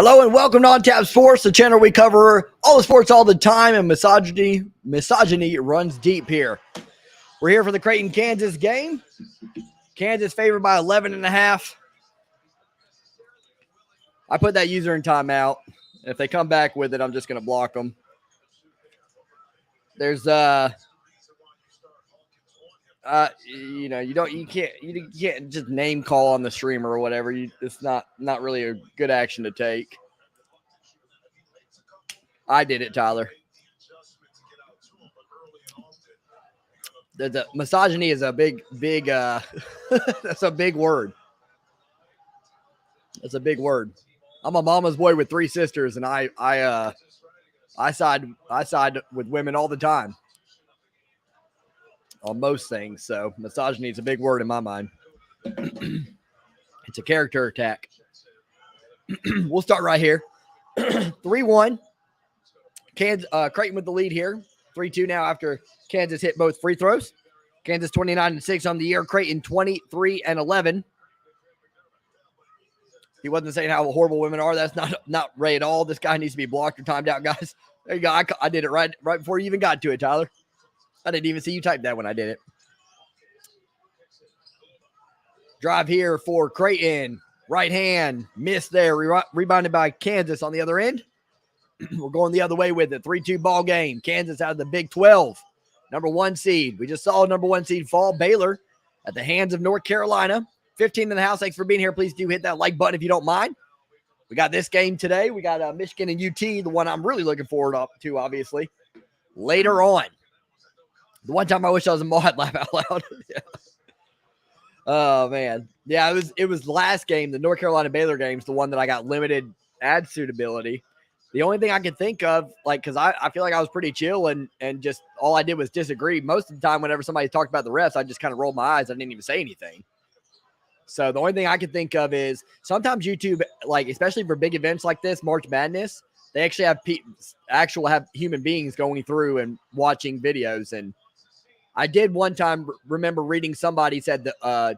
Hello and welcome to On Tap Sports, the channel we cover all the sports all the time, and misogyny runs deep here. We're here for the Creighton, Kansas game. Kansas favored by 11.5. I put that user in timeout. If they come back with it, I'm just going to block them. There's you can't just name call on the streamer or whatever. It's not really a good action to take. I did it, Tyler. The misogyny is a big that's a big word. That's a big word. I'm a mama's boy with 3 sisters, and I side with women all the time on most things. So misogyny is a big word in my mind. It's a character attack. We'll start right here. 3-1. Kansas, Creighton with the lead here. 3-2 now after Kansas hit both free throws. Kansas 29-6 on the year. Creighton 23-11. He wasn't saying how horrible women are. That's not Ray at all. This guy needs to be blocked or timed out, guys. There you go. I did it right before you even got to it, Tyler. I didn't even see you type that when I did it. Drive here for Creighton. Right hand. Missed there. Rebounded by Kansas on the other end. We're going the other way with it. 3-2 ball game. Kansas out of the Big 12. Number 1 seed. We just saw number 1 seed fall. Baylor at the hands of North Carolina. 15 in the house. Thanks for being here. Please do hit that like button if you don't mind. We got this game today. We got Michigan and UT, the one I'm really looking forward to, obviously. Later on. The one time I wish I was a mod, laugh out loud. Yeah. Oh, man. Yeah, it was the last game, the North Carolina-Baylor game, is the one that I got limited ad suitability. The only thing I can think of, because I feel like I was pretty chill and just all I did was disagree. Most of the time, whenever somebody talked about the refs, I just kind of rolled my eyes. I didn't even say anything. So the only thing I can think of is sometimes YouTube, especially for big events like this, March Madness, they actually have human beings going through and watching videos. And I did one time remember reading somebody said that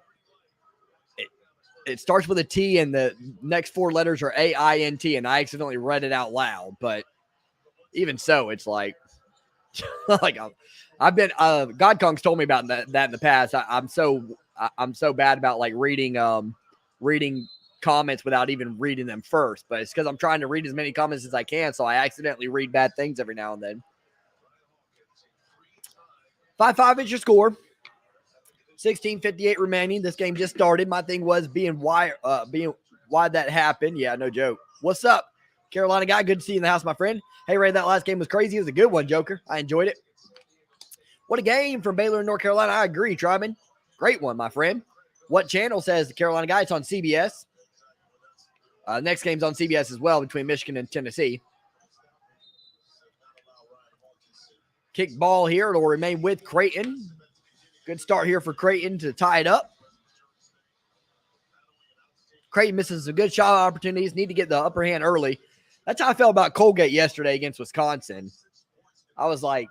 it starts with a T and the next 4 letters are A-I-N-T, and I accidentally read it out loud. But even so, it's like I've been God Kong's told me about that in the past. I'm so bad about reading comments without even reading them first. But it's because I'm trying to read as many comments as I can, so I accidentally read bad things every now and then. 5-5 is your score. 16:58 remaining. This game just started. My thing was being why that happened. Yeah, no joke. What's up, Carolina guy? Good to see you in the house, my friend. Hey, Ray, that last game was crazy. It was a good one, Joker. I enjoyed it. What a game from Baylor and North Carolina. I agree, Tryman. Great one, my friend. What channel says the Carolina guy? It's on CBS. Next game's on CBS as well between Michigan and Tennessee. Kick ball here. It'll remain with Creighton. Good start here for Creighton to tie it up. Creighton misses some good shot opportunities. Need to get the upper hand early. That's how I felt about Colgate yesterday against Wisconsin. I was like,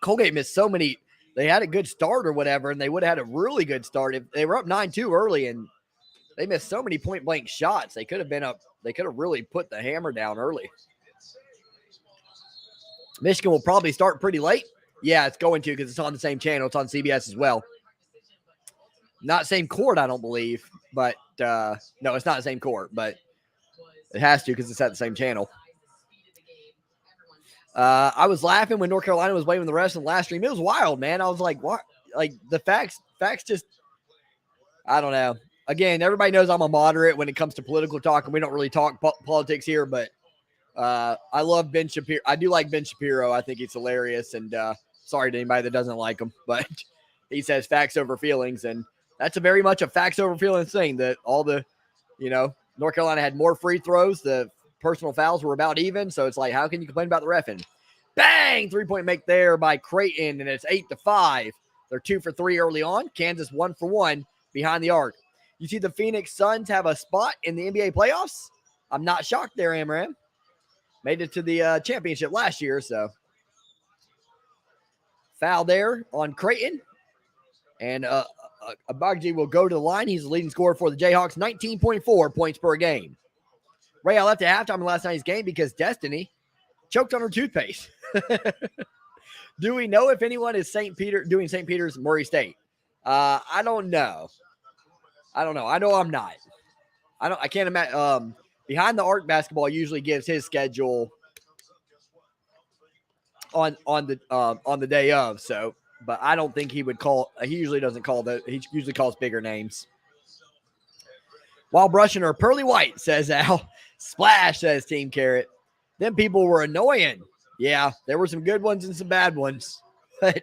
Colgate missed so many. They had a good start or whatever, and they would have had a really good start. If they were up 9-2 early, and they missed so many point-blank shots. They could have been up. They could have really put the hammer down early. Michigan will probably start pretty late. Yeah, it's going to because it's on the same channel. It's on CBS as well. Not same court, I don't believe. But, no, it's not the same court. But it has to because it's at the same channel. I was laughing when North Carolina was waving the rest in the last stream. It was wild, man. I was like, what? Like, the facts just, I don't know. Again, everybody knows I'm a moderate when it comes to political talk, and we don't really talk politics here, but I love Ben Shapiro. I do like Ben Shapiro. I think he's hilarious, and sorry to anybody that doesn't like him, but he says facts over feelings, and that's very much a facts over feelings thing. That all the, North Carolina had more free throws. The personal fouls were about even, so it's like, how can you complain about the reffing? Bang! 3-point make there by Creighton, and it's 8-5. They're 2 for 3 early on. Kansas 1 for 1 behind the arc. You see the Phoenix Suns have a spot in the NBA playoffs? I'm not shocked there, Amram. Made it to the championship last year, so. Foul there on Creighton. And Agbaji will go to the line. He's the leading scorer for the Jayhawks, 19.4 points per game. Ray, I left at halftime in last night's game because Destiny choked on her toothpaste. Do we know if anyone is doing St. Peter's Murray State? I don't know. I know I'm not. I can't imagine. Behind the Arc basketball usually gives his schedule on the day of. So, but I don't think he would call. He usually doesn't call that. He usually calls bigger names. While brushing her pearly white, says Al. Splash, says Team Carrot. Them people were annoying. Yeah, there were some good ones and some bad ones, but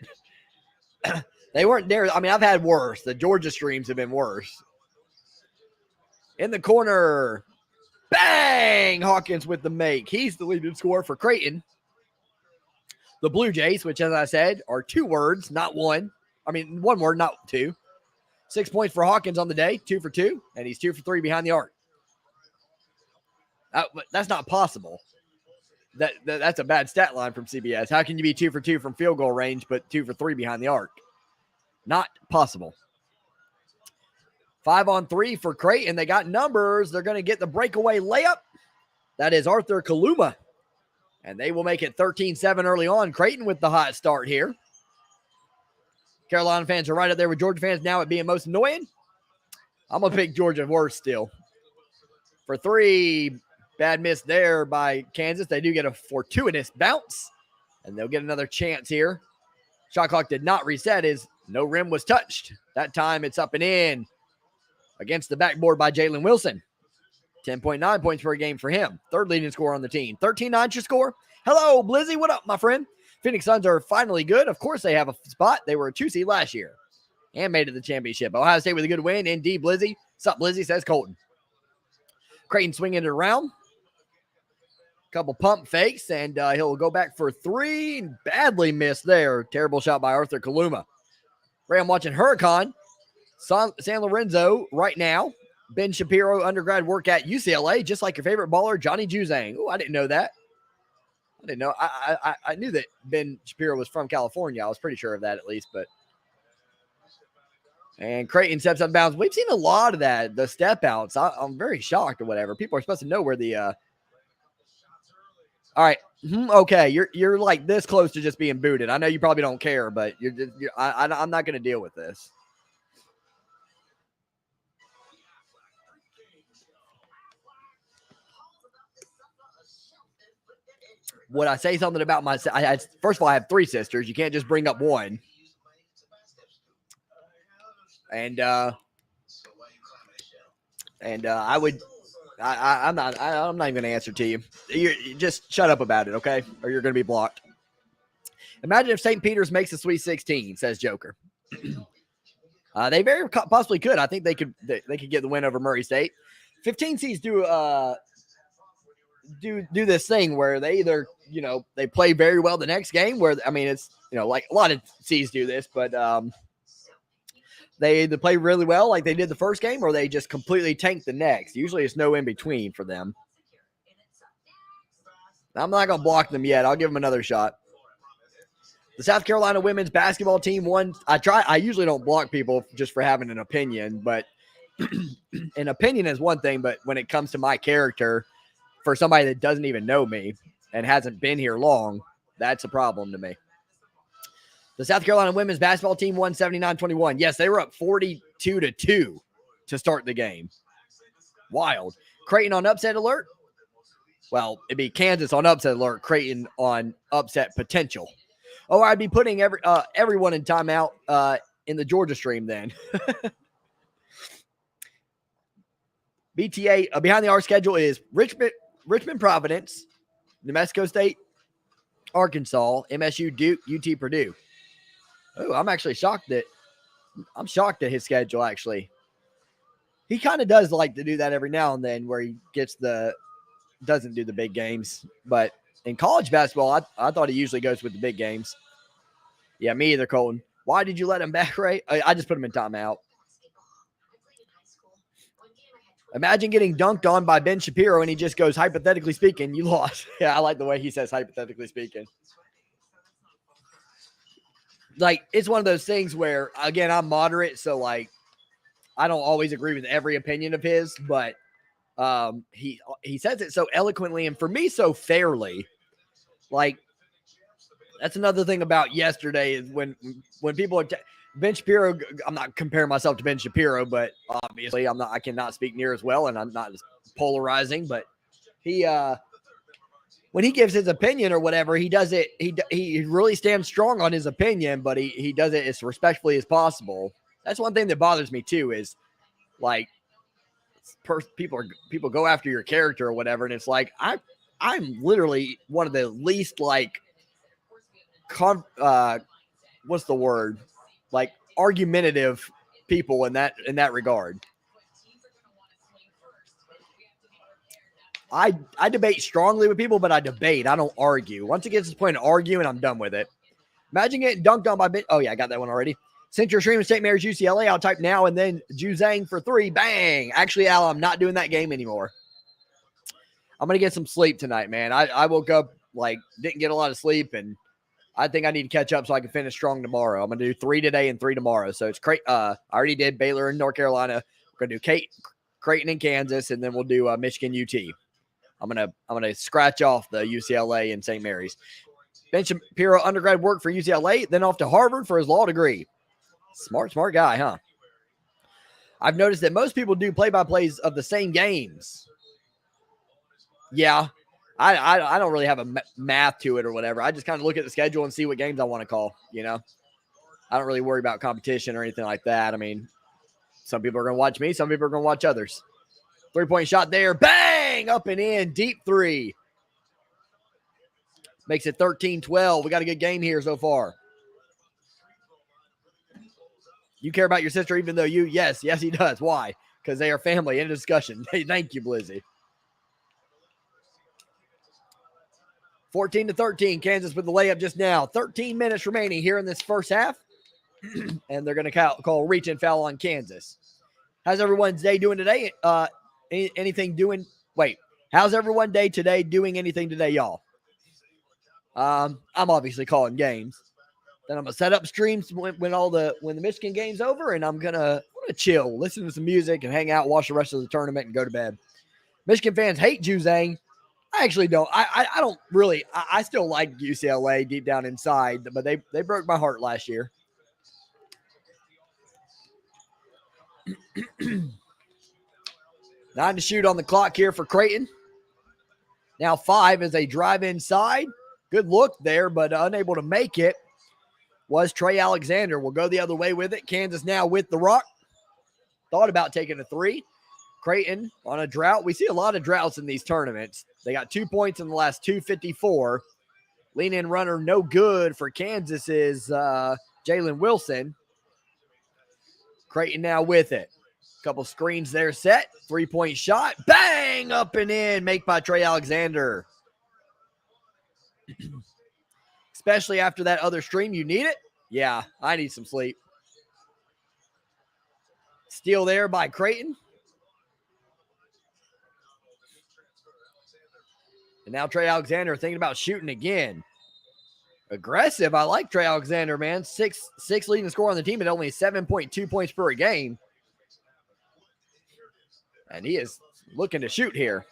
they weren't there. I mean, I've had worse. The Georgia streams have been worse. In the corner, bang! Hawkins with the make. He's the leading scorer for Creighton. The Blue Jays, which, as I said, are 2 words, not one. I mean, 1 word, not 2. 6 points for Hawkins on the day, 2 for 2, and he's 2 for 3 behind the arc. That's not possible. That's a bad stat line from CBS. How can you be 2 for 2 from field goal range, but 2 for 3 behind the arc? Not possible. 5 on 3 for Creighton. They got numbers. They're going to get the breakaway layup. That is Arthur Kaluma. And they will make it 13-7 early on. Creighton with the hot start here. Carolina fans are right up there with Georgia fans now at being most annoying. I'm going to pick Georgia worse still. For 3, bad miss there by Kansas. They do get a fortuitous bounce, and they'll get another chance here. Shot clock did not reset as no rim was touched. That time it's up and in against the backboard by Jalen Wilson. 10.9 points per game for him. 3rd leading scorer on the team. 13-9 your score. Hello, Blizzy. What up, my friend? Phoenix Suns are finally good. Of course they have a spot. They were a 2 seed last year and made it to the championship. Ohio State with a good win. Indeed, Blizzy. What's up, Blizzy, says Colton. Creighton swinging it around. Couple pump fakes, and he'll go back for 3. Badly missed there. Terrible shot by Arthur Kaluma. Ray, I'm watching Huracan. San Lorenzo right now. Ben Shapiro, undergrad work at UCLA, just like your favorite baller, Johnny Juzang. Oh, I didn't know that. I didn't know. I knew that Ben Shapiro was from California. I was pretty sure of that at least, but. And Creighton steps out of bounds. We've seen a lot of that, the step outs. I'm very shocked or whatever. People are supposed to know where the. All right. Okay. You're like this close to just being booted. I know you probably don't care, but I'm not going to deal with this. Would I say something about myself? First of all, I have 3 sisters. You can't just bring up one. And I'm not even going to answer to you. You just shut up about it, okay? Or you're going to be blocked. Imagine if St. Peter's makes the Sweet 16, says Joker. They very possibly could. I think they could get the win over Murray State. 15 seeds do this thing where they either, they play very well the next game where, I mean, it's, like a lot of seeds do this, but they either play really well like they did the first game or they just completely tank the next. Usually it's no in between for them. I'm not going to block them yet. I'll give them another shot. The South Carolina women's basketball team won. I usually don't block people just for having an opinion, but an opinion is one thing, but when it comes to my character, for somebody that doesn't even know me and hasn't been here long, that's a problem to me. The South Carolina women's basketball team won 79-21. Yes, they were up 42-2 to start the game. Wild. Creighton on upset alert. Well, it'd be Kansas on upset alert, Creighton on upset potential. Oh, I'd be putting everyone in timeout in the Georgia stream then. BTA behind the arc schedule is Richmond, Providence, New Mexico State, Arkansas, MSU, Duke, UT, Purdue. Oh, I'm shocked at his schedule, actually. He kind of does like to do that every now and then where he doesn't do the big games. But in college basketball, I thought he usually goes with the big games. Yeah, me either, Colton. Why did you let him back, Ray? I just put him in timeout. Imagine getting dunked on by Ben Shapiro and he just goes, hypothetically speaking, you lost. Yeah, I like the way he says hypothetically speaking. Like, it's one of those things where, again, I'm moderate, so, like, I don't always agree with every opinion of his, but He says it so eloquently and for me so fairly. Like, that's another thing about yesterday is when people are Ben Shapiro. I'm not comparing myself to Ben Shapiro, but obviously I cannot speak near as well, and I'm not as polarizing. But he when he gives his opinion or whatever, he does it. He really stands strong on his opinion, but he does it as respectfully as possible. That's one thing that bothers me too. Is like people go after your character or whatever, and it's like I'm literally one of the least like what's the word? Like argumentative people in that regard. I debate strongly with people, but I debate. I don't argue. Once it gets to the point of arguing, I'm done with it. Imagine getting dunked on by Oh, yeah, I got that one already. Since you're streaming St. Mary's UCLA, I'll type now and then Juzang for 3. Bang. Actually, Al, I'm not doing that game anymore. I'm going to get some sleep tonight, man. I woke up, didn't get a lot of sleep, and I think I need to catch up so I can finish strong tomorrow. I'm going to do 3 today and 3 tomorrow. So it's I already did Baylor and North Carolina. We're going to do Creighton and Kansas, and then we'll do Michigan UT. I'm gonna scratch off the UCLA and St. Mary's. Ben Shapiro undergrad work for UCLA, then off to Harvard for his law degree. Smart guy, huh? I've noticed that most people do play-by-plays of the same games. Yeah, I don't really have a math to it or whatever. I just kind of look at the schedule and see what games I want to call. You know, I don't really worry about competition or anything like that. I mean, some people are gonna watch me, some people are gonna watch others. 3-point shot there. Bang! Up and in. Deep 3. Makes it 13-12. We got a good game here so far. You care about your sister even though you... Yes, he does. Why? Because they are family. End of discussion. Thank you, Blizzy. 14-13. Kansas with the layup just now. 13 minutes remaining here in this first half. And they're going to call reach and foul on Kansas. How's everyone's day doing today? Anything doing? Wait, how's everyone day today doing anything today, y'all? I'm obviously calling games. Then I'm gonna set up streams when the Michigan game's over, and I'm gonna chill, listen to some music, and hang out, watch the rest of the tournament, and go to bed. Michigan fans hate Juzang. I actually don't. I don't really. I still like UCLA deep down inside, but they broke my heart last year. 9 to shoot on the clock here for Creighton. Now 5 as they drive inside. Good look there, but unable to make it was Trey Alexander. We'll go the other way with it. Kansas now with the rock. Thought about taking a 3. Creighton on a drought. We see a lot of droughts in these tournaments. They got 2 points in the last 2:54. Lean-in runner no good for Kansas is Jalen Wilson. Creighton now with it. Couple screens there set. 3-point shot. Bang! Up and in. Make by Trey Alexander. Especially after that other stream. You need it? Yeah, I need some sleep. Steal there by Creighton. And now Trey Alexander thinking about shooting again. Aggressive. I like Trey Alexander, man. Six leading scorer on the team at only 7.2 points per game. And he is looking to shoot here.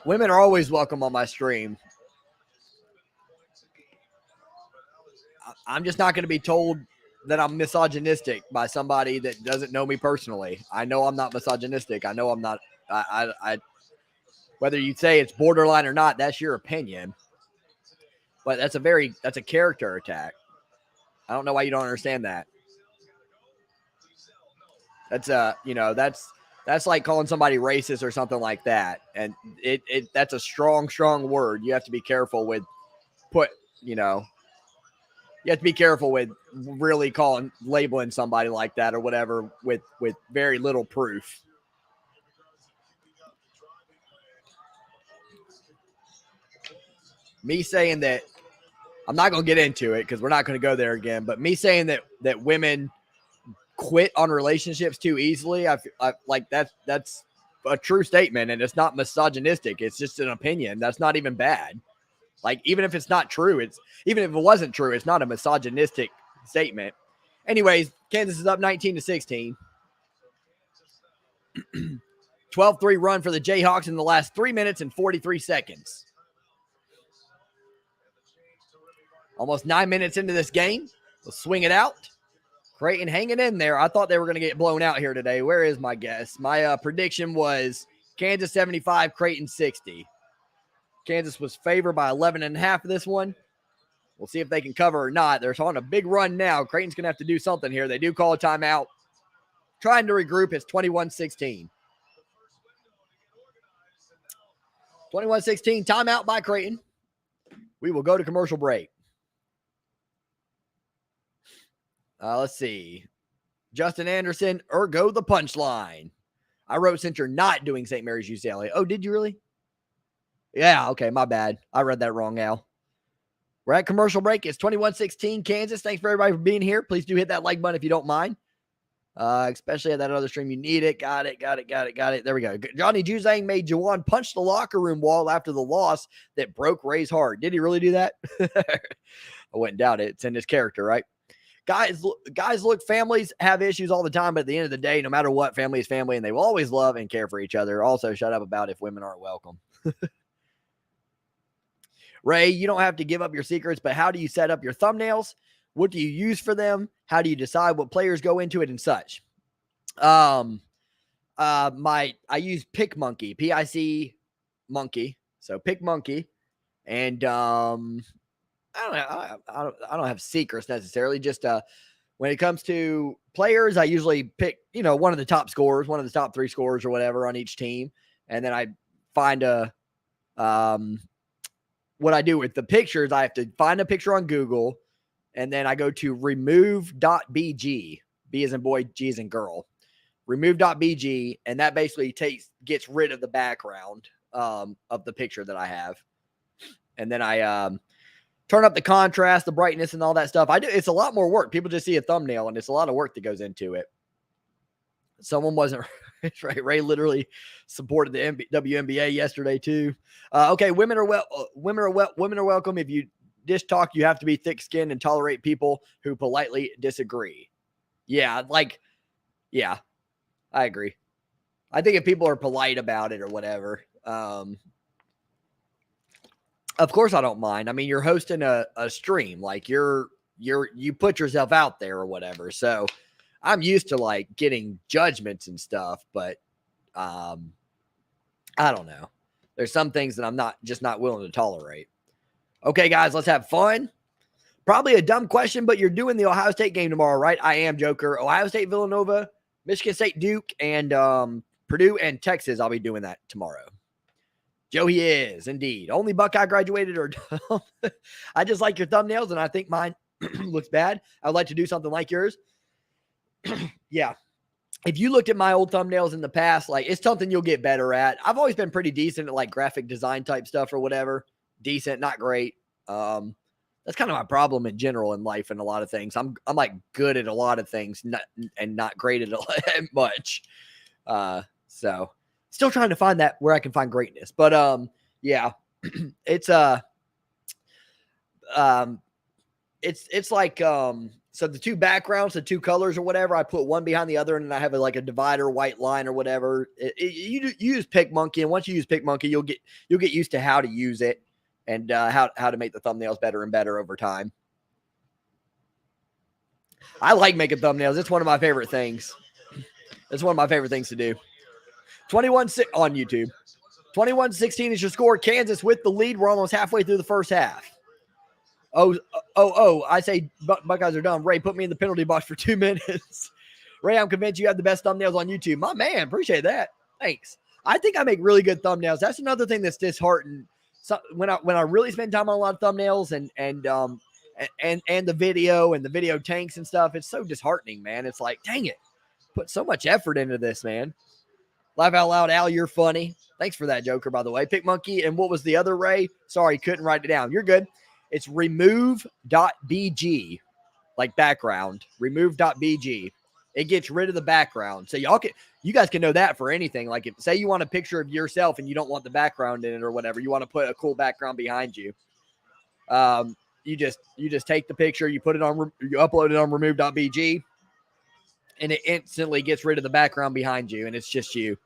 Women are always welcome on my stream. I'm just not going to be told that I'm misogynistic by somebody that doesn't know me personally. I know I'm not misogynistic. I know I'm not. I whether you say it's borderline or not, that's your opinion. But that's a character attack. I don't know why you don't understand that. That's like calling somebody racist or something like that. And that's a strong word. You have to be careful with you have to be careful with really labeling somebody like that or whatever with very little proof. Me saying that, I'm not going to get into it because we're not going to go there again, but me saying that women quit on relationships too easily, I like that's a true statement, and it's not misogynistic. It's just an opinion. That's not even bad. Like, even if it's not true, even if it wasn't true, it's not a misogynistic statement. Anyways, Kansas is up 19-16. 12-3 run for the Jayhawks in the last 3 minutes and 43 seconds. Almost 9 minutes into this game. We'll swing it out. Creighton hanging in there. I thought they were going to get blown out here today. Where is my guess? My prediction was Kansas 75, Creighton 60. Kansas was favored by 11.5 of this one. We'll see if they can cover or not. They're on a big run now. Creighton's going to have to do something here. They do call a timeout. Trying to regroup. It's 21-16. 21-16, timeout by Creighton. We will go to commercial break. Let's see. Justin Anderson, ergo the punchline. I wrote, since you're not doing St. Mary's UCLA. Oh, did you really? Yeah, okay, my bad. I read that wrong, Al. We're at commercial break. It's 21-16, Kansas. Thanks for everybody for being here. Please do hit that like button if you don't mind. Especially at that other stream. You need it. Got it. There we go. Johnny Juzang made Jawan punch the locker room wall after the loss that broke Ray's heart. Did he really do that? I wouldn't doubt it. It's in his character, right? Guys, look, families have issues all the time, but at the end of the day, no matter what, family is family, and they will always love and care for each other. Also, shut up about if women aren't welcome. Ray, you don't have to give up your secrets, but how do you set up your thumbnails? What do you use for them? How do you decide what players go into it and such? I use PicMonkey, P-I-C monkey. So PicMonkey. And I don't have secrets necessarily. Just when it comes to players, I usually pick, one of the top scorers, one of the top 3 scorers or whatever on each team. And then I find what I do with the pictures, I have to find a picture on Google, and then I go to remove.bg. B as in boy, G as in girl. Remove.bg, and that basically gets rid of the background of the picture that I have. And then I turn up the contrast, the brightness, and all that stuff. It's a lot more work. People just see a thumbnail, and it's a lot of work that goes into it. Someone wasn't right. Ray literally supported the WNBA yesterday too. Okay, women are welcome. If you dish talk, you have to be thick-skinned and tolerate people who politely disagree. Yeah, I agree. I think if people are polite about it or whatever, of course I don't mind. I mean, you're hosting a stream, like you put yourself out there or whatever. So I'm used to getting judgments and stuff, but I don't know. There's some things that I'm not willing to tolerate. Okay, guys, let's have fun. Probably a dumb question, but you're doing the Ohio State game tomorrow, right? I am, Joker. Ohio State, Villanova, Michigan State, Duke, and Purdue and Texas. I'll be doing that tomorrow. Joe, he is indeed. Only Buckeye graduated or dumb. I just like your thumbnails, and I think mine looks bad. I would like to do something like yours. Yeah. If you looked at my old thumbnails in the past, it's something you'll get better at. I've always been pretty decent at graphic design type stuff or whatever. Decent, not great. That's kind of my problem in general in life and a lot of things. I'm good at a lot of things, not great at much. So still trying to find that where I can find greatness. But yeah, it's like so the two backgrounds, the two colors or whatever, I put one behind the other, and then I have a divider, white line or whatever. You use PicMonkey, and once you use PicMonkey, you'll get used to how to use it and how to make the thumbnails better and better over time. I like making thumbnails. It's one of my favorite things. It's one of my favorite things to do. 21-6 on YouTube. 21-16 is your score. Kansas with the lead. We're almost halfway through the first half. I say Buckeyes are done. Ray, put me in the penalty box for 2 minutes. Ray, I'm convinced you have the best thumbnails on YouTube. My man, appreciate that. Thanks. I think I make really good thumbnails. That's another thing that's disheartening. So when I really spend time on a lot of thumbnails and the video and the video tanks and stuff, it's so disheartening, man. It's like, dang it, put so much effort into this, man. Laugh out loud, Al, you're funny. Thanks for that, Joker, by the way. PicMonkey, and what was the other, Ray? Sorry, couldn't write it down. You're good. It's remove.bg, like background. Remove.bg. It gets rid of the background. So you guys can know that for anything. Like if say you want a picture of yourself and you don't want the background in it or whatever, you want to put a cool background behind you. You just take the picture, you upload it on remove.bg, and it instantly gets rid of the background behind you, and it's just you.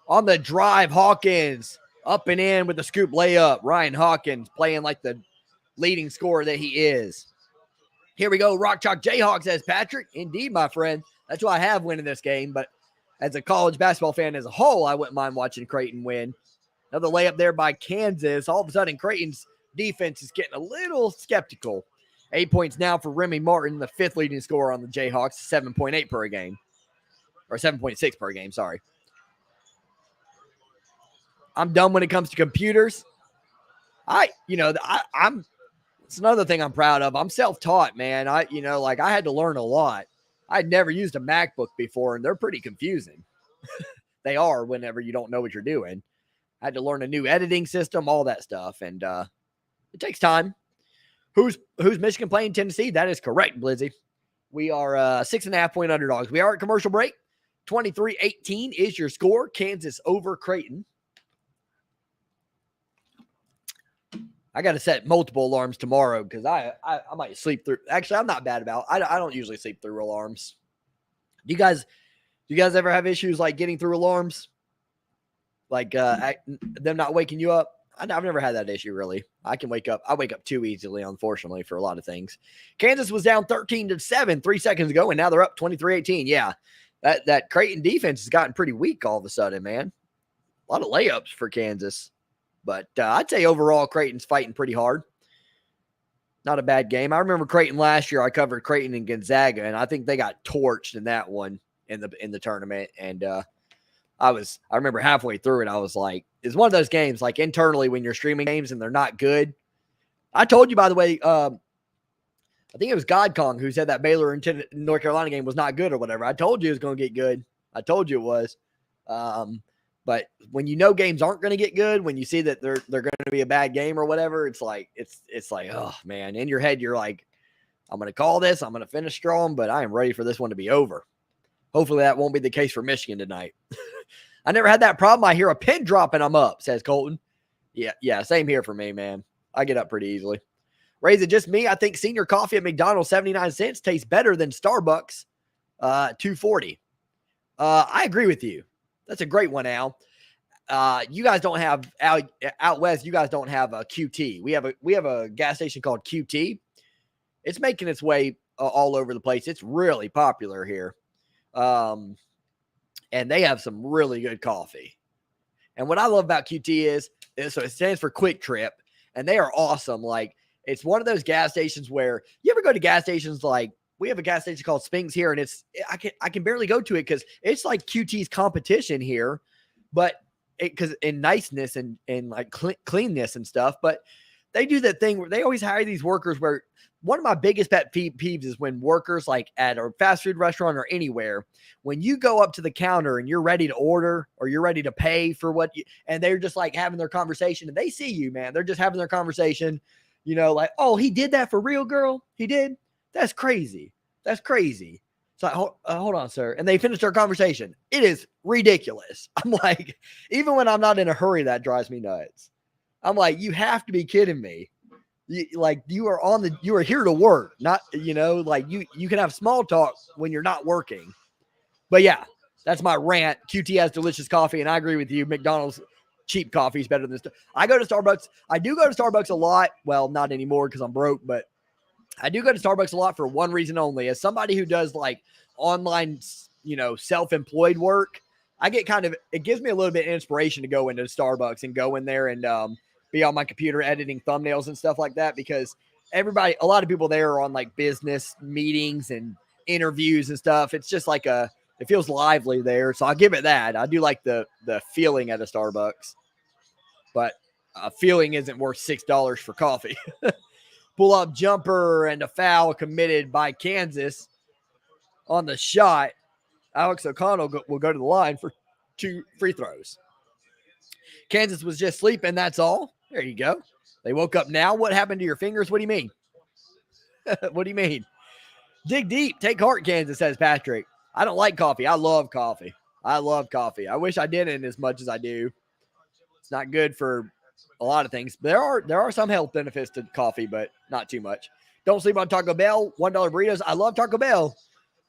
On the drive, Hawkins up and in with the scoop layup. Ryan Hawkins playing like the leading scorer that he is. Here we go. Rock Chalk Jayhawks, says Patrick. Indeed, my friend. That's why I have winning this game. But as a college basketball fan as a whole, I wouldn't mind watching Creighton win. Another layup there by Kansas. All of a sudden, Creighton's defense is getting a little skeptical. 8 points now for Remy Martin, the fifth leading scorer on the Jayhawks, 7.8 per game. Or 7.6 per game, sorry. I'm done when it comes to computers. It's another thing I'm proud of. I'm self-taught, man. I had to learn a lot. I'd never used a MacBook before, and they're pretty confusing. They are whenever you don't know what you're doing. I had to learn a new editing system, all that stuff, and it takes time. Who's Michigan playing Tennessee? That is correct, Blizzy. We are 6.5-point underdogs. We are at commercial break. 23-18 is your score. Kansas over Creighton. I got to set multiple alarms tomorrow because I might sleep through. Actually, I'm not bad about it. I don't usually sleep through alarms. Do you guys ever have issues like getting through alarms? Like them not waking you up? I've never had that issue, really. I wake up too easily, unfortunately, for a lot of things. Kansas was down 13-7 3 seconds ago, and now they're up 23-18. Yeah, that Creighton defense has gotten pretty weak all of a sudden, man. A lot of layups for Kansas. But I'd say overall, Creighton's fighting pretty hard. Not a bad game. I remember Creighton last year. I covered Creighton and Gonzaga, and I think they got torched in that one in the tournament. And I remember halfway through it, I was like, it's one of those games, like internally when you're streaming games and they're not good. I told you, by the way, I think it was Godkong who said that Baylor and North Carolina game was not good or whatever. I told you it was going to get good. I told you it was. But when you know games aren't going to get good, when you see that they're going to be a bad game or whatever, it's like, oh man, in your head, you're like, I'm going to call this, I'm going to finish strong, but I am ready for this one to be over. Hopefully that won't be the case for Michigan tonight. I never had that problem. I hear a pin drop and I'm up, says Colton. Yeah, same here for me, man. I get up pretty easily. Ray, is it just me? I think senior coffee at McDonald's, 79 cents, tastes better than Starbucks, $2.40. I agree with you. That's a great one, Al. You guys don't have out west. You guys don't have a QT. We have a gas station called QT. It's making its way all over the place. It's really popular here, and they have some really good coffee. And what I love about QT is so it stands for Quick Trip, and they are awesome. Like it's one of those gas stations where you ever go to gas stations like. We have a gas station called Spinks here, and I can barely go to it because it's like QT's competition here, but because in niceness and like cleanness and stuff. But they do that thing where they always hire these workers. Where one of my biggest pet peeves is when workers like at a fast food restaurant or anywhere, when you go up to the counter and you're ready to order or you're ready to pay for and they're just like having their conversation and they see you, man. They're just having their conversation, like, oh, he did that for real, girl. He did. That's crazy. That's crazy. So hold on, sir. And they finished their conversation. It is ridiculous. I'm like, even when I'm not in a hurry, that drives me nuts. I'm like, you have to be kidding me. You are here to work, not, like you can have small talk when you're not working. But yeah, that's my rant. QT has delicious coffee. And I agree with you. McDonald's cheap coffee is better than stuff. I go to Starbucks. I do go to Starbucks a lot. Well, not anymore because I'm broke, but I do go to Starbucks a lot for one reason only. As somebody who does like online, self-employed work, it gives me a little bit of inspiration to go into Starbucks and go in there and be on my computer editing thumbnails and stuff like that because a lot of people there are on like business meetings and interviews and stuff. It's just like it feels lively there. So I'll give it that. I do like the feeling at a Starbucks, but a feeling isn't worth $6 for coffee. Pull-up jumper and a foul committed by Kansas on the shot. Alex O'Connell will go to the line for 2 free throws. Kansas was just sleeping, that's all. There you go. They woke up now. What happened to your fingers? What do you mean? What do you mean? Dig deep. Take heart, Kansas, says Patrick. I don't like coffee. I love coffee. I wish I didn't as much as I do. It's not good for a lot of things. There are some health benefits to coffee, but not too much. Don't sleep on Taco Bell. $1 burritos. I love Taco Bell.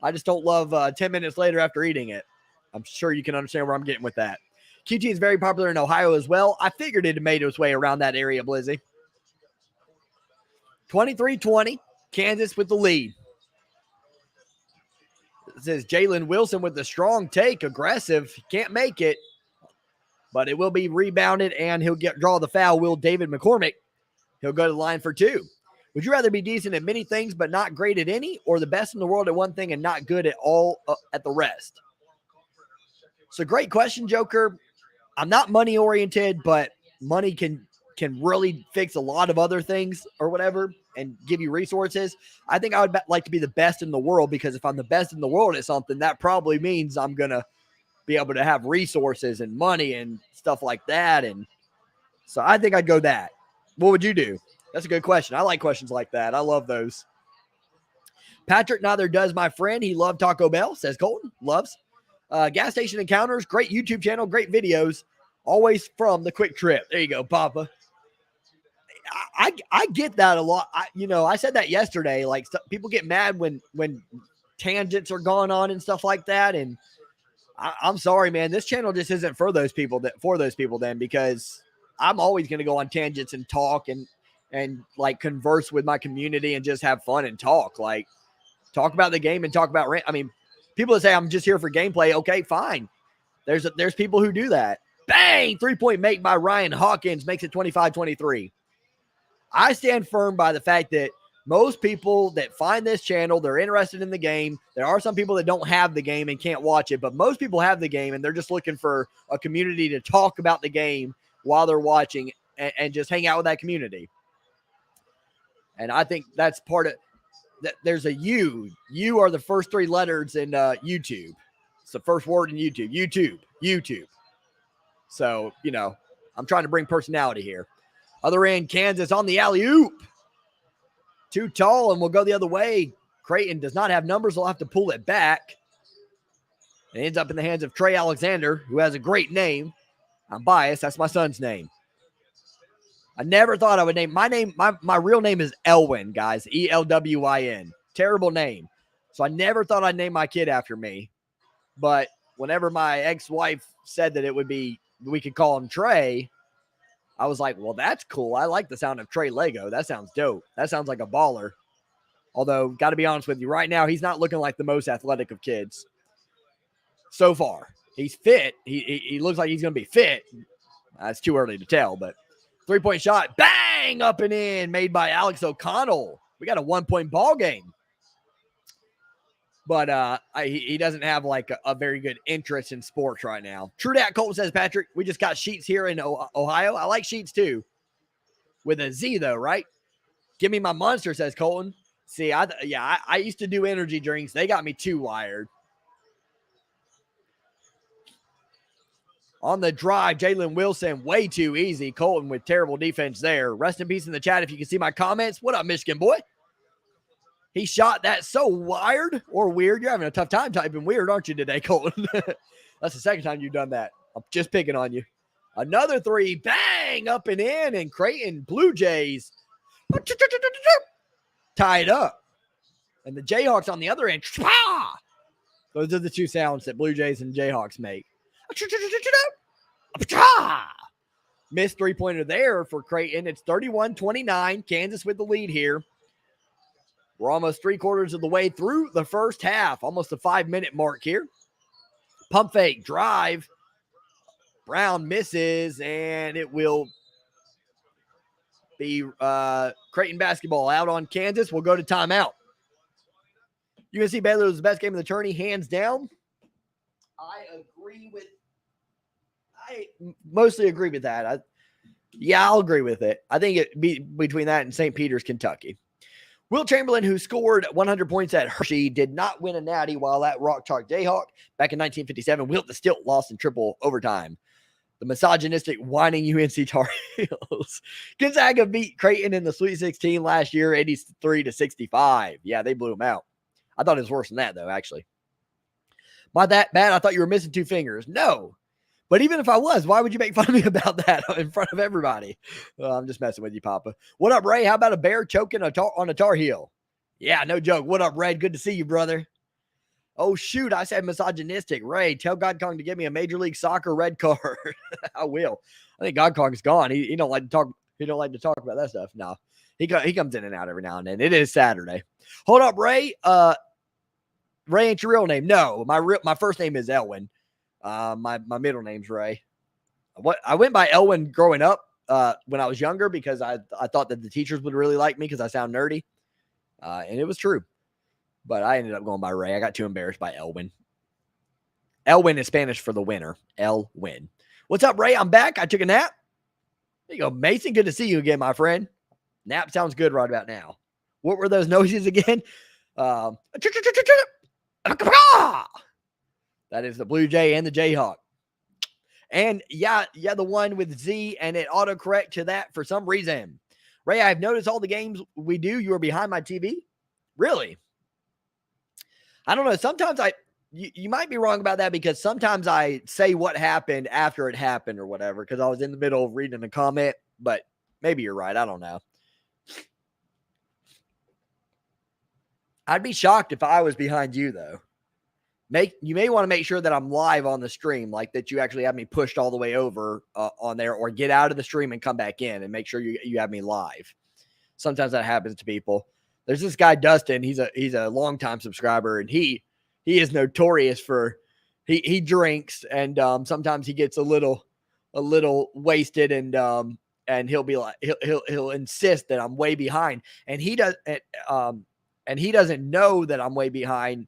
I just don't love 10 minutes later after eating it. I'm sure you can understand where I'm getting with that. QT is very popular in Ohio as well. I figured it had made its way around that area, Blizzy. 23-20. Kansas with the lead. It says Jalen Wilson with the strong take. Aggressive. Can't make it. But it will be rebounded, and he'll draw the foul. Will David McCormick. He'll go to the line for two. Would you rather be decent at many things but not great at any, or the best in the world at one thing and not good at all at the rest? So great question, Joker. I'm not money oriented, but money can really fix a lot of other things or whatever and give you resources. I think I would like to be the best in the world, because if I'm the best in the world at something, that probably means I'm going to be able to have resources and money and stuff like that. And so I think I'd go that. What would you do? That's a good question. I like questions like that. I love those. Patrick, neither does my friend. He loved Taco Bell, says Colton. Loves. Gas station encounters, great YouTube channel, great videos, always from the Quick Trip. There you go, Papa. I get that a lot. I said that yesterday. Like, people get mad when tangents are going on and stuff like that. And I'm sorry, man. This channel just isn't for those people. Because I'm always going to go on tangents and talk and like converse with my community and just have fun and talk about the game and talk about. People that say I'm just here for gameplay. Okay, fine. There's people who do that. Bang! 3-point make by Ryan Hawkins makes it 25-23. I stand firm by the fact that most people that find this channel, they're interested in the game. There are some people that don't have the game and can't watch it, but most people have the game and they're just looking for a community to talk about the game while they're watching and just hang out with that community. And I think that's part of that. There's a U. You are the first three letters in YouTube. It's the first word in YouTube. YouTube. So, I'm trying to bring personality here. Other end, Kansas on the alley-oop. Too tall, and we'll go the other way. Creighton does not have numbers. They'll have to pull it back. It ends up in the hands of Trey Alexander, who has a great name. I'm biased. That's my son's name. I never thought I would name my name. My real name is Elwyn, guys. Elwyn. Terrible name. So I never thought I'd name my kid after me. But whenever my ex-wife said that we could call him Trey, I was like, well, that's cool. I like the sound of Trey Lego. That sounds dope. That sounds like a baller. Although, got to be honest with you, right now, he's not looking like the most athletic of kids. So far. He's fit. He looks like he's going to be fit. It's too early to tell, but 3-point shot. Bang! Up and in. Made by Alex O'Connell. We got a 1-point ball game. But he doesn't have like a very good interest in sports right now. True that, Colton, says Patrick. We just got Sheets here in Ohio. I like Sheets too. With a Z though, right? Give me my monster, says Colton. See, I used to do energy drinks. They got me too wired. On the drive, Jalen Wilson, way too easy. Colton with terrible defense there. Rest in peace in the chat if you can see my comments. What up, Michigan boy? He shot that so wired or weird. You're having a tough time typing weird, aren't you, today, Colton? That's the second time you've done that. I'm just picking on you. Another three. Bang! Up and in. And Creighton Bluejays tie it up. And the Jayhawks on the other end. Those are the two sounds that Bluejays and Jayhawks make. Missed three-pointer there for Creighton. It's 31-29. Kansas with the lead here. We're almost 3/4 of the way through the first half. Almost a 5-minute mark here. Pump fake, drive. Braun misses, and it will be Creighton basketball out on Kansas. We'll go to timeout. UNC Baylor was the best game of the tourney, hands down. I mostly agree with that. I'll agree with it. I think it be between that and St. Peter's, Kentucky. Will Chamberlain, who scored 100 points at Hershey, did not win a natty while at Rock Chalk Jayhawk. Back in 1957, Wilt the Stilt lost in triple overtime. The misogynistic, whining UNC Tar Heels. Gonzaga beat Creighton in the Sweet 16 last year, 83-65. Yeah, they blew them out. I thought it was worse than that, though, actually. By that bad, I thought you were missing 2 fingers. No. But even if I was, why would you make fun of me about that in front of everybody? I'm just messing with you, Papa. What up, Ray? How about a bear choking on a Tar Heel? Yeah, no joke. What up, Red? Good to see you, brother. Oh, shoot. I said misogynistic. Ray, tell God Kong to give me a Major League Soccer red card. I will. I think God Kong's gone. He don't like to talk. He don't like to talk about that stuff. No, he comes in and out every now and then. It is Saturday. Hold up, Ray. Ray ain't your real name. No, my first name is Elwin. My middle name's Ray. I went by Elwin growing up when I was younger because I thought that the teachers would really like me because I sound nerdy. And it was true. But I ended up going by Ray. I got too embarrassed by Elwin. Elwin is Spanish for the winner. Elwin. What's up, Ray? I'm back. I took a nap. There you go, Mason. Good to see you again, my friend. Nap sounds good right about now. What were those noises again? That is the Blue Jay and the Jayhawk. And yeah, the one with Z, and it autocorrect to that for some reason. Ray, I've noticed all the games we do, you are behind my TV. Really? I don't know. Sometimes you might be wrong about that because sometimes I say what happened after it happened or whatever because I was in the middle of reading a comment, but maybe you're right. I don't know. I'd be shocked if I was behind you, though. You may want to make sure that I'm live on the stream, like that you actually have me pushed all the way over on there, or get out of the stream and come back in and make sure you have me live. Sometimes that happens to people. There's this guy, Dustin. He's a longtime subscriber, and he is notorious for he drinks, and sometimes he gets a little wasted, and he'll be like he'll insist that I'm way behind, and he doesn't know that I'm way behind.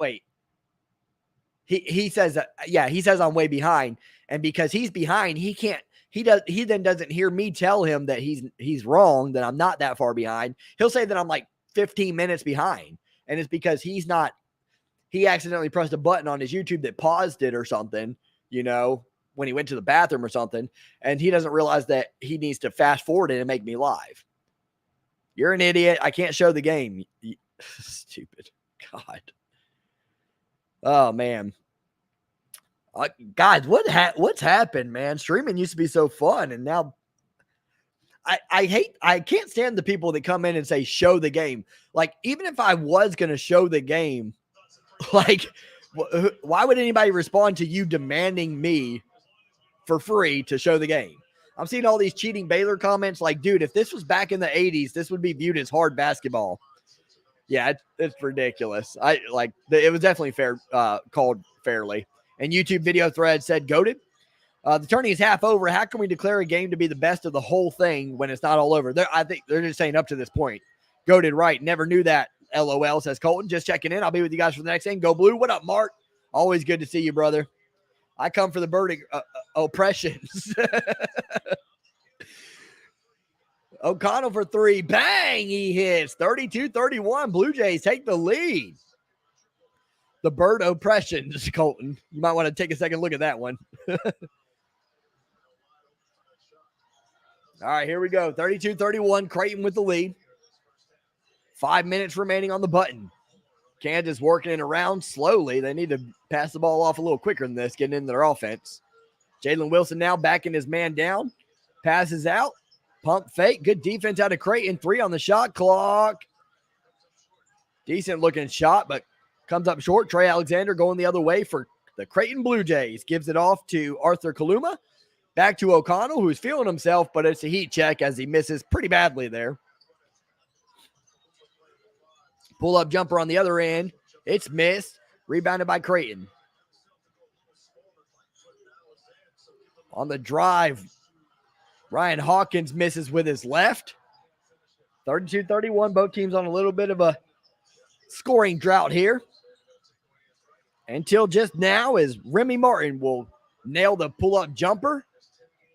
Wait. He says I'm way behind, and because he's behind, he then doesn't hear me tell him that he's wrong, that I'm not that far behind. He'll say that I'm like 15 minutes behind, and it's because he accidentally pressed a button on his YouTube that paused it or something, when he went to the bathroom or something, and he doesn't realize that he needs to fast forward it and make me live. You're an idiot. I can't show the game. Stupid. God. Oh, man. Guys, what's happened, man? Streaming used to be so fun, and now I can't stand the people that come in and say, show the game. Like, even if I was going to show the game, like, why would anybody respond to you demanding me for free to show the game? I'm seeing all these cheating Baylor comments like, dude, if this was back in the 80s, this would be viewed as hard basketball. Yeah, it's ridiculous. It was definitely fair, called fairly. And YouTube video thread said, goated. The tourney is half over. How can we declare a game to be the best of the whole thing when it's not all over? I think they're just saying up to this point. Goated, right. Never knew that. LOL, says Colton. Just checking in. I'll be with you guys for the next thing. Go Blue. What up, Mark? Always good to see you, brother. I come for the bird oppressions. O'Connell for 3. Bang! He hits. 32-31. Blue Jays take the lead. The bird oppressions, Colton. You might want to take a second look at that one. All right, here we go. 32-31. Creighton with the lead. 5 minutes remaining on the button. Kansas working it around slowly. They need to pass the ball off a little quicker than this, getting into their offense. Jalen Wilson now backing his man down. Passes out. Pump fake. Good defense out of Creighton. 3 on the shot clock. Decent looking shot, but comes up short. Trey Alexander going the other way for the Creighton Blue Jays. Gives it off to Arthur Kaluma. Back to O'Connell, who's feeling himself, but it's a heat check as he misses pretty badly there. Pull-up jumper on the other end. It's missed. Rebounded by Creighton. On the drive, Ryan Hawkins misses with his left. 32-31. Both teams on a little bit of a scoring drought here. Until just now, as Remy Martin will nail the pull-up jumper.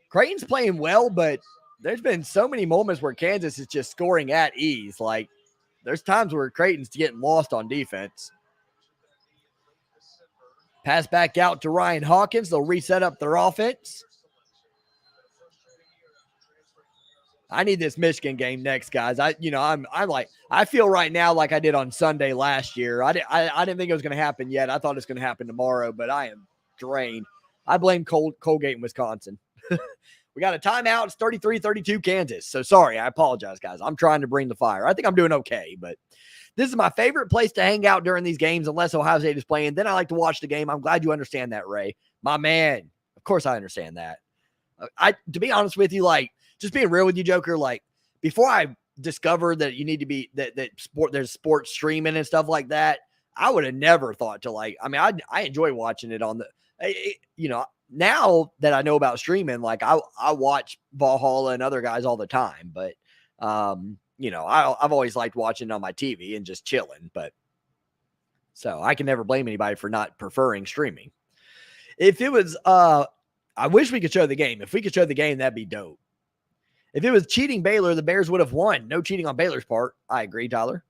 Creighton's playing well, but there's been so many moments where Kansas is just scoring at ease. Like, there's times where Creighton's getting lost on defense. Pass back out to Ryan Hawkins. They'll reset up their offense. I need this Michigan game next, guys. I feel right now like I did on Sunday last year. I didn't think it was going to happen yet. I thought it's going to happen tomorrow, but I am drained. I blame Colgate in Wisconsin. We got a timeout. It's 33-32 Kansas. So sorry, I apologize, guys. I'm trying to bring the fire. I think I'm doing okay, but this is my favorite place to hang out during these games unless Ohio State is playing. Then I like to watch the game. I'm glad you understand that, Ray. My man. Of course I understand that. To be honest with you, like, just being real with you, Joker, like, before I discovered that you need to be there's sports streaming and stuff like that, I would have never thought to, like, I mean, I enjoy watching it on the, now that I know about streaming, like, I watch Valhalla and other guys all the time, but, I've always liked watching on my TV and just chilling, but so I can never blame anybody for not preferring streaming. If it was, I wish we could show the game. If we could show the game, that'd be dope. If it was cheating Baylor, the Bears would have won. No cheating on Baylor's part. I agree, Tyler.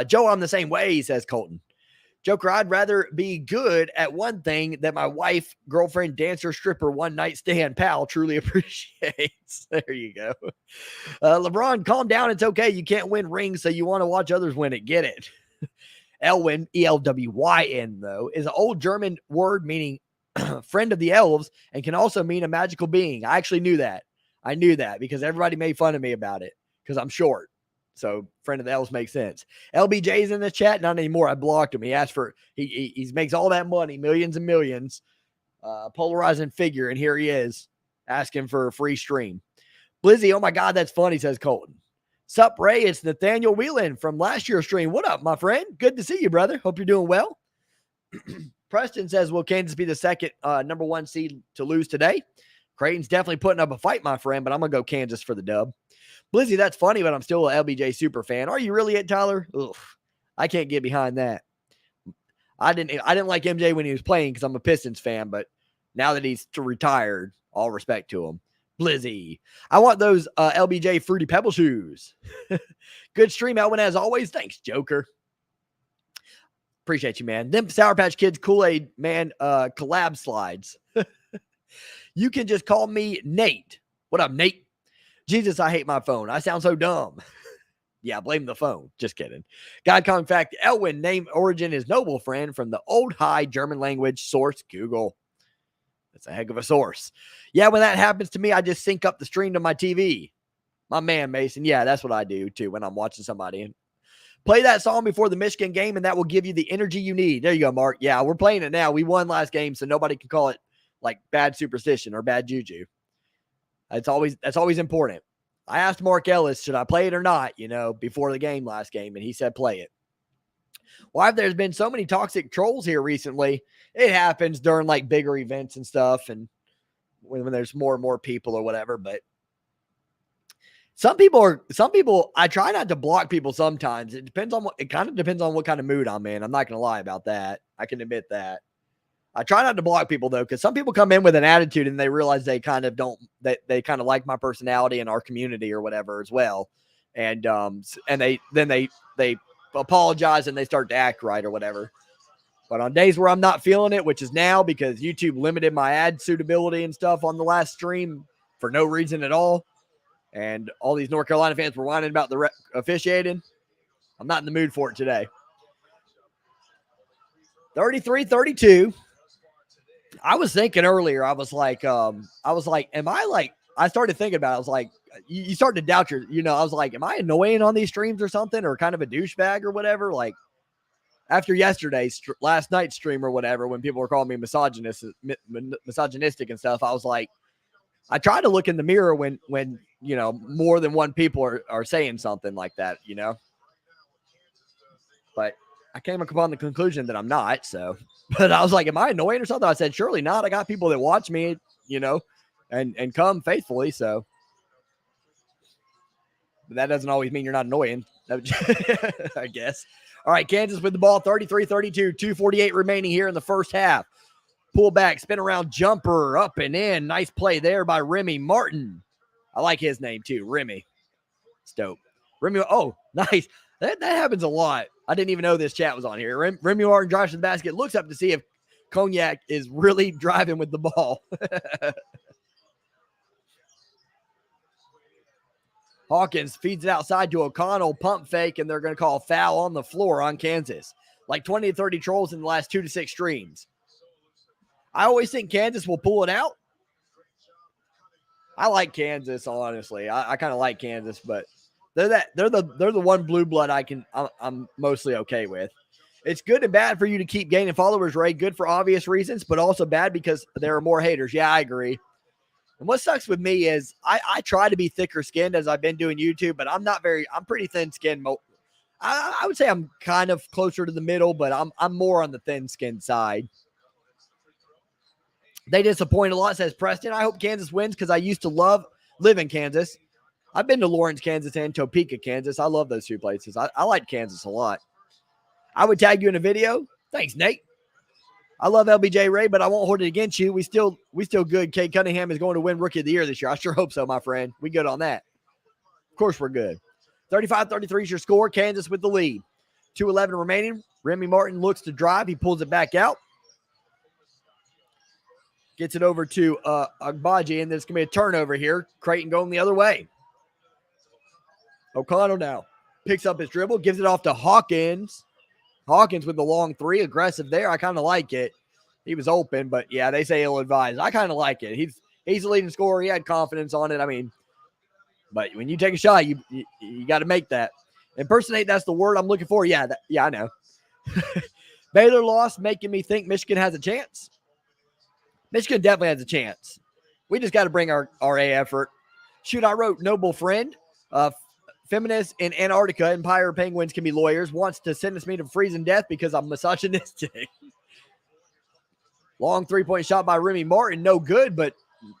Joe, I'm the same way, says Colton. Joker, I'd rather be good at one thing that my wife, girlfriend, dancer, stripper, one night stand pal truly appreciates. There you go. LeBron, calm down. It's okay. You can't win rings, so you want to watch others win it. Get it. Elwyn, E-L-W-Y-N, though, is an old German word meaning friend of the elves and can also mean a magical being. I actually knew that. I knew that because everybody made fun of me about it because I'm short. So friend of the elves makes sense. LBJ's in the chat. Not anymore. I blocked him. He asked for, he makes all that money, millions and millions, polarizing figure. And here he is asking for a free stream. Blizzy, oh my God, that's funny, says Colton. Sup, Ray? It's Nathaniel Whelan from last year's stream. What up, my friend? Good to see you, brother. Hope you're doing well. Preston says, will Kansas be the second number one seed to lose today? Creighton's definitely putting up a fight, my friend, but I'm going to go Kansas for the dub. Blizzy, that's funny, but I'm still a LBJ super fan. Are you really it, Tyler? Ugh, I can't get behind that. I didn't like MJ when he was playing because I'm a Pistons fan, but now that he's retired, all respect to him. Blizzy, I want those LBJ Fruity Pebble shoes. Good stream, Elwin, as always. Thanks, Joker. Appreciate you, man. Them Sour Patch Kids Kool-Aid, man, collab slides. You can just call me Nate. What up, Nate? Jesus, I hate my phone. I sound so dumb. Yeah, blame the phone. Just kidding. God Kong fact, Elwin name origin is noble friend from the old high German language source Google. That's a heck of a source. Yeah, when that happens to me, I just sync up the stream to my TV. My man, Mason. Yeah, that's what I do too when I'm watching somebody. Play that song before the Michigan game, and that will give you the energy you need. There you go, Mark. Yeah, we're playing it now. We won last game, so nobody can call it like bad superstition or bad juju. That's always important. I asked Mark Ellis, should I play it or not, before the game last game, and he said play it. Why have there been so many toxic trolls here recently? It happens during like bigger events and stuff, and when there's more and more people or whatever, but some people, I try not to block people sometimes. It kind of depends on what kind of mood I'm in. I'm not going to lie about that. I can admit that. I try not to block people though, because some people come in with an attitude and they realize they kind of they kind of like my personality and our community or whatever as well. And they apologize and they start to act right or whatever. But on days where I'm not feeling it, which is now because YouTube limited my ad suitability and stuff on the last stream for no reason at all, and all these North Carolina fans were whining about the officiating, I'm not in the mood for it today. 33-32. I was thinking earlier, I was like, am I like, I started thinking about it. I was like, you start to doubt I was like, am I annoying on these streams or something, or kind of a douchebag or whatever? Like after last night's stream or whatever, when people were calling me misogynistic and stuff, I was like, I try to look in the mirror when more than one people are saying something like that, but I came upon the conclusion that I'm not. So, but I was like, am I annoying or something? I said, surely not. I got people that watch me, and come faithfully. So, but that doesn't always mean you're not annoying, I guess. All right. Kansas with the ball, 33-32, 2:48 remaining here in the first half. Pull back, spin around jumper, up and in. Nice play there by Remy Martin. I like his name too, Remy. It's dope. Remy, oh, nice. That happens a lot. I didn't even know this chat was on here. Remy Martin drives to the basket, looks up to see if Cognac is really driving with the ball. Hawkins feeds it outside to O'Connell, pump fake, and they're going to call a foul on the floor on Kansas. Like 20 to 30 trolls in the last 2 to 6 streams. I always think Kansas will pull it out. I like Kansas, honestly. I kind of like Kansas, but they're the one blue blood I'm mostly okay with. It's good and bad for you to keep gaining followers, Ray. Good for obvious reasons, but also bad because there are more haters. Yeah, I agree. And what sucks with me is I try to be thicker skinned as I've been doing YouTube, but I'm pretty thin skinned. I would say I'm kind of closer to the middle, but I'm more on the thin skinned side. They disappoint a lot, says Preston. I hope Kansas wins because I used to live in Kansas. I've been to Lawrence, Kansas, and Topeka, Kansas. I love those two places. I like Kansas a lot. I would tag you in a video. Thanks, Nate. I love LBJ Ray, but I won't hold it against you. We still good. Kate Cunningham is going to win Rookie of the Year this year. I sure hope so, my friend. We good on that. Of course we're good. 35-33 is your score. Kansas with the lead. 2:11 remaining. Remy Martin looks to drive. He pulls it back out. Gets it over to Agbaji, and there's going to be a turnover here. Creighton going the other way. O'Connell now picks up his dribble, gives it off to Hawkins. Hawkins with the long three, aggressive there. I kind of like it. He was open, but yeah, they say ill-advised. I kind of like it. He's the leading scorer. He had confidence on it. I mean, but when you take a shot, you got to make that. Impersonate, that's the word I'm looking for. Yeah, I know. Baylor lost, making me think Michigan has a chance. Michigan definitely has a chance. We just got to bring our A effort. Shoot, I wrote Noble Friend. Feminists in Antarctica, Empire Penguins can be lawyers, wants to sentence me to freezing death because I'm misogynistic. Long three-point shot by Remy Martin. No good, but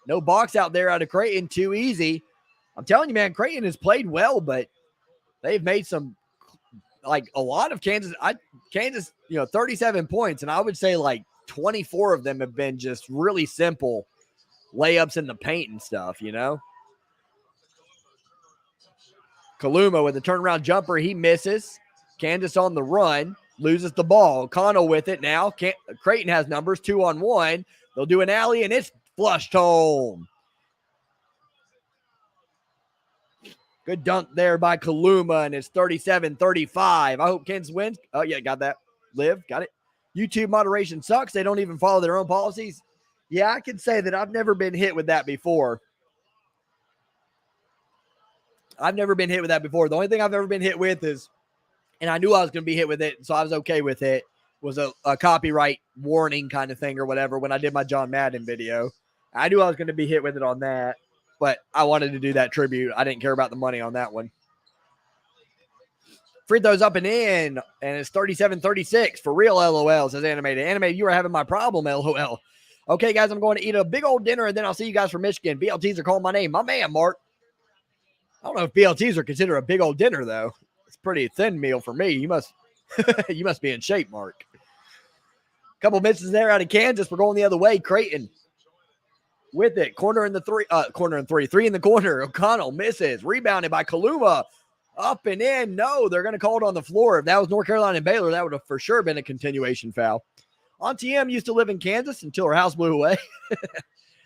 no box out there out of Creighton. Too easy. I'm telling you, man, Creighton has played well, but they've made some, like a lot of Kansas, 37 points, and I would say like 24 of them have been just really simple layups in the paint and stuff, Kaluma with a turnaround jumper. He misses. Kansas on the run. Loses the ball. O'Connell with it now. Creighton has numbers 2-on-1. They'll do an alley, and it's flushed home. Good dunk there by Kaluma, and it's 37-35. I hope Kansas wins. Oh, yeah, got that. Liv, got it. YouTube moderation sucks. They don't even follow their own policies. Yeah, I can say that I've never been hit with that before. The only thing I've ever been hit with is, and I knew I was going to be hit with it, so I was okay with it, was a copyright warning kind of thing or whatever when I did my John Madden video. I knew I was going to be hit with it on that, but I wanted to do that tribute. I didn't care about the money on that one. Free throws up and in, and it's 37-36 for real, LOL, says Animated. Animated, you are having my problem, LOL. Okay, guys, I'm going to eat a big old dinner, and then I'll see you guys from Michigan. BLTs are calling my name. My man, Mark. I don't know if BLTs are considered a big old dinner, though. It's a pretty thin meal for me. You must be in shape, Mark. Couple misses there out of Kansas. We're going the other way. Creighton with it. Corner in three in the corner. O'Connell misses. Rebounded by Kaluma. Up and in. No, they're going to call it on the floor. If that was North Carolina and Baylor, that would have for sure been a continuation foul. Auntie M used to live in Kansas until her house blew away.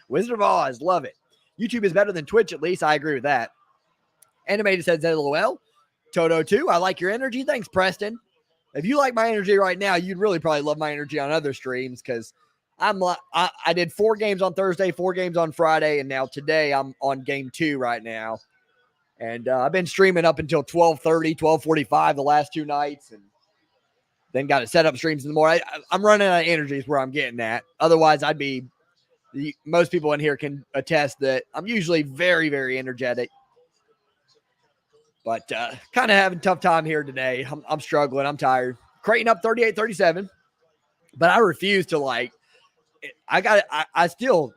Wizard of Oz. Love it. YouTube is better than Twitch, at least. I agree with that. Animated says LOL. Toto 2, I like your energy. Thanks, Preston. If you like my energy right now, you'd really probably love my energy on other streams because I did 4 games on Thursday, 4 games on Friday, and now today I'm on game 2 right now. And I've been streaming up until 12:30, 12:45 the last 2 nights, and then got to set up streams in the morning. I'm running out of energy is where I'm getting at. Otherwise, most people in here can attest that I'm usually very, very energetic. But kind of having a tough time here today. I'm struggling. I'm tired. Creighton up 38-37. But I refuse to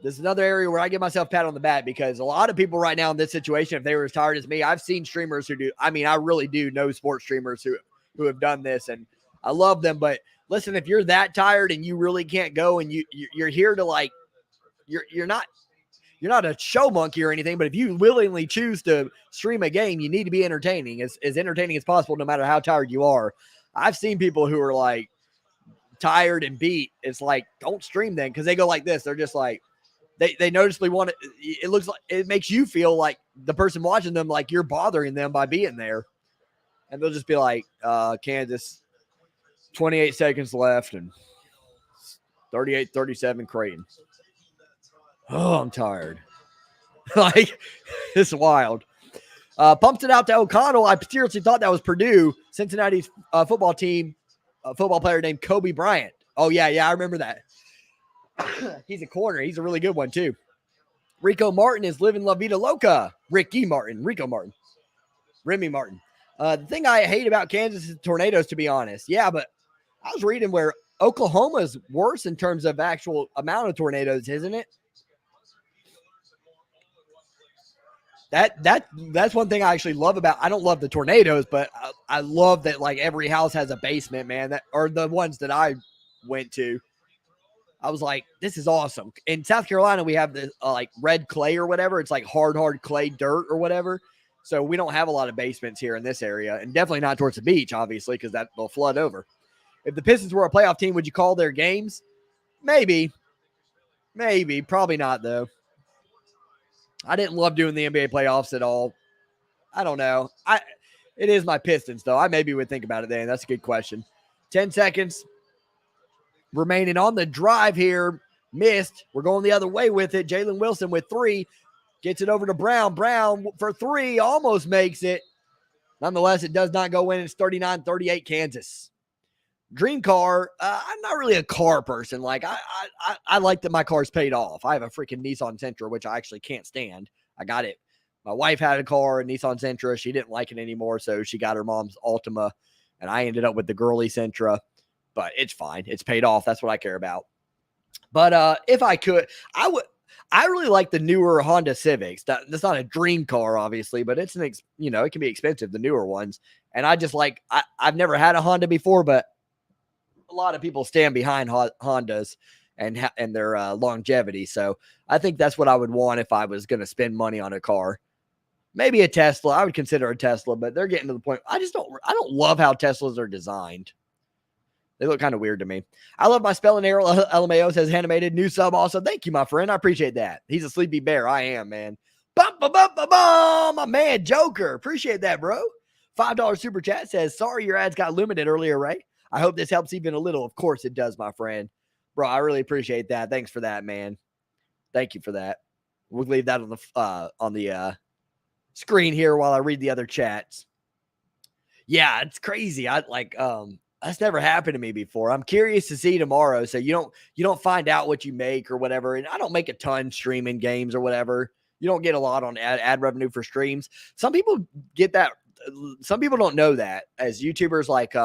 this is another area where I give myself a pat on the back because a lot of people right now in this situation, if they were as tired as me, I've seen streamers who do. I mean, I really do know sports streamers who have done this, and I love them. But listen, if you're that tired and you really can't go and you're here to you're not a show monkey or anything, but if you willingly choose to stream a game, you need to be entertaining, as entertaining as possible, no matter how tired you are. I've seen people who are tired and beat. It's don't stream then because they go like this. They're just they noticeably want it. It looks like it makes you feel like the person watching them, like you're bothering them by being there. And they'll just be like, Kansas, 28 seconds left and 38-37 Creighton. Oh, I'm tired. Like, it's wild. Pumps it out to O'Connell. I seriously thought that was Purdue, Cincinnati's football team, football player named Kobe Bryant. Oh, yeah, I remember that. He's a corner. He's a really good one, too. Rico Martin is living La Vida Loca. Rico Martin. Remy Martin. The thing I hate about Kansas is tornadoes, to be honest. Yeah, but I was reading where Oklahoma's worse in terms of actual amount of tornadoes, isn't it? That's one thing I actually love about. I don't love the tornadoes, but I love that like every house has a basement, man. That or the ones that I went to. I was like, this is awesome. In South Carolina, we have this like red clay or whatever. It's like hard clay dirt or whatever. So we don't have a lot of basements here in this area, and definitely not towards the beach, obviously, because that will flood over. If the Pistons were a playoff team, would you call their games? Maybe. Probably not, though. I didn't love doing the NBA playoffs at all. I don't know. It is my Pistons, though. I maybe would think about it then. That's a good question. 10 seconds remaining on the drive here. Missed. We're going the other way with it. Jalen Wilson with 3. Gets it over to Braun. Braun for 3. Almost makes it. Nonetheless, it does not go in. It's 39-38 Kansas. Dream car. I'm not really a car person. Like I like that my car's paid off. I have a freaking Nissan Sentra, which I actually can't stand. I got it. My wife had a car, a Nissan Sentra. She didn't like it anymore, so she got her mom's Altima, and I ended up with the girly Sentra. But it's fine. It's paid off. That's what I care about. But if I could, I would. I really like the newer Honda Civics. That's not a dream car, obviously, but it's it can be expensive, the newer ones. And I just like, I've never had a Honda before, but a lot of people stand behind Hondas and their longevity. So I think that's what I would want if I was going to spend money on a car. Maybe a Tesla. I would consider a Tesla, but they're getting to the point. I don't love how Teslas are designed. They look kind of weird to me. I love my spelling error. LMAO says animated new sub also. Thank you, my friend. I appreciate that. He's a sleepy bear. I am, man. Bum, bum, bum, bum, bum. My man, Joker. Appreciate that, bro. $5 super chat says, sorry your ads got limited earlier, Ray. I hope this helps even a little. Of course it does, my friend. Bro, I really appreciate that. Thanks for that, man. Thank you for that. We'll leave that on the screen here while I read the other chats. Yeah, it's crazy. That's never happened to me before. I'm curious to see tomorrow. So you don't find out what you make or whatever. And I don't make a ton streaming games or whatever. You don't get a lot on ad revenue for streams. Some people get that. Some people don't know that as YouTubers, like,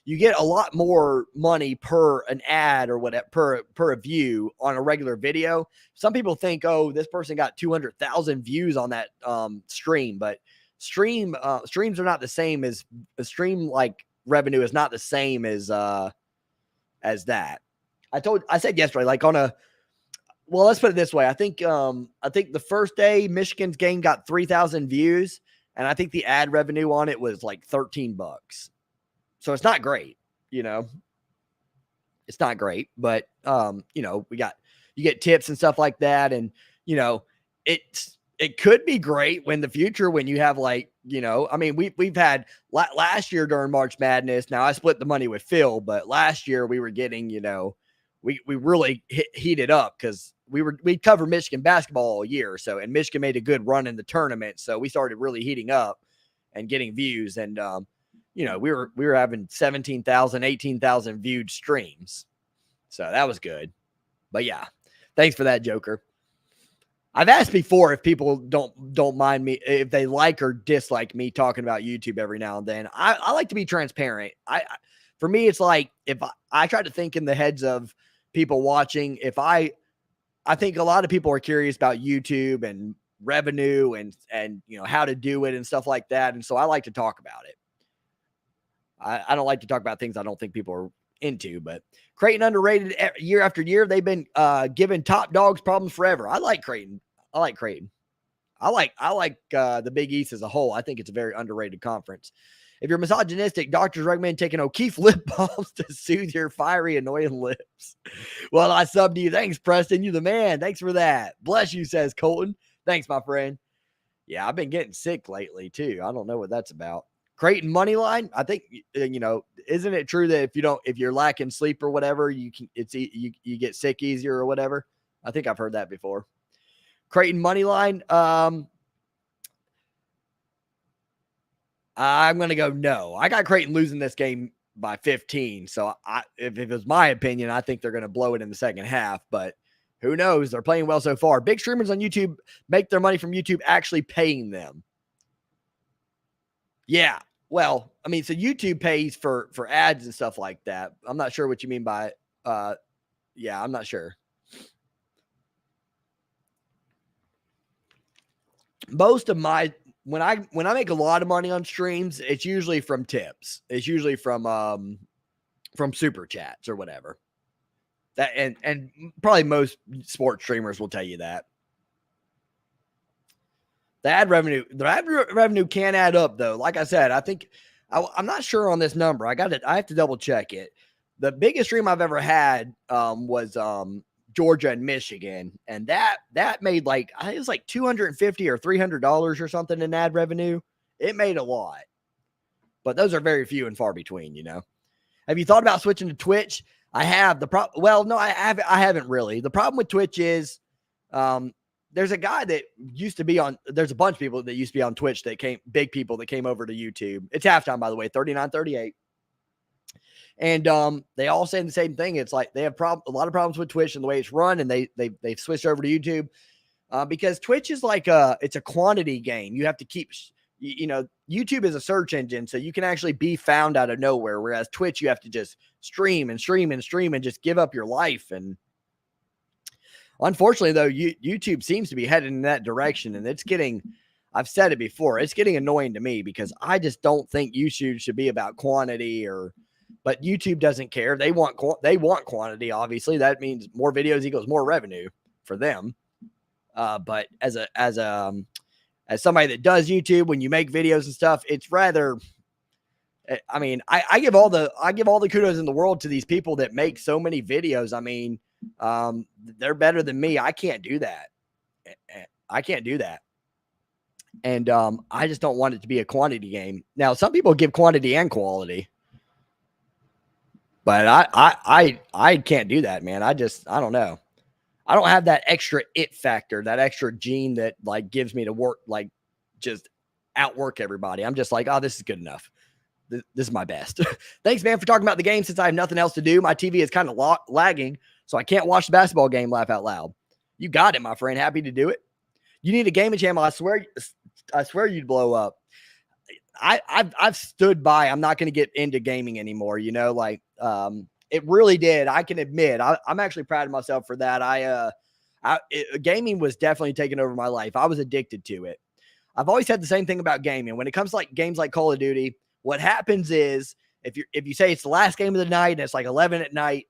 you get a lot more money per an ad or whatever, per a view on a regular video. Some people think, oh, this person got 200,000 views on that stream, but streams are not the same as a stream, like, revenue is not the same as that. I said yesterday, like let's put it this way. I think the first day Michigan's game got 3,000 views, and I think the ad revenue on it was like $13. So it's not great, it's not great, but you get tips and stuff like that. And, it could be great when you have we've had last year during March Madness. Now I split the money with Phil, but last year we were getting, we really heated up because we covered Michigan basketball all year. So, and Michigan made a good run in the tournament. So we started really heating up and getting views. And, we were having 17,000, 18,000 viewed streams. So that was good. But yeah, thanks for that, Joker. I've asked before if people don't mind me, if they like or dislike me talking about YouTube every now and then. I like to be transparent. For me, it's like, if I try to think in the heads of people watching, I think a lot of people are curious about YouTube and revenue and how to do it and stuff like that. And so I like to talk about it. I don't like to talk about things I don't think people are into, but Creighton underrated year after year. They've been giving top dogs problems forever. I like Creighton. I like the Big East as a whole. I think it's a very underrated conference. If you're misogynistic, doctors recommend taking O'Keefe lip balms to soothe your fiery, annoying lips. Well, I sub to you. Thanks, Preston. You the man. Thanks for that. Bless you, says Colton. Thanks, my friend. Yeah, I've been getting sick lately, too. I don't know what that's about. Creighton money line. I think, isn't it true that if you're lacking sleep or whatever, you get sick easier or whatever? I think I've heard that before. Creighton money line. I'm going to go no. I got Creighton losing this game by 15. So if it was my opinion, I think they're going to blow it in the second half. But who knows? They're playing well so far. Big streamers on YouTube make their money from YouTube actually paying them. Yeah. Well, I mean, so YouTube pays for ads and stuff like that. I'm not sure what you mean by yeah, I'm not sure. Most of my when I make a lot of money on streams, it's usually from tips. It's usually from super chats or whatever. That and probably most sports streamers will tell you that. The ad revenue can add up though. Like I said, I think I'm not sure on this number. I have to double check it. The biggest stream I've ever had was Georgia and Michigan, and that made I think it was like $250 or $300 or something in ad revenue. It made a lot, but those are very few and far between. Have you thought about switching to Twitch? I have. No, I haven't really. The problem with Twitch is, there's a guy that used to be on. There's a bunch of people that used to be on Twitch big people that came over to YouTube. It's halftime, by the way, 39-38. And they all say the same thing. It's like they have a lot of problems with Twitch and the way it's run, and they've switched over to YouTube because Twitch is it's a quantity game. You have to keep, YouTube is a search engine, so you can actually be found out of nowhere. Whereas Twitch, you have to just stream and just give up your life. And unfortunately, though, YouTube seems to be headed in that direction, and it's getting. I've said it before. It's getting annoying to me because I just don't think YouTube should be about quantity But YouTube doesn't care. They want quantity. Obviously, that means more videos equals more revenue for them. But as somebody that does YouTube, when you make videos and stuff, it's rather. I mean, I give all the kudos in the world to these people that make so many videos. I mean, they're better than me. I can't do that. And I just don't want it to be a quantity game. Now, some people give quantity and quality. But I can't do that, man. I don't know. I don't have that extra it factor, that extra gene that gives me to work, just outwork everybody. I'm just like, oh, this is good enough. This is my best. Thanks, man, for talking about the game. Since I have nothing else to do, my TV is kind of lagging, so I can't watch the basketball game. Laugh out loud. You got it, my friend. Happy to do it. You need a gaming channel. I swear you'd blow up. I've stood by. I'm not going to get into gaming anymore. It really did. I can admit, I'm actually proud of myself for that. Gaming was definitely taking over my life. I was addicted to it. I've always said the same thing about gaming. When it comes to games like Call of Duty, what happens is if you say it's the last game of the night and it's 11 at night,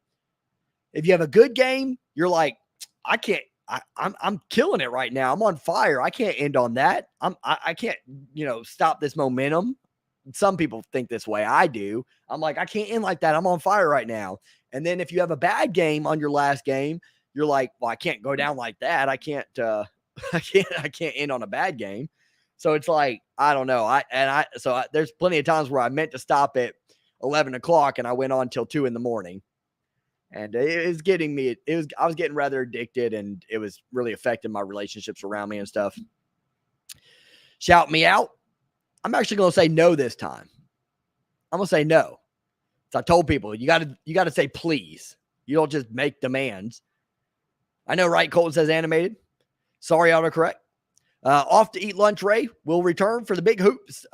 if you have a good game, you're like, I'm killing it right now. I'm on fire. I can't end on that. I can't, stop this momentum. Some people think this way. I do. I'm like, I can't end like that. I'm on fire right now. And then if you have a bad game on your last game, you're like, well, I can't go down like that. I can't end on a bad game. So it's like, I don't know. There's plenty of times where I meant to stop at 11 o'clock and I went on till 2 a.m. And it was getting me. I was getting rather addicted, and it was really affecting my relationships around me and stuff. Shout me out. I'm actually going to say no this time. I'm going to say no. So I told people, you got to say please. You don't just make demands. I know, right? Colton says animated. Sorry, autocorrect. Off to eat lunch, Ray. We'll return for the big hoops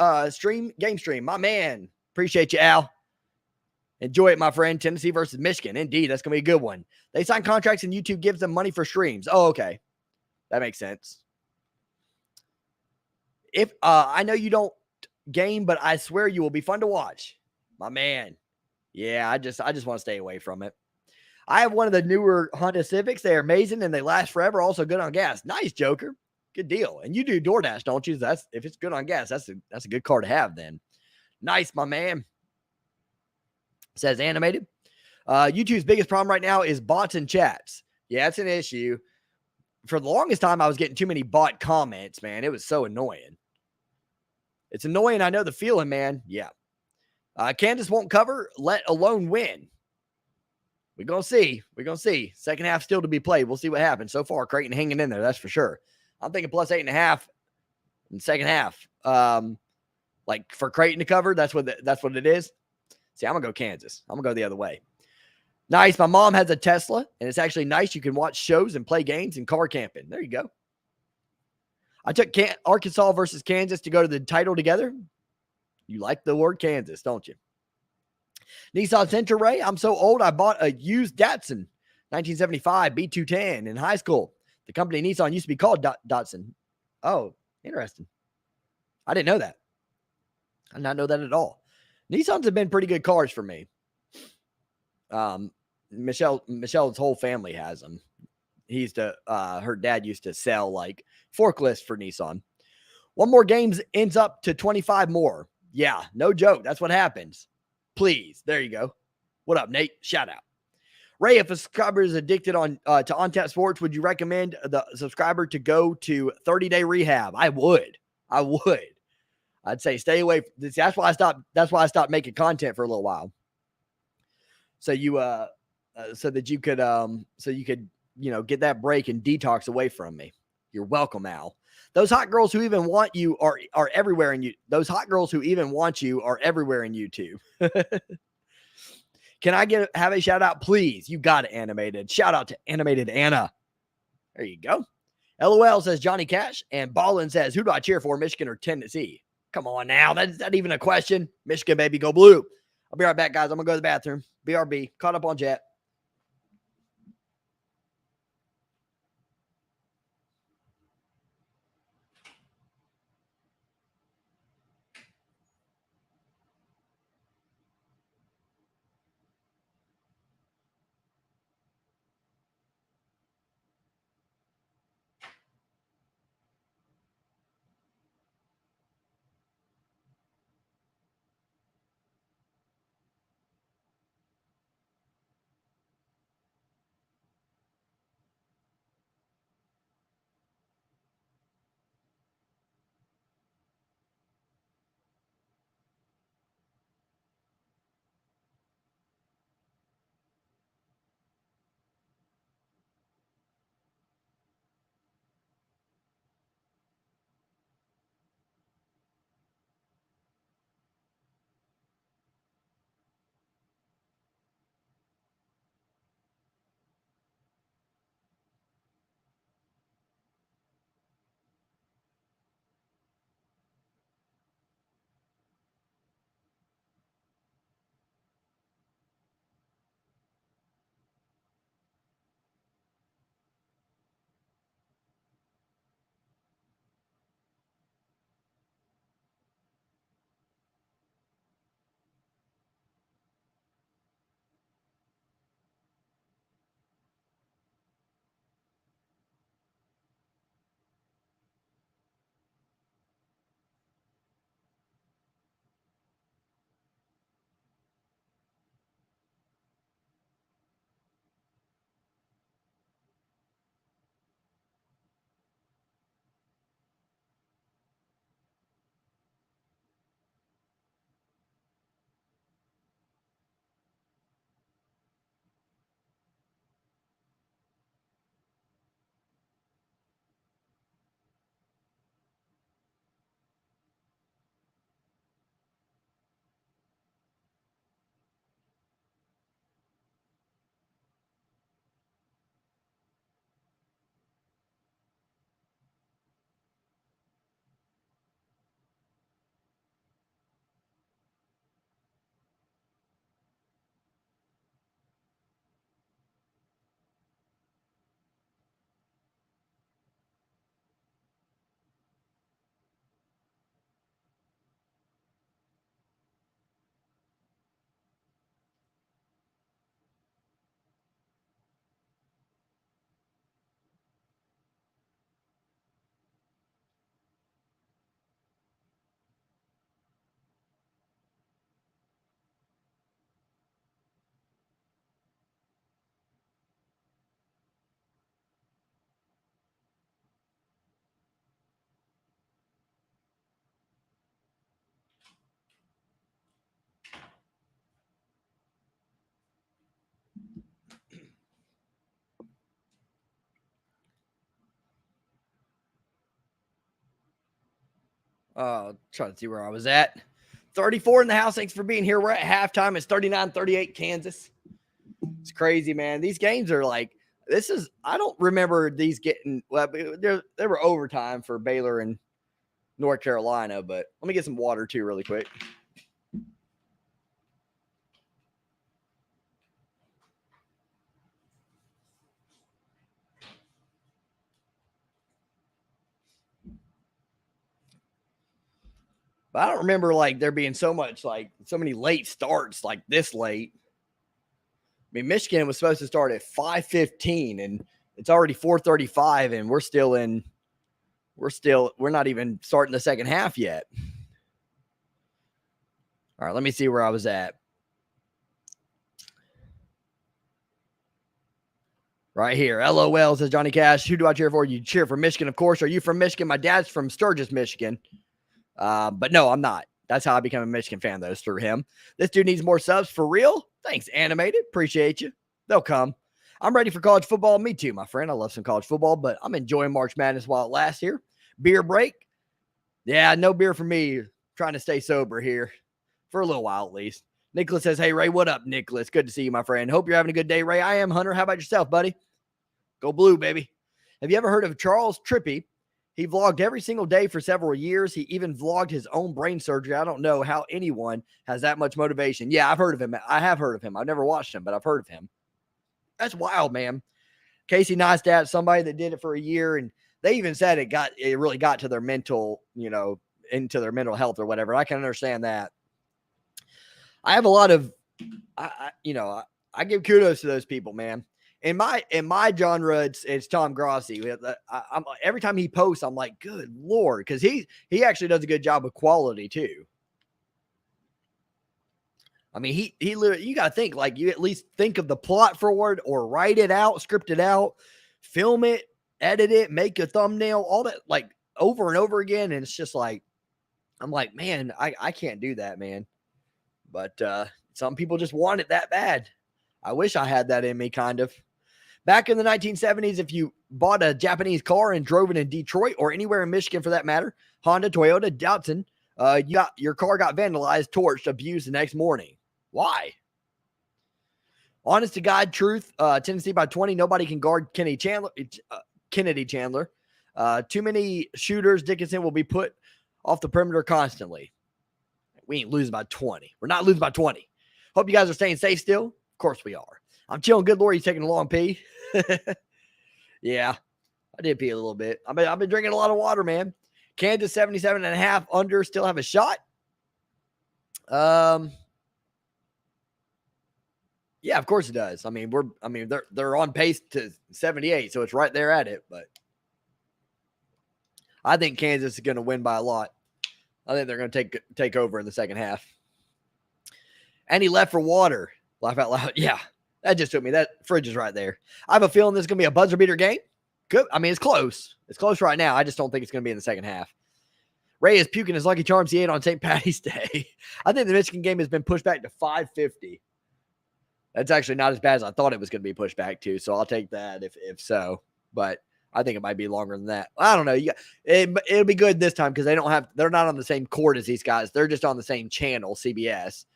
game stream. My man. Appreciate you, Al. Enjoy it, my friend. Tennessee versus Michigan. Indeed, that's going to be a good one. They sign contracts and YouTube gives them money for streams. Oh, okay. That makes sense. If I know you don't game, but I swear you will be fun to watch. My man. Yeah, I just want to stay away from it. I have one of the newer Honda Civics. They are amazing and they last forever. Also good on gas. Nice, Joker. Good deal. And you do DoorDash, don't you? If it's good on gas, that's a good car to have then. Nice, my man. Says animated. YouTube's biggest problem right now is bots and chats. Yeah, it's an issue. For the longest time, I was getting too many bot comments, man. It was so annoying. It's annoying. I know the feeling, man. Yeah. Kansas won't cover, let alone win. We're going to see. We're going to see. Second half still to be played. We'll see what happens. So far, Creighton hanging in there. That's for sure. I'm thinking plus 8.5 in the second half. Like for Creighton to cover, that's what it is. See, I'm going to go Kansas. I'm going to go the other way. Nice. My mom has a Tesla, and it's actually nice. You can watch shows and play games and car camping. There you go. I took Arkansas versus Kansas to go to the title together. You like the word Kansas, don't you? Nissan Sentra Ray. I'm so old, I bought a used Datsun 1975 B210 in high school. The company Nissan used to be called Datsun. Oh, interesting. I didn't know that. I did not know that at all. Nissans have been pretty good cars for me. Michelle's whole family has them. Her dad used to sell like forklifts for Nissan. One more game ends up to 25 more. Yeah, no joke. That's what happens. Please. There you go. What up, Nate? Shout out. Ray, if a subscriber is addicted to on-tap sports, would you recommend the subscriber to go to 30-day rehab? I would. I'd say stay away. That's why I stopped making content for a little while. So that you could get that break and detox away from me. You're welcome, Al. Those hot girls who even want you are everywhere in you. Those hot girls who even want you are everywhere in YouTube. Can I have a shout out, please? You got it, animated. Shout out to animated Anna. There you go. LOL says Johnny Cash, and Ballin says, who do I cheer for, Michigan or Tennessee? Come on now. That's not even a question. Michigan, baby, go blue. I'll be right back, guys. I'm going to go to the bathroom. BRB. Caught up on chat. Trying to see where I was at. 34 in the house. Thanks for being here. We're at halftime. It's 39-38 Kansas. It's crazy, man. These games are like, I don't remember these getting, well, they were overtime for Baylor and North Carolina, but let me get some water too really quick. But I don't remember like there being so many late starts like this late. I mean, Michigan was supposed to start at 5:15 and it's already 4:35 and we're not even starting the second half yet. All right, let me see where I was at. Right here. LOL, says Johnny Cash. Who do I cheer for? You cheer for Michigan, of course. Are you from Michigan? My dad's from Sturgis, Michigan. But no, I'm not. That's how I became a Michigan fan, though, is through him. This dude needs more subs for real. Thanks, Animated. Appreciate you. They'll come. I'm ready for college football. Me too, my friend. I love some college football, but I'm enjoying March Madness while it lasts here. Beer break. Yeah, no beer for me. Trying to stay sober here for a little while at least. Nicholas says, hey, Ray, what up, Nicholas? Good to see you, my friend. Hope you're having a good day, Ray. I am, Hunter. How about yourself, buddy? Go blue, baby. Have you ever heard of Charles Trippy? He vlogged every single day for several years. He even vlogged his own brain surgery. I don't know how anyone has that much motivation. Yeah, I've heard of him. I have heard of him. I've never watched him, but I've heard of him. That's wild, man. Casey Neistat, somebody that did it for a year, and they even said it really got to their mental, into their mental health or whatever. I can understand that. I have a lot of, I give kudos to those people, man. In my genre, it's Tom Grossi. Every time he posts, I'm like, good Lord, because he actually does a good job of quality too. I mean, he literally, you got to think, like, you at least think of the plot forward or write it out, script it out, film it, edit it, make a thumbnail, all that, like, over and over again. And it's just like, I'm like, man, I can't do that, man. But some people just want it that bad. I wish I had that in me, kind of. Back in the 1970s, if you bought a Japanese car and drove it in Detroit or anywhere in Michigan for that matter, Honda, Toyota, Datsun, your car got vandalized, torched, abused the next morning. Why? Honest to God, truth, Tennessee by 20. Nobody can guard Kennedy Chandler. Too many shooters. Dickinson will be put off the perimeter constantly. We ain't losing by 20. We're not losing by 20. Hope you guys are staying safe still. Of course we are. I'm chilling. Good Lord, he's taking a long pee. Yeah, I did pee a little bit. I've been drinking a lot of water, man. Kansas 77.5 under. Still have a shot. Yeah, of course it does. I mean, they're on pace to 78, so it's right there at it. But I think Kansas is going to win by a lot. I think they're going to take over in the second half. And he left for water. Laugh out loud. Yeah, that just took me. That fridge is right there. I have a feeling this is going to be a buzzer beater game. Good. I mean, it's close. It's close right now. I just don't think it's going to be in the second half. Ray is puking his Lucky Charms he ate on St. Patty's Day. I think the Michigan game has been pushed back to 5:50. That's actually not as bad as I thought it was going to be pushed back to, so I'll take that if so. But I think it might be longer than that. I don't know. It'll be good this time because they're not on the same court as these guys. They're just on the same channel, CBS.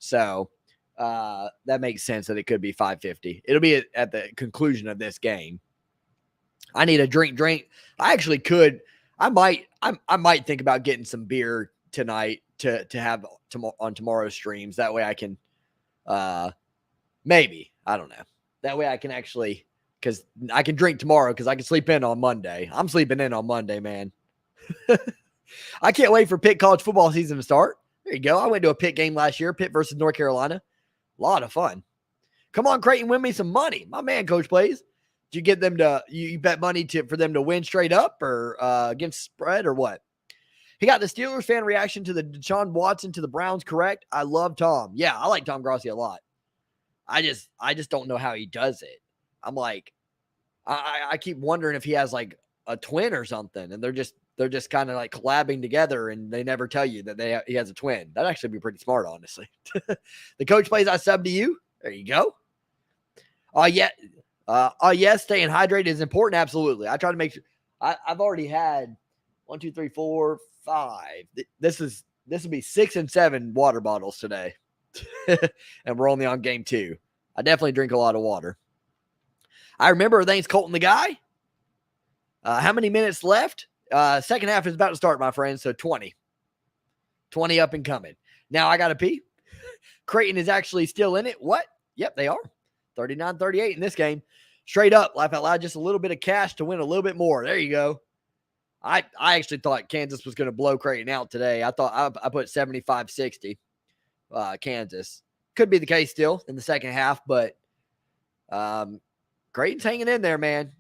So that makes sense that it could be 5:50. It'll be at the conclusion of this game. I need a drink. I actually could. I might think about getting some beer tonight to have on tomorrow's streams. That way I can maybe. I don't know. That way I can actually, because I can drink tomorrow because I can sleep in on Monday. I'm sleeping in on Monday, man. I can't wait for Pitt college football season to start. There you go. I went to a Pitt game last year, Pitt versus North Carolina. A lot of fun. Come on, Creighton, win me some money. My man, Coach Plays. Did you get them to, you bet money for them to win straight up or against spread or what? He got the Steelers fan reaction to the Deshaun Watson to the Browns correct. I love Tom. Yeah, I like Tom Grossi a lot. I just don't know how he does it. I'm like, I keep wondering if he has like a twin or something, and they're just kind of like collabing together, and they never tell you that he has a twin. That'd actually be pretty smart, honestly. The Coach Plays, I sub to you. There you go. Yes, staying hydrated is important. Absolutely. I try to make sure. I've already had 1, 2, 3, 4, 5. This will be 6 and 7 water bottles today. And we're only on game 2. I definitely drink a lot of water. I remember thanks Colton the guy. How many minutes left? Second half is about to start, my friends. So 20. 20 up and coming. Now I got to pee. Creighton is actually still in it. What? Yep, they are. 39-38 in this game. Straight up, laugh out loud, just a little bit of cash to win a little bit more. There you go. I actually thought Kansas was going to blow Creighton out today. I thought I put 75-60 Kansas. Could be the case still in the second half, but Creighton's hanging in there, man.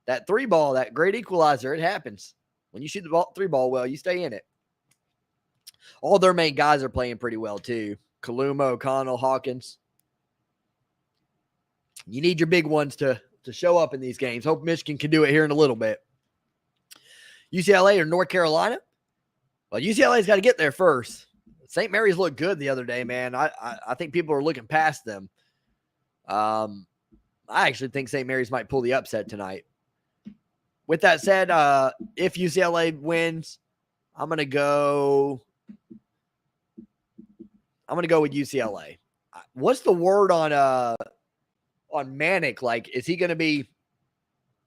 That 3 ball, that great equalizer, it happens. When you shoot the 3 ball well, you stay in it. All their main guys are playing pretty well too. Kaluma, O'Connell, Hawkins. You need your big ones to show up in these games. Hope Michigan can do it here in a little bit. UCLA or North Carolina? Well, UCLA's got to get there first. St. Mary's looked good the other day, man. I think people are looking past them. I actually think St. Mary's might pull the upset tonight. With that said, if UCLA wins, I'm going to go with UCLA. What's the word on Manic? Like, is he going to be?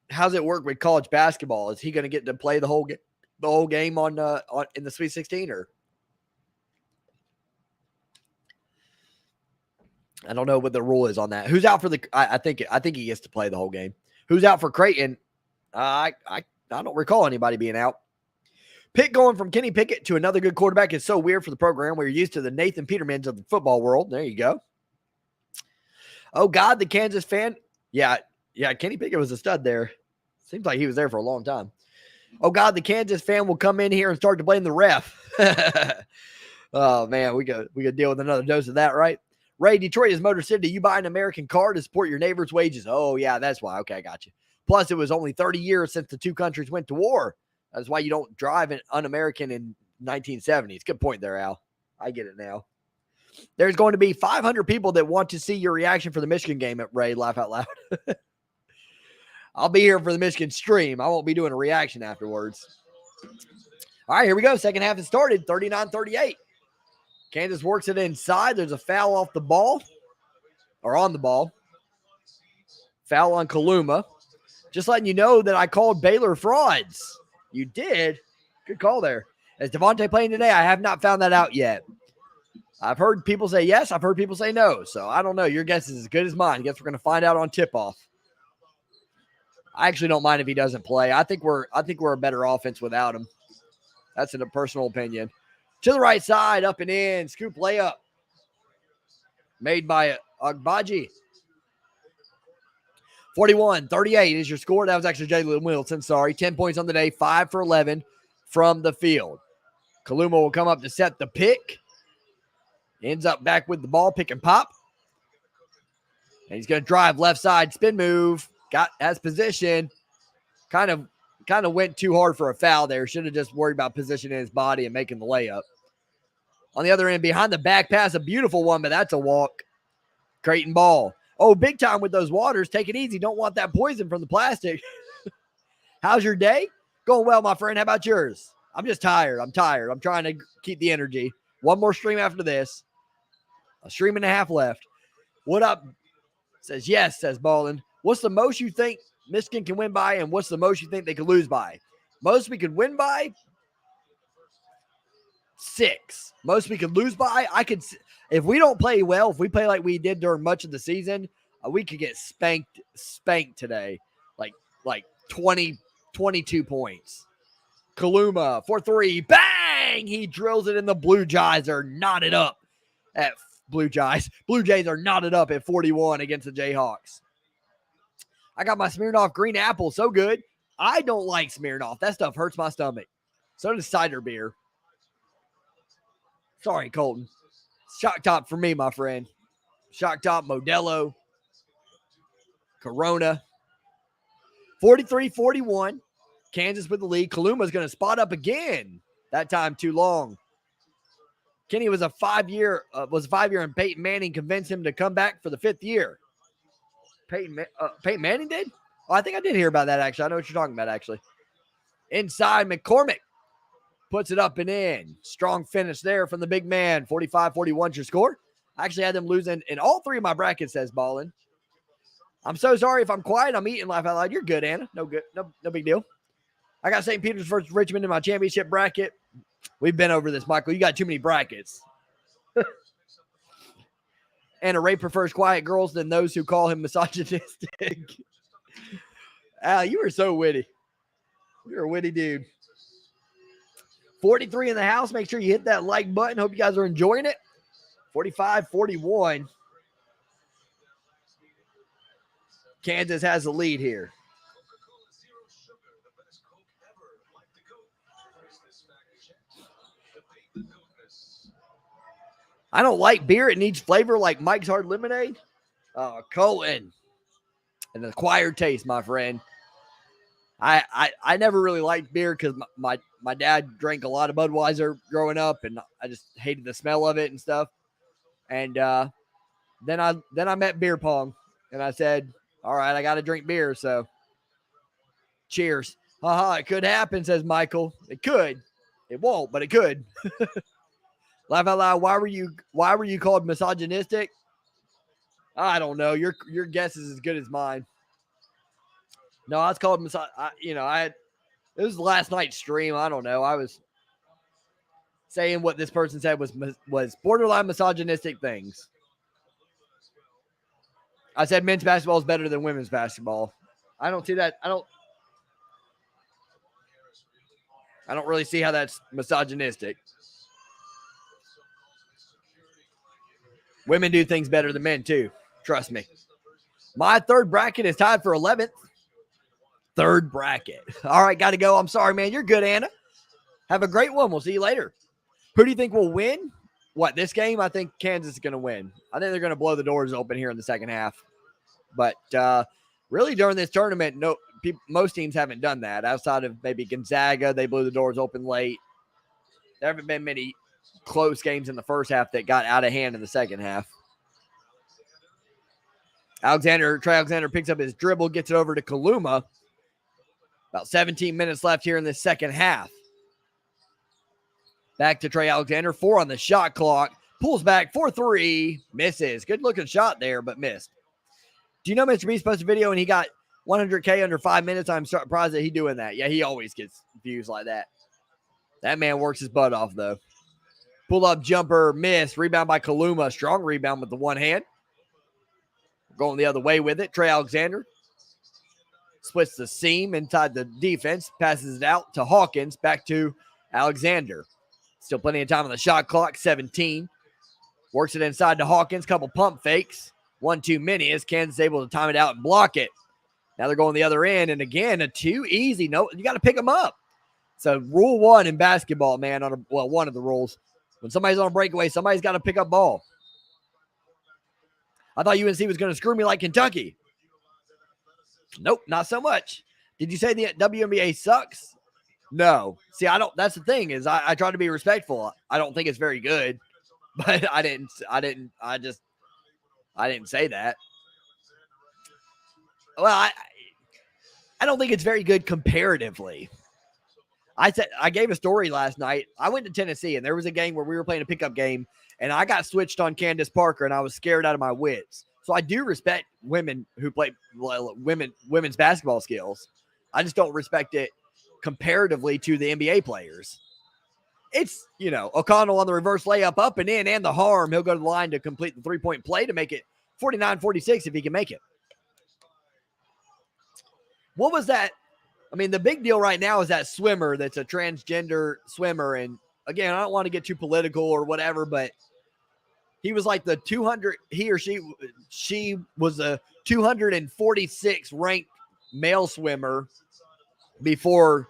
How's it work with college basketball? Is he going to get to play the whole game on in the Sweet 16 or? I don't know what the rule is on that. Who's out for the? I think he gets to play the whole game. Who's out for Creighton? I don't recall anybody being out. Pitt going from Kenny Pickett to another good quarterback is so weird for the program. We're used to the Nathan Petermans of the football world. There you go. Oh, God, the Kansas fan. Yeah, Kenny Pickett was a stud there. Seems like he was there for a long time. Oh, God, the Kansas fan will come in here and start to blame the ref. Oh, man, we got to deal with another dose of that, right? Ray, Detroit is Motor City. You buy an American car to support your neighbor's wages. Oh, yeah, that's why. Okay, I got you. Plus, it was only 30 years since the two countries went to war. That's why you don't drive an un-American in 1970s. Good point there, Al. I get it now. There's going to be 500 people that want to see your reaction for the Michigan game at Ray. Laugh out loud. I'll be here for the Michigan stream. I won't be doing a reaction afterwards. All right, here we go. Second half has started. 39-38. Kansas works it inside. There's a foul off the ball. Or on the ball. Foul on Kaluma. Just letting you know that I called Baylor frauds. You did? Good call there. Is Devontae playing today? I have not found that out yet. I've heard people say yes. I've heard people say no. So I don't know. Your guess is as good as mine. I guess we're going to find out on tip-off. I actually don't mind if he doesn't play. I think we're a better offense without him. That's a personal opinion. To the right side, up and in. Scoop layup. Made by Agbaji. 41-38 is your score. That was actually Jalen Wilson. Sorry. 10 points on the day. 5 for 11 from the field. Kaluma will come up to set the pick. Ends up back with the ball, pick and pop. And he's going to drive left side, spin move. Has position. Kind of went too hard for a foul there. Should have just worried about positioning his body and making the layup. On the other end, behind the back pass, a beautiful one, but that's a walk. Creighton ball. Oh, big time with those waters. Take it easy. Don't want that poison from the plastic. How's your day? Going well, my friend. How about yours? I'm just tired. I'm trying to keep the energy. One more stream after this. A stream and a half left. What up? Says yes, says Ballin. What's the most you think Michigan can win by, and what's the most you think they could lose by? Most we could win by? 6. Most we could lose by? If we don't play well, if we play like we did during much of the season, we could get spanked today. Like 20, 22 points. Kaluma for 3. Bang! He drills it in. The Bluejays are knotted up at Bluejays. Bluejays are knotted up at 41 against the Jayhawks. I got my Smirnoff green apple. So good. I don't like Smirnoff. That stuff hurts my stomach. So does cider beer. Sorry, Colton. Shock top for me, my friend. Shock top, Modelo, Corona. 43-41. Kansas with the lead. Kaluma's going to spot up again. That time too long. Kenny was a 5-year, and Peyton Manning convinced him to come back for the 5th year. Peyton Manning did? Oh, I think I did hear about that, actually. I know what you're talking about, actually. Inside, McCormick puts it up and in. Strong finish there from the big man. 45-41 your score. I actually had them losing in all three of my brackets, says Ballin. I'm so sorry if I'm quiet. I'm eating laugh out loud. You're good, Anna. No good. No big deal. I got St. Peter's versus Richmond in my championship bracket. We've been over this, Michael. You got too many brackets. Anna, Ray prefers quiet girls than those who call him misogynistic. Al, you were so witty. You're a witty dude. 43 in the house. Make sure you hit that like button. Hope you guys are enjoying it. 45-41. Kansas has the lead here. I don't like beer. It needs flavor like Mike's Hard Lemonade. Colton. An acquired taste, my friend. I never really liked beer because my dad drank a lot of Budweiser growing up, and I just hated the smell of it and stuff. And then I met beer pong, and I said, all right, I got to drink beer, so cheers. Haha, it could happen, says Michael. It could. It won't, but it could. Laugh out loud. Why were you called misogynistic? I don't know. Your guess is as good as mine. No, I was called it was last night's stream. I don't know. I was saying what this person said was borderline misogynistic things. I said men's basketball is better than women's basketball. I don't see that. I don't really see how that's misogynistic. Women do things better than men too. Trust me. My third bracket is tied for 11th. Third bracket. All right, got to go. I'm sorry, man. You're good, Anna. Have a great one. We'll see you later. Who do you think will win? What, this game? I think Kansas is going to win. I think they're going to blow the doors open here in the second half. But really during this tournament, most teams haven't done that. Outside of maybe Gonzaga, they blew the doors open late. There haven't been many close games in the first half that got out of hand in the second half. Trey Alexander picks up his dribble, gets it over to Kaluma. About 17 minutes left here in the second half. Back to Trey Alexander, 4 on the shot clock. Pulls back for 3, misses. Good looking shot there, but missed. Do you know Mr. Beast posted a video and he got 100K under 5 minutes? I'm surprised that he's doing that. Yeah, he always gets views like that. That man works his butt off, though. Pull up jumper, miss. Rebound by Kaluma. Strong rebound with the one hand. Going the other way with it. Trey Alexander splits the seam inside the defense. Passes it out to Hawkins. Back to Alexander. Still plenty of time on the shot clock. 17. Works it inside to Hawkins. Couple pump fakes. 1-2 mini as Kansas able to time it out and block it. Now they're going the other end. And again, a too easy. No, you got to pick them up. So rule 1 in basketball, man. One of the rules. When somebody's on a breakaway, somebody's got to pick up ball. I thought UNC was going to screw me like Kentucky. Nope, not so much. Did you say the WNBA sucks? No. See, I don't. That's the thing is I try to be respectful. I don't think it's very good, but I didn't say that. Well, I don't think it's very good comparatively. I gave a story last night. I went to Tennessee, and there was a game where we were playing a pickup game, and I got switched on Candace Parker, and I was scared out of my wits. So I do respect women who play women's basketball skills. I just don't respect it comparatively to the NBA players. It's, O'Connell on the reverse layup up and in and the harm. He'll go to the line to complete the three-point play to make it 49-46 if he can make it. What was that? I mean, the big deal right now is that swimmer that's a transgender swimmer. And again, I don't want to get too political or whatever, but he was like the 200, she was a 246 ranked male swimmer before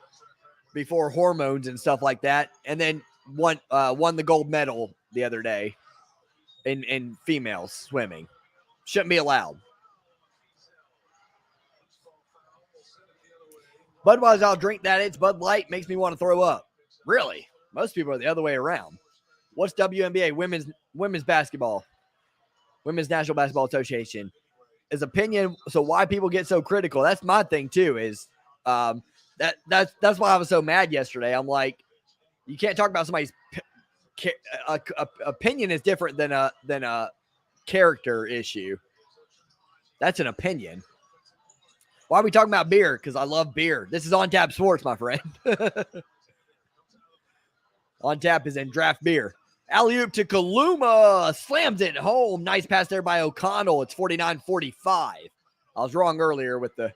hormones and stuff like that. And then won the gold medal the other day in female swimming. Shouldn't be allowed. Budweiser, I'll drink that. It's Bud Light. Makes me want to throw up. Really? Most people are the other way around. What's WNBA? Women's basketball. Women's National Basketball Association. His opinion. So why people get so critical? That's my thing too. Is that's why I was so mad yesterday. I'm like, You can't talk about somebody's opinion is different than a character issue. That's an opinion. Why are we talking about beer? Because I love beer. This is On Tap Sports, my friend. On Tap is in draft beer. Alley-oop to Kaluma. Slams it home. Nice pass there by O'Connell. It's 49-45. I was wrong earlier with the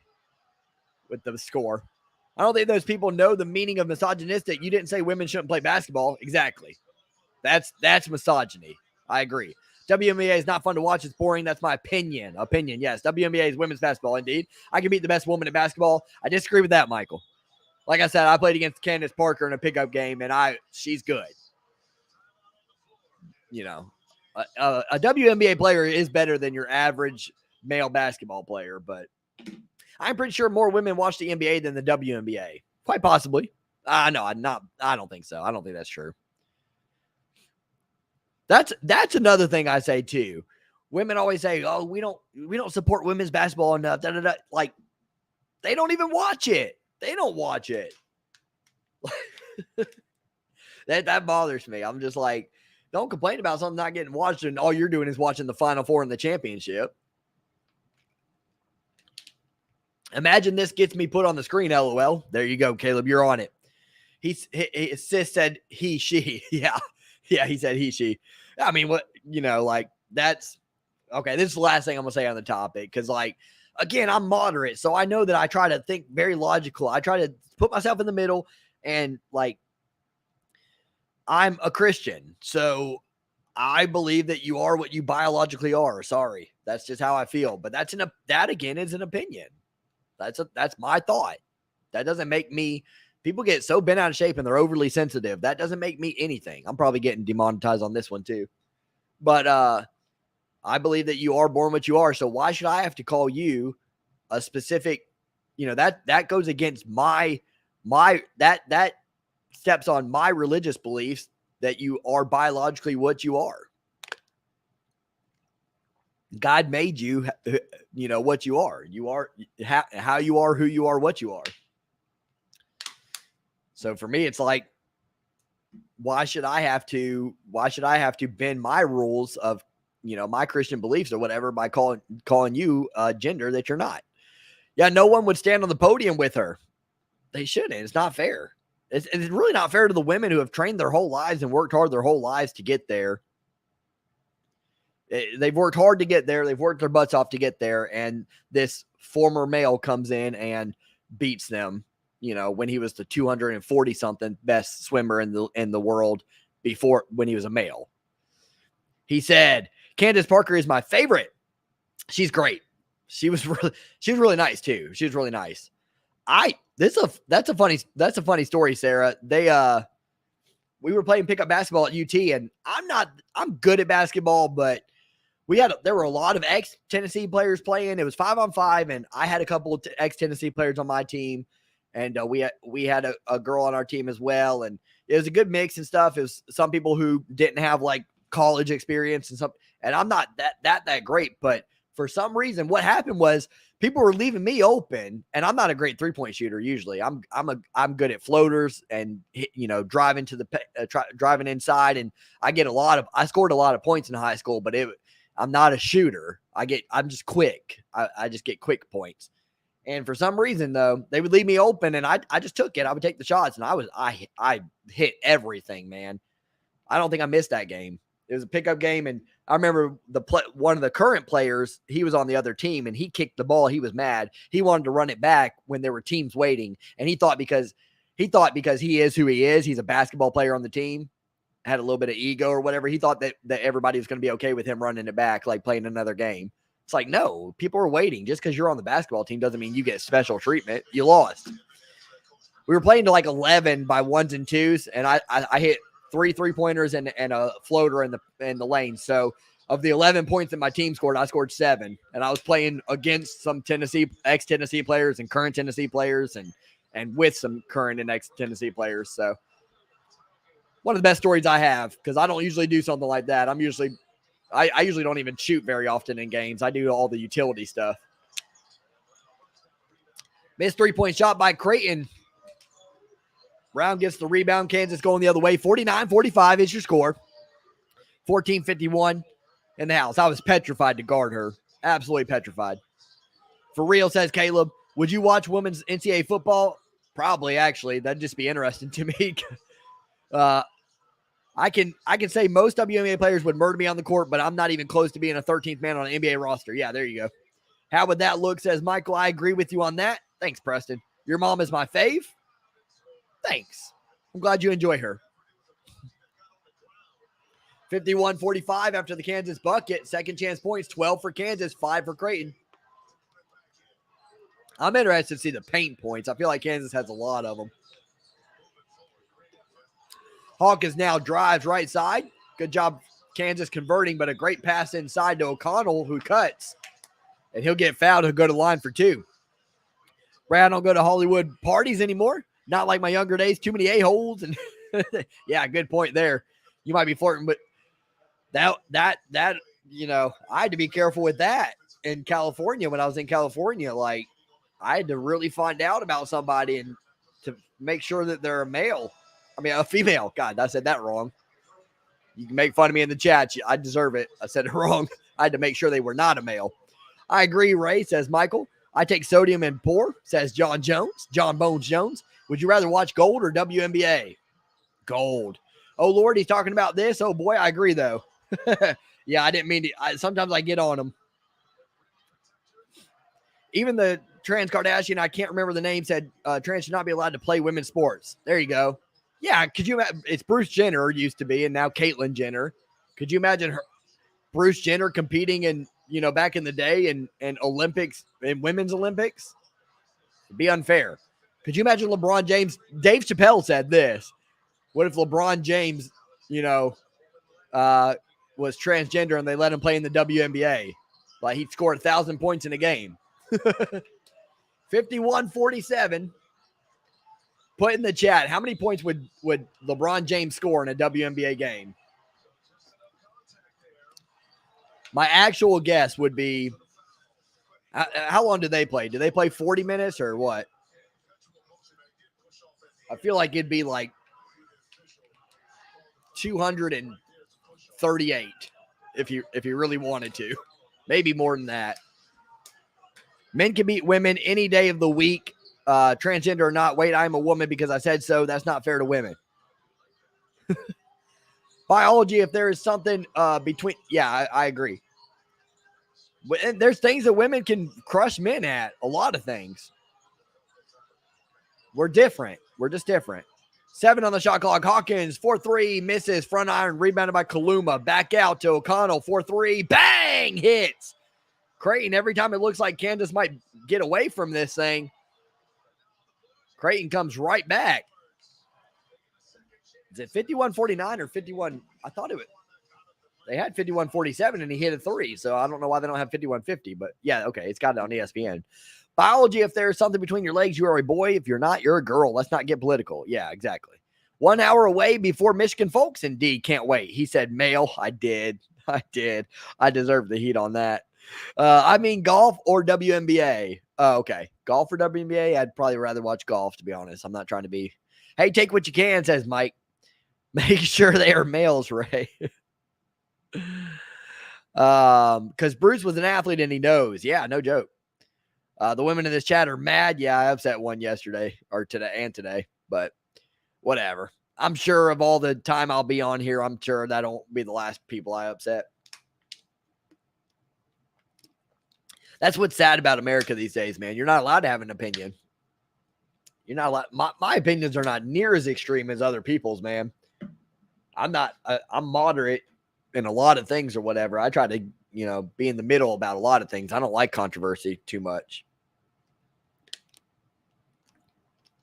score. I don't think those people know the meaning of misogynistic. You didn't say women shouldn't play basketball. Exactly. That's misogyny. I agree. WNBA is not fun to watch. It's boring. That's my opinion. Yes. WNBA is women's basketball, indeed. I can beat the best woman in basketball. I disagree with that, Michael. Like I said, I played against Candace Parker in a pickup game, and she's good. You know, a WNBA player is better than your average male basketball player, but I'm pretty sure more women watch the NBA than the WNBA. Quite possibly. No, I don't think so. I don't think that's true. That's another thing I say too. Women always say, "Oh, we don't support women's basketball enough." Da, da, da. Like, they don't even watch it. They don't watch it. That bothers me. I'm just like, don't complain about something not getting watched, and all you're doing is watching the Final Four in the championship. Imagine this gets me put on the screen, LOL. There you go, Caleb. You're on it. His sis said he, she. Yeah, he said he, she. I mean, that's okay. This is the last thing I'm going to say on the topic because, again, I'm moderate. So I know that I try to think very logical. I try to put myself in the middle and, I'm a Christian. So I believe that you are what you biologically are. Sorry. That's just how I feel. But that again is an opinion. That's my thought. That doesn't make me. People get so bent out of shape and they're overly sensitive. That doesn't make me anything. I'm probably getting demonetized on this one too. But I believe that you are born what you are. So why should I have to call you a specific, that goes against that steps on my religious beliefs that you are biologically what you are. God made you, what you are. You are how you are, who you are, what you are. So for me, it's like, why should I have to bend my rules of, my Christian beliefs or whatever by calling you a gender that you're not? Yeah, no one would stand on the podium with her. They shouldn't. It's not fair. It's really not fair to the women who have trained their whole lives and worked hard their whole lives to get there. They've worked hard to get there. They've worked their butts off to get there. And this former male comes in and beats them, when he was the 240 something best swimmer in the world before, when he was a male. He said, Candace Parker is my favorite. She's great. She was really nice too. She was really nice. That's a funny story, Sarah. We were playing pickup basketball at UT, and I'm good at basketball, but there were a lot of ex-Tennessee players playing. It was 5-on-5, and I had a couple of ex-Tennessee players on my team, and we had a girl on our team as well, and it was a good mix and stuff. It was some people who didn't have college experience and I'm not that great, but for some reason, what happened was people were leaving me open, and I'm not a great 3-point shooter usually. I'm good at floaters and driving driving inside, and I scored a lot of points in high school, but I'm not a shooter. I'm just quick. I just get quick points. And for some reason though, they would leave me open, and I just took it. I would take the shots, and I hit everything, man. I don't think I missed that game. It was a pickup game, and I remember one of the current players, he was on the other team, and he kicked the ball. He was mad. He wanted to run it back when there were teams waiting, and he thought because he is who he is, he's a basketball player on the team, had a little bit of ego or whatever. He thought that everybody was going to be okay with him running it back, playing another game. It's like, no, people are waiting. Just because you're on the basketball team doesn't mean you get special treatment. You lost. We were playing to 11 by 1s and 2s, and I hit 3 3-pointers and a floater in the lane. So of the 11 points that my team scored, I scored 7, and I was playing against some ex-Tennessee players and current Tennessee players and with some current and ex-Tennessee players. So one of the best stories I have, because I don't usually do something like that. I usually don't even shoot very often in games. I do all the utility stuff. Missed 3-point shot by Creighton. Braun gets the rebound. Kansas going the other way. 49-45 is your score. 14:51 in the house. I was petrified to guard her. Absolutely petrified. For real, says Caleb. Would you watch women's NCAA football? Probably, actually. That'd just be interesting to me. I can say most WNBA players would murder me on the court, but I'm not even close to being a 13th man on an NBA roster. Yeah, there you go. How would that look, says Michael. I agree with you on that. Thanks, Preston. Your mom is my fave. Thanks. I'm glad you enjoy her. 51-45 after the Kansas bucket. Second chance points, 12 for Kansas, 5 for Creighton. I'm interested to see the paint points. I feel like Kansas has a lot of them. Hawkins now drives right side. Good job, Kansas converting, but a great pass inside to O'Connell, who cuts. And he'll get fouled. He'll go to the line for 2. Brad don't go to Hollywood parties anymore. Not like my younger days. Too many a-holes. And yeah, good point there. You might be flirting, but that I had to be careful with that in California when I was in California. Like, I had to really find out about somebody and to make sure that they're a female. God, I said that wrong. You can make fun of me in the chat. I deserve it. I said it wrong. I had to make sure they were not a male. I agree, Ray, says Michael. I take sodium and pour, says John Bones Jones. Would you rather watch Gold or WNBA? Gold. Oh, Lord, he's talking about this. Oh, boy, I agree, though. Yeah, I didn't mean to. Sometimes I get on them. Even the trans Kardashian, I can't remember the name, said trans should not be allowed to play women's sports. There you go. Yeah, could you imagine? It's Bruce Jenner used to be, and now Caitlyn Jenner. Could you imagine Bruce Jenner competing in, back in the day in Olympics, in women's Olympics? It'd be unfair. Could you imagine LeBron James? Dave Chappelle said this. What if LeBron James, was transgender and they let him play in the WNBA? Like, he'd score 1,000 points in a game. 51-47. Put in the chat, how many points would LeBron James score in a WNBA game? My actual guess would be, how long do they play? Do they play 40 minutes or what? I feel like it'd be like 238 if you really wanted to. Maybe more than that. Men can beat women any day of the week, transgender or not. Wait, I'm a woman because I said so. That's not fair to women. Biology, if there is something between, yeah, I agree. And there's things that women can crush men at. A lot of things. We're different. We're just different. 7 on the shot clock. Hawkins, 4-3, misses. Front iron, rebounded by Kaluma. Back out to O'Connell, 4-3. Bang! Hits. Creighton, every time it looks like Kansas might get away from this thing, Creighton comes right back. Is it 51-49 or 51? I thought they had 51-47 and he hit a 3. So I don't know why they don't have 51-50, but yeah, okay. It's got it on ESPN. Biology, if there's something between your legs, you are a boy. If you're not, you're a girl. Let's not get political. Yeah, exactly. 1 hour away before Michigan folks. Indeed, can't wait. He said male. I did. I deserve the heat on that. I mean golf or WNBA. Okay. Golf or WNBA? I'd probably rather watch golf, to be honest. I'm not trying to be. Hey, take what you can, says Mike. Make sure they are males, Ray. Because Bruce was an athlete and he knows. Yeah, no joke. The women in this chat are mad. Yeah, I upset one yesterday or today, but whatever. I'm sure of all the time I'll be on here, I'm sure that won't be the last people I upset. That's what's sad about America these days, man. You're not allowed to have an opinion. You're not allowed. My opinions are not near as extreme as other people's, man. I'm moderate in a lot of things or whatever. I try to, be in the middle about a lot of things. I don't like controversy too much.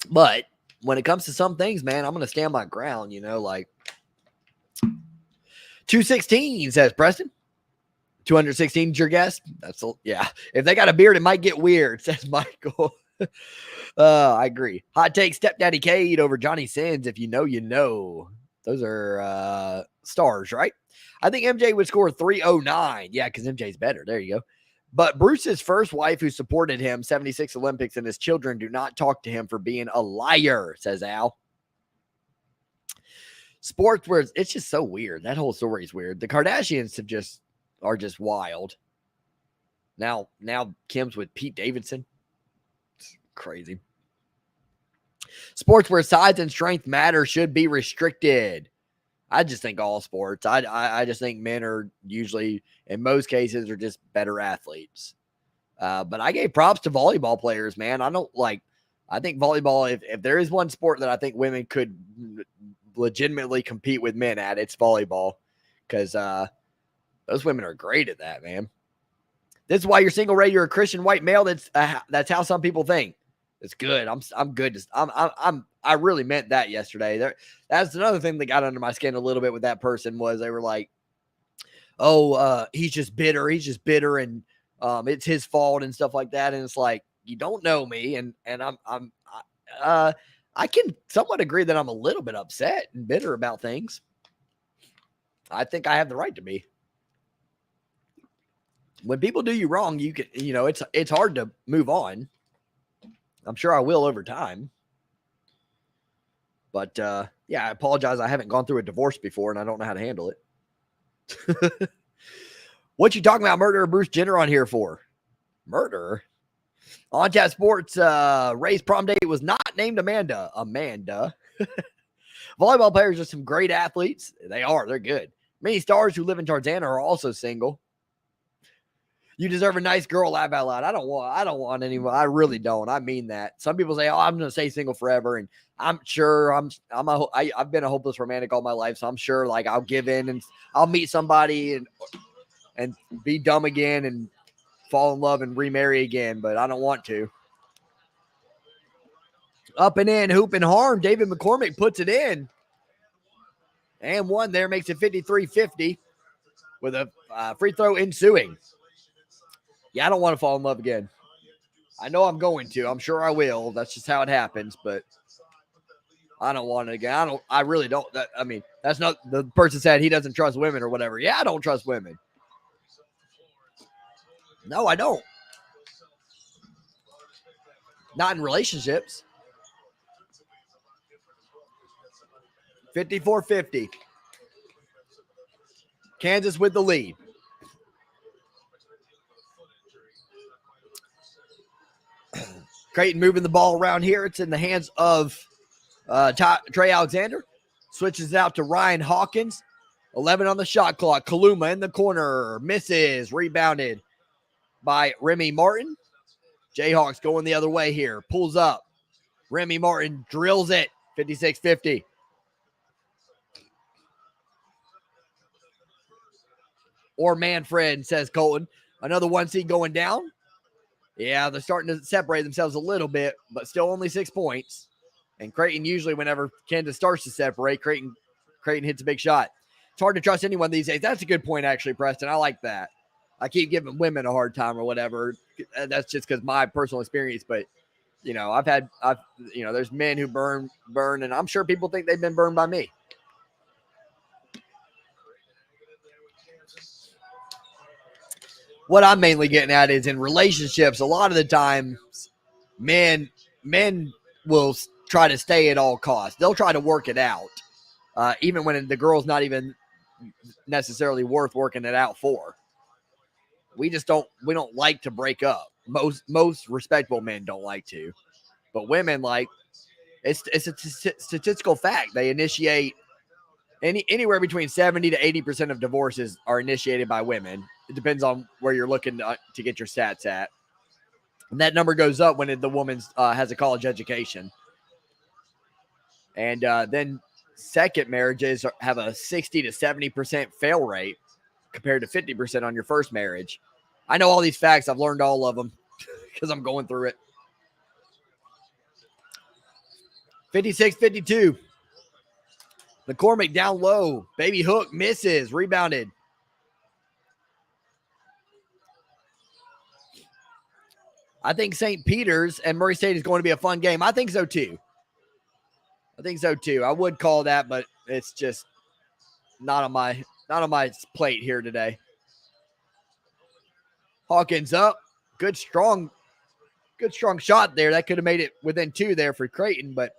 But when it comes to some things, man, I'm going to stand my ground, like 216, says Preston. 216 is your guess? Yeah. If they got a beard, it might get weird, says Michael. I agree. Hot take, Stepdaddy Cade over Johnny Sins. If you know, you know. Those are stars, right? I think MJ would score 309. Yeah, because MJ's better. There you go. But Bruce's first wife who supported him, 76 Olympics, and his children do not talk to him for being a liar, says Al. Sports where it's just so weird. That whole story is weird. The Kardashians are just wild. Now Kim's with Pete Davidson. It's crazy. Sports where size and strength matter should be restricted. I just think all sports. I just think men are usually, in most cases, are just better athletes. But I gave props to volleyball players, man. I think volleyball, if there is one sport that I think women could legitimately compete with men at, it's volleyball, because those women are great at that, man. This is why you're single, Ray. You're a Christian white male. That's how some people think. It's good. I'm good. I really meant that yesterday. That's another thing that got under my skin a little bit with that person, was they were like, "Oh, he's just bitter. He's just bitter, and it's his fault and stuff like that." And it's like, you don't know me, and I can somewhat agree that I'm a little bit upset and bitter about things. I think I have the right to be. When people do you wrong, you can, it's hard to move on. I'm sure I will over time. But yeah, I apologize. I haven't gone through a divorce before, and I don't know how to handle it. What you talking about, murderer Bruce Jenner, on here for? Murderer? On Tap Sports, Ray's prom date was not named Amanda. Volleyball players are some great athletes. They are. They're good. Many stars who live in Tarzana are also single. You deserve a nice girl. Laugh out loud. I don't want anyone. I really don't. I mean that. Some people say, "Oh, I'm going to stay single forever," and I'm sure I've been a hopeless romantic all my life, so I'm sure like I'll give in and I'll meet somebody and be dumb again and fall in love and remarry again, but I don't want to. Up and in, hoop and harm. David McCormick puts it in. And one there, makes it 53-50 with a free throw ensuing. Yeah, I don't want to fall in love again. I know I'm going to. I'm sure I will. That's just how it happens, but I don't want it again. I really don't. That's not the person said he doesn't trust women or whatever. Yeah, I don't trust women. No, I don't. Not in relationships. 54-50. Kansas with the lead. Creighton moving the ball around here. It's in the hands of Trey Alexander. Switches it out to Ryan Hawkins. 11 on the shot clock. Kaluma in the corner. Misses. Rebounded by Remy Martin. Jayhawks going the other way here. Pulls up. Remy Martin drills it. 56-50. Or Manfred, says Colton. Another one seed going down. Yeah, they're starting to separate themselves a little bit, but still only 6 points. And Creighton, usually whenever Kansas starts to separate, Creighton hits a big shot. It's hard to trust anyone these days. That's a good point, actually, Preston. I like that. I keep giving women a hard time or whatever. That's just because my personal experience. But, there's men who burn, and I'm sure people think they've been burned by me. What I'm mainly getting at is in relationships, a lot of the time, men will try to stay at all costs. They'll try to work it out, even when the girl's not even necessarily worth working it out for. We don't like to break up. Most respectable men don't like to, but women like. It's a statistical fact. They initiate anywhere between 70 to 80% of divorces are initiated by women. It depends on where you're looking to get your stats at. And that number goes up when the woman has a college education. And then second marriages have a 60 to 70% fail rate compared to 50% on your first marriage. I know all these facts. I've learned all of them because I'm going through it. 56-52. McCormick down low. Baby hook misses. Rebounded. I think St. Peter's and Murray State is going to be a fun game. I think so too. I would call that, but it's just not on my plate here today. Hawkins up. Good strong shot there. That could have made it within 2 there for Creighton, but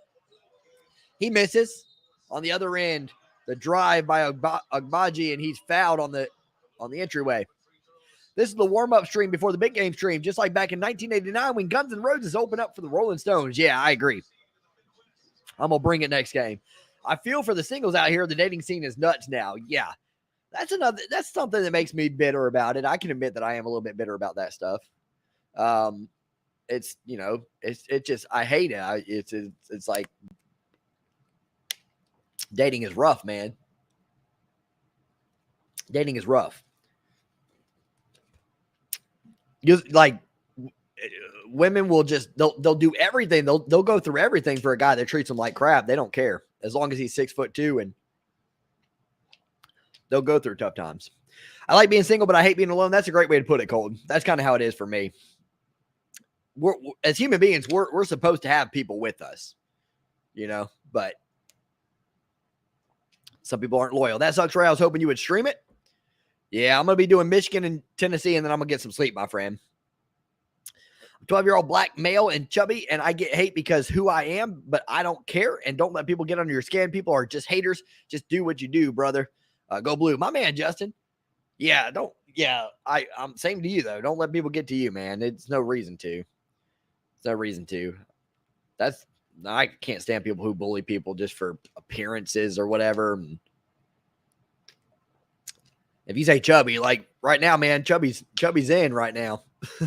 he misses. On the other end, The drive by Agbaji, and he's fouled on the entryway. This is the warm-up stream before the big game stream, just like back in 1989 when Guns N' Roses opened up for the Rolling Stones. Yeah, I agree. I'm going to bring it next game. I feel for the singles out here. The dating scene is nuts now. Yeah, that's something that makes me bitter about it. I can admit that I am a little bit bitter about that stuff. It's, it's just, I hate it. It's like dating is rough, man. Dating is rough. Like, women will just they'll do everything. They'll go through everything for a guy that treats them like crap. They don't care as long as he's 6'2", and they'll go through tough times. I like being single, but I hate being alone. That's a great way to put it, Colton. That's kind of how it is for me. We're as human beings, we're supposed to have people with us, but some people aren't loyal. That sucks, Ray. I was hoping you would stream it. Yeah, I'm going to be doing Michigan and Tennessee, and then I'm going to get some sleep, my friend. I'm 12-year-old black male and chubby, and I get hate because who I am, but I don't care, and don't let people get under your skin. People are just haters. Just do what you do, brother. Go blue. My man, Justin. Yeah, I'm same to you, though. Don't let people get to you, man. It's no reason to. It's no reason to. I can't stand people who bully people just for appearances or whatever. If you say chubby, like right now, man, chubby's in right now.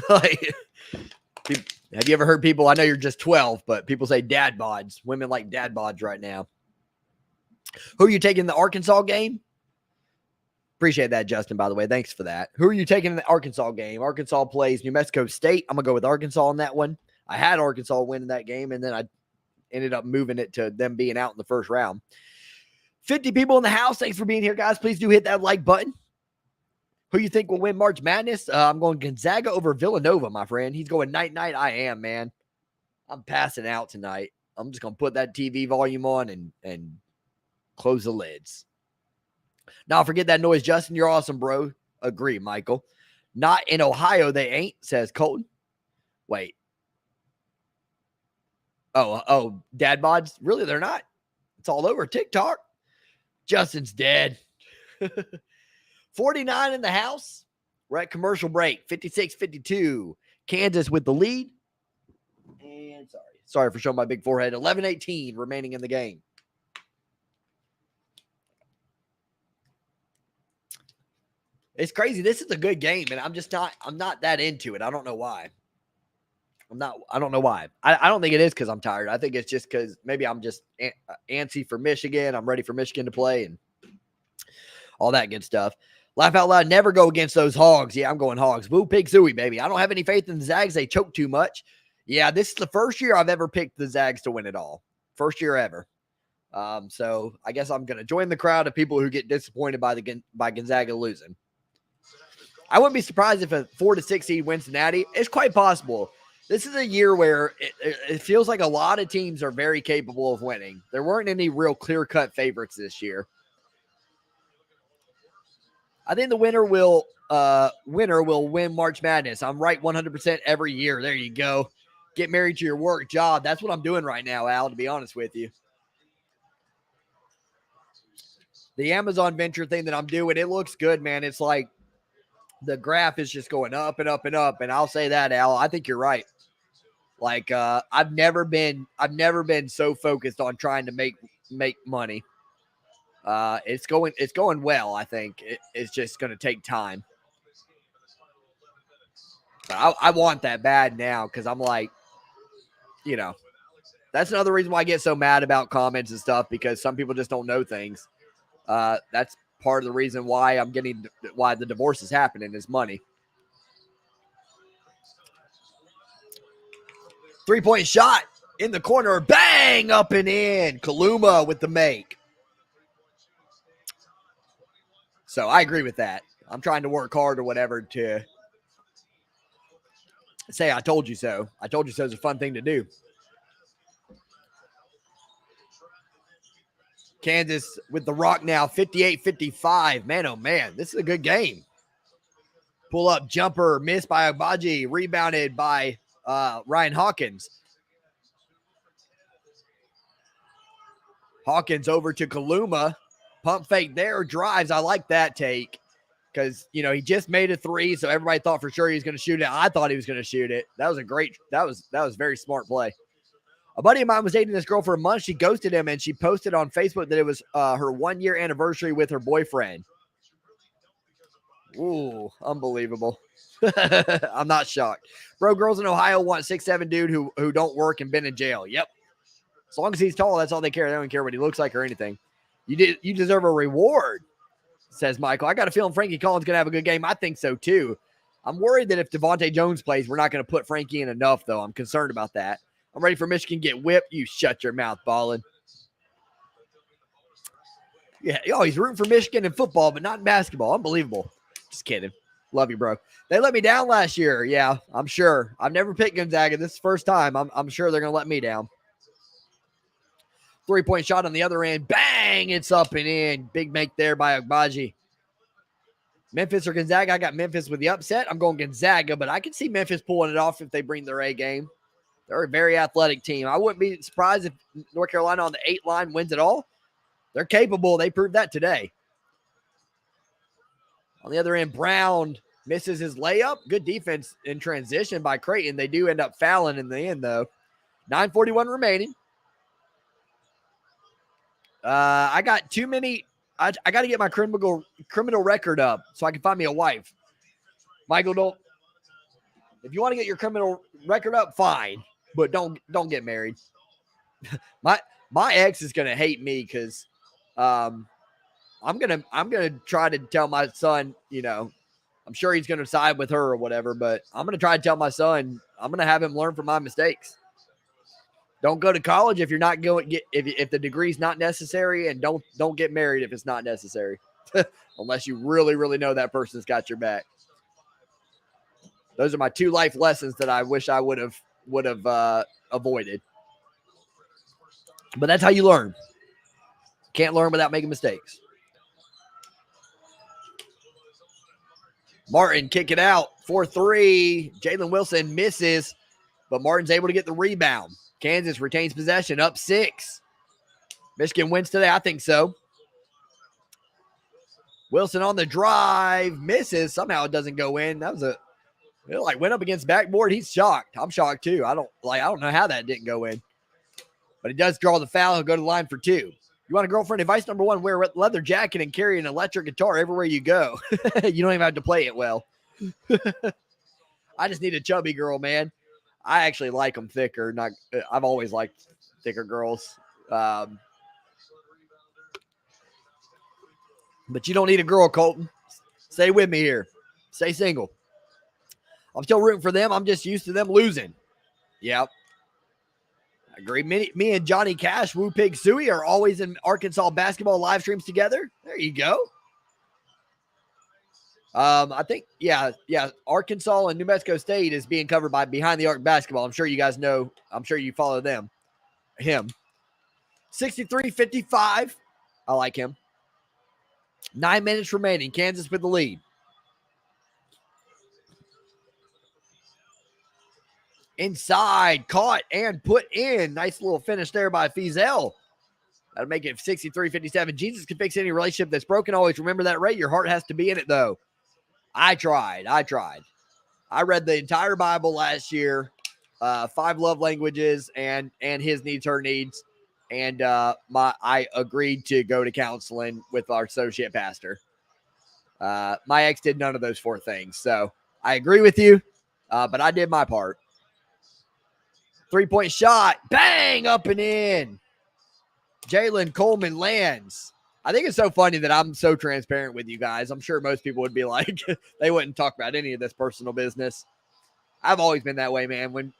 Like, have you ever heard people? I know you're just 12, but people say dad bods. Women like dad bods right now. Who are you taking in the Arkansas game? Appreciate that, Justin, by the way. Thanks for that. Who are you taking in the Arkansas game? Arkansas plays New Mexico State. I'm going to go with Arkansas on that one. I had Arkansas winning that game, and then I ended up moving it to them being out in the first round. 50 people in the house. Thanks for being here, guys. Please do hit that like button. Who you think will win March Madness? I'm going Gonzaga over Villanova, my friend. He's going night-night. I am, man. I'm passing out tonight. I'm just going to put that TV volume on and close the lids. Now, forget that noise, Justin. You're awesome, bro. Agree, Michael. Not in Ohio, they ain't, says Colton. Wait. Oh, dad bods? Really, they're not? It's all over TikTok. Justin's dead. 49 in the house. We're at commercial break. 56-52. Kansas with the lead. And sorry for showing my big forehead. 11-18 remaining in the game. It's crazy. This is a good game, and I'm not that into it. I don't know why. I don't know why. I don't think it is because I'm tired. I think it's just because maybe I'm just antsy for Michigan. I'm ready for Michigan to play and all that good stuff. Laugh out loud. Never go against those Hogs. Yeah, I'm going Hogs. Woo pig suey, baby. I don't have any faith in the Zags. They choke too much. Yeah, this is the first year I've ever picked the Zags to win it all. First year ever. So I guess I'm going to join the crowd of people who get disappointed by Gonzaga losing. I wouldn't be surprised if a 4-6 seed wins the Natty. It's quite possible. This is a year where it feels like a lot of teams are very capable of winning. There weren't any real clear-cut favorites this year. I think the winner will win March Madness. I'm right 100% every year. There you go. Get married to your work job. That's what I'm doing right now, Al, to be honest with you. The Amazon venture thing that I'm doing, it looks good, man. It's like the graph is just going up and up and up. And I'll say that, Al, I think you're right. Like, I've never been so focused on trying to make money. It's going well. I think it's just going to take time. But I want that bad now because I'm like, that's another reason why I get so mad about comments and stuff, because some people just don't know things. That's part of the reason why why the divorce is happening is money. 3-point shot in the corner. Bang! Up and in. Kaluma with the make. So I agree with that. I'm trying to work hard or whatever to say I told you so. I told you so is a fun thing to do. Kansas with the rock now, 58-55. Man, oh man, this is a good game. Pull up jumper, missed by Agbaji, rebounded by Ryan Hawkins. Hawkins over to Kaluma. Pump fake there, drives. I like that take because, you know, he just made a three, so everybody thought for sure he was going to shoot it. I thought he was going to shoot it. That was very smart play. A buddy of mine was dating this girl for a month. She ghosted him, and she posted on Facebook that it was her 1-year anniversary with her boyfriend. Ooh, unbelievable. I'm not shocked. Bro, girls in Ohio want 6'7" dude who don't work and been in jail. Yep. As long as he's tall, that's all they care. They don't care what he looks like or anything. You deserve a reward, says Michael. I got a feeling Frankie Collins going to have a good game. I think so, too. I'm worried that if Devontae Jones plays, we're not going to put Frankie in enough, though. I'm concerned about that. I'm ready for Michigan to get whipped. You shut your mouth, Ballin. Yeah, he's rooting for Michigan in football, but not in basketball. Unbelievable. Just kidding. Love you, bro. They let me down last year. Yeah, I'm sure. I've never picked Gonzaga. This is the first time. I'm sure they're going to let me down. 3-point shot on the other end. Bang! It's up and in. Big make there by Agbaji. Memphis or Gonzaga? I got Memphis with the upset. I'm going Gonzaga, but I can see Memphis pulling it off if they bring their A game. They're a very athletic team. I wouldn't be surprised if North Carolina on the 8 line wins it all. They're capable. They proved that today. On the other end, Braun misses his layup. Good defense in transition by Creighton. They do end up fouling in the end, though. 9:41 remaining. I got too many. I got to get my criminal record up so I can find me a wife. Michael, if you want to get your criminal record up, fine, but don't get married. My ex is gonna hate me because I'm gonna try to tell my son, you know, I'm sure he's gonna side with her or whatever, but I'm gonna try to tell my son, I'm gonna have him learn from my mistakes. Don't go to college if you're not going if the degree's not necessary, and don't get married if it's not necessary, unless you really, really know that person's got your back. Those are my 2 life lessons that I wish I would have avoided. But that's how you learn. Can't learn without making mistakes. Martin kick it out. 4-3. Jalen Wilson misses, but Martin's able to get the rebound. Kansas retains possession, up 6. Michigan wins today. I think so. Wilson on the drive, misses. Somehow it doesn't go in. That was went up against backboard. He's shocked. I'm shocked too. I don't know how that didn't go in. But he does draw the foul. He'll go to the line for 2. You want a girlfriend? Advice number 1, wear a leather jacket and carry an electric guitar everywhere you go. You don't even have to play it well. I just need a chubby girl, man. I actually like them thicker. I've always liked thicker girls. But you don't need a girl, Colton. Stay with me here. Stay single. I'm still rooting for them. I'm just used to them losing. Yep. I agree. Me and Johnny Cash, Woo Pig Suey are always in Arkansas basketball live streams together. There you go. I think, yeah. Arkansas and New Mexico State is being covered by Behind the Arc Basketball. I'm sure you guys know. I'm sure you follow him. 63-55. I like him. 9 minutes remaining. Kansas with the lead. Inside, caught and put in. Nice little finish there by Fizel. That'll make it 63-57. Jesus can fix any relationship that's broken. Always remember that, Ray. Your heart has to be in it, though. I tried. I read the entire Bible last year, 5 love languages, and his needs, her needs. And I agreed to go to counseling with our associate pastor. My ex did none of those 4 things. So I agree with you, but I did my part. 3-point shot. Bang! Up and in. Jalen Coleman lands. I think it's so funny that I'm so transparent with you guys. I'm sure most people would be like, they wouldn't talk about any of this personal business. I've always been that way, man.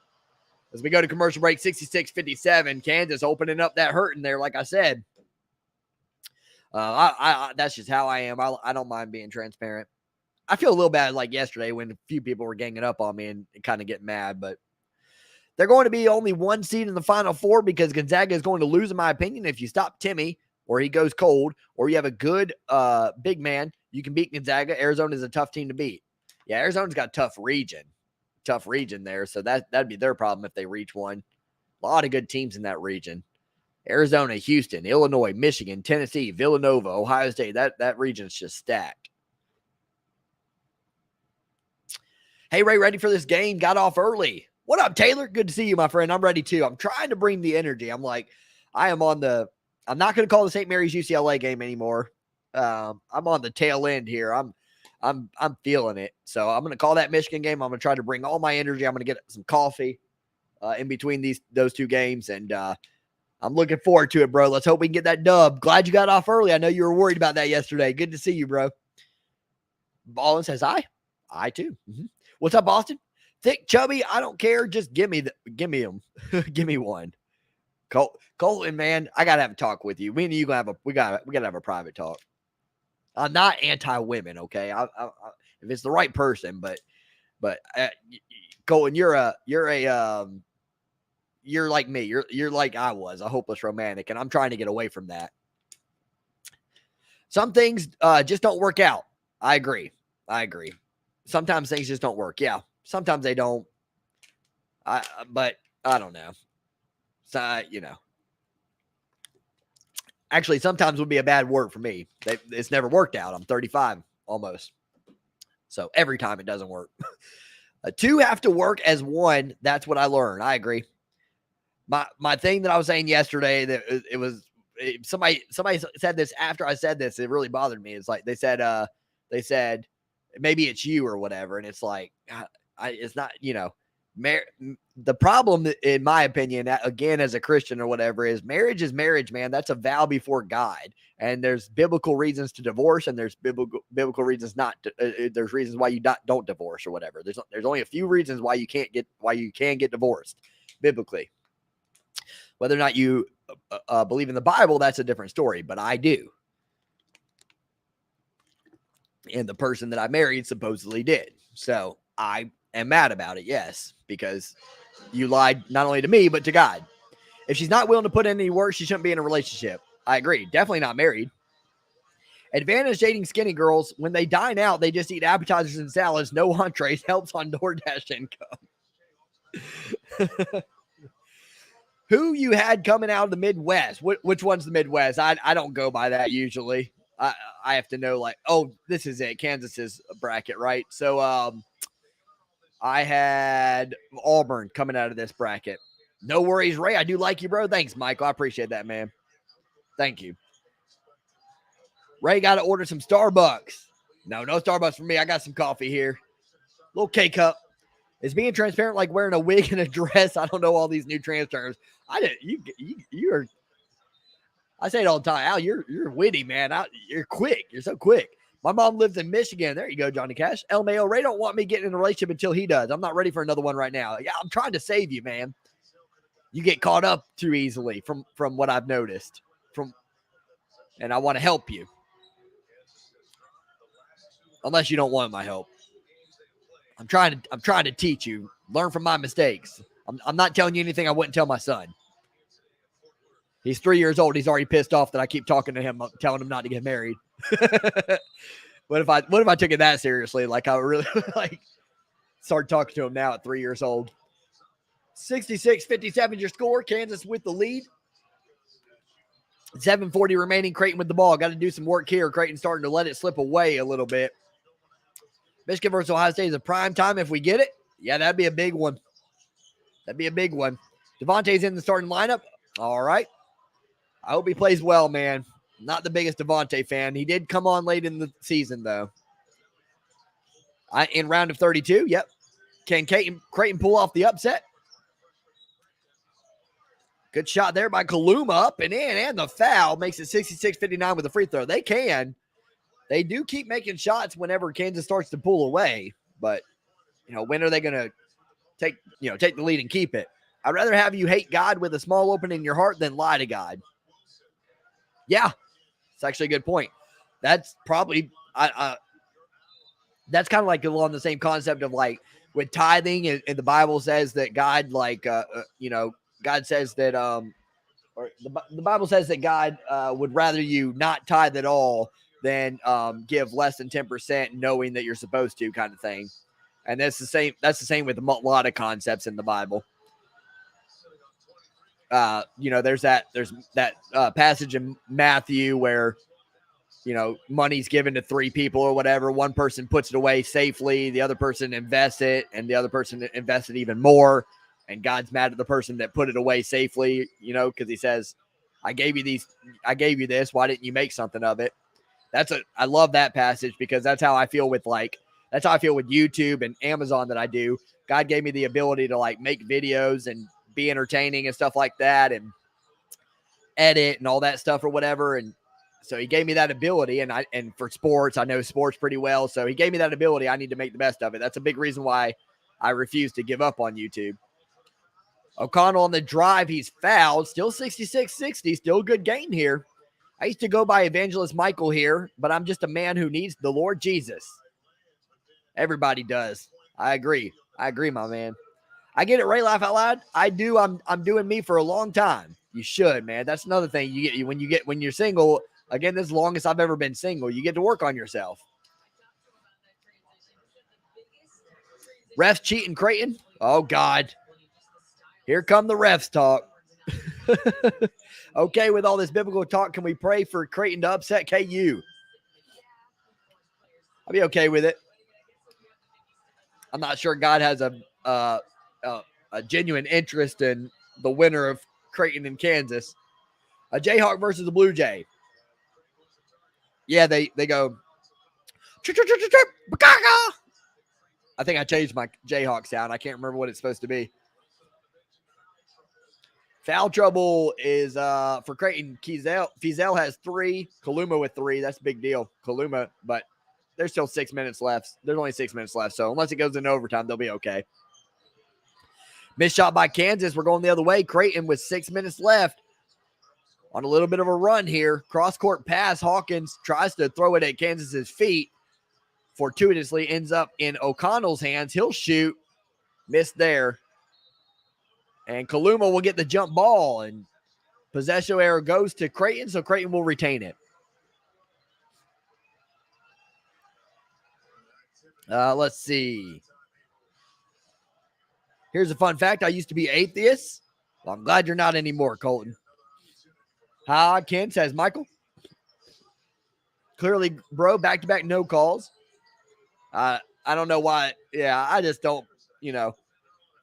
As we go to commercial break, 66-57, Kansas opening up that hurt in there, like I said. That's just how I am. I don't mind being transparent. I feel a little bad like yesterday when a few people were ganging up on me and kind of getting mad, but they're going to be only 1 seed in the Final Four because Gonzaga is going to lose, in my opinion. If you stop Timmy or he goes cold or you have a good big man, you can beat Gonzaga. Arizona is a tough team to beat. Yeah, Arizona's got a tough region there, so that'd be their problem if they reach one. A lot of good teams in that region. Arizona, Houston, Illinois, Michigan, Tennessee, Villanova, Ohio State. That region's just stacked. Hey, Ray, ready for this game? Got off early. What up, Taylor? Good to see you, my friend. I'm ready too. I'm trying to bring the energy. I'm not going to call the St. Mary's UCLA game anymore. I'm on the tail end here. I'm feeling it. So I'm going to call that Michigan game. I'm going to try to bring all my energy. I'm going to get some coffee in between those two games. And I'm looking forward to it, bro. Let's hope we can get that dub. Glad you got off early. I know you were worried about that yesterday. Good to see you, bro. Ballin says, I too. Mm-hmm. What's up, Boston? Thick, chubby, I don't care. Just give me them. Give me one. Colton, man, I gotta have a talk with you. Me and you we gotta have a private talk. I'm not anti-women, okay? If it's the right person, but Colton, you're like me. You're like I was, a hopeless romantic, and I'm trying to get away from that. Some things just don't work out. I agree. Sometimes things just don't work. Yeah, sometimes they don't. But I don't know. So, actually, sometimes would be a bad word for me. It's never worked out. I'm 35 almost. So every time it doesn't work. Two have to work as one. That's what I learned. I agree. My thing that I was saying yesterday, that somebody said this after I said this. It really bothered me. It's like they said maybe it's you or whatever, and it's like it's not. The problem, in my opinion, again, as a Christian or whatever, is marriage, man. That's a vow before God, and there's biblical reasons to divorce, and there's biblical reasons not to. There's reasons why you don't divorce or whatever. There's only a few reasons why you can get divorced biblically. Whether or not you believe in the Bible, that's a different story, but I do. And the person that I married supposedly did. So I am mad about it, yes, because you lied not only to me, but to God. If she's not willing to put in any work, she shouldn't be in a relationship. I agree. Definitely not married. Advantage dating skinny girls. When they dine out, they just eat appetizers and salads. No entrees. Helps on DoorDash income. Who you had coming out of the Midwest? Which one's the Midwest? I don't go by that usually. I have to know, like, oh, this is it. Kansas's bracket, right? So I had Auburn coming out of this bracket. No worries, Ray. I do like you, bro. Thanks, Michael. I appreciate that, man. Thank you. Ray got to order some Starbucks. No Starbucks for me. I got some coffee here. Little K-cup. Is being transparent like wearing a wig and a dress? I don't know all these new trans terms. You're. I say it all the time. Al, you're witty, man. You're quick. You're so quick. My mom lives in Michigan. There you go, Johnny Cash. LMAO, Ray don't want me getting in a relationship until he does. I'm not ready for another one right now. Yeah, I'm trying to save you, man. You get caught up too easily from what I've noticed. And I want to help you. Unless you don't want my help. I'm trying to teach you. Learn from my mistakes. I'm not telling you anything I wouldn't tell my son. He's 3 years old. He's already pissed off that I keep talking to him, telling him not to get married. What if I took it that seriously? Like I really start talking to him now at 3 years old. 66-57 your score. Kansas with the lead. 7:40 remaining. Creighton with the ball. Got to do some work here. Creighton starting to let it slip away a little bit. Michigan versus Ohio State is a prime time if we get it. Yeah, that'd be a big one. Devontae's in the starting lineup. All right. I hope he plays well, man. Not the biggest Devontae fan. He did come on late in the season, though. In round of 32, yep. Can Creighton pull off the upset? Good shot there by Kaluma, up and in, and the foul makes it 66-59 with a free throw. They can. They do keep making shots whenever Kansas starts to pull away, but when are they going to take the lead and keep it? I'd rather have you hate God with a small opening in your heart than lie to God. Yeah, it's actually a good point. That's probably that's kind of like along the same concept of like with tithing, and the Bible says that God, God says that or the Bible says that God would rather you not tithe at all than give less than 10%, knowing that you're supposed to, kind of thing. And that's the same with a lot of concepts in the Bible. there's that passage in Matthew where, money's given to three people or whatever. One person puts it away safely, the other person invests it, and the other person invested even more. And God's mad at the person that put it away safely, because he says, I gave you this. Why didn't you make something of it? I love that passage, because that's how I feel with YouTube and Amazon that I do. God gave me the ability to make videos and be entertaining and stuff like that, and edit and all that stuff or whatever. And so he gave me that ability, and for sports, I know sports pretty well. So he gave me that ability. I need to make the best of it. That's a big reason why I refuse to give up on YouTube. O'Connell on the drive. He's fouled. Still 66-60. Still a good game here. I used to go by Evangelist Michael here, but I'm just a man who needs the Lord Jesus. Everybody does. I agree, my man. I get it, Ray. Laugh out loud. I do. I'm doing me for a long time. You should, man. That's another thing you get when you're single. Again, this is the longest I've ever been single. You get to work on yourself. Refs cheating, Creighton. Oh God. Here come the refs talk. Okay, with all this biblical talk, can we pray for Creighton to upset KU? I'll be okay with it. I'm not sure God has a genuine interest in the winner of Creighton and Kansas. A Jayhawk versus a Blue Jay. Yeah, they go. I think I changed my Jayhawk sound. I can't remember what it's supposed to be. Foul trouble is for Creighton. Fizel has 3. Kaluma with 3. That's a big deal. Kaluma, but there's still 6 minutes left. There's only 6 minutes left. So unless it goes into overtime, they'll be okay. Missed shot by Kansas. We're going the other way. Creighton with 6 minutes left on a little bit of a run here. Cross-court pass. Hawkins tries to throw it at Kansas's feet. Fortuitously ends up in O'Connell's hands. He'll shoot. Missed there. And Kaluma will get the jump ball. And possession error goes to Creighton, so Creighton will retain it. Let's see. Here's a fun fact. I used to be atheist. Well, I'm glad you're not anymore, Colton. Ken says, Michael. Clearly, bro, back-to-back no calls. I don't know why. Yeah, I just don't,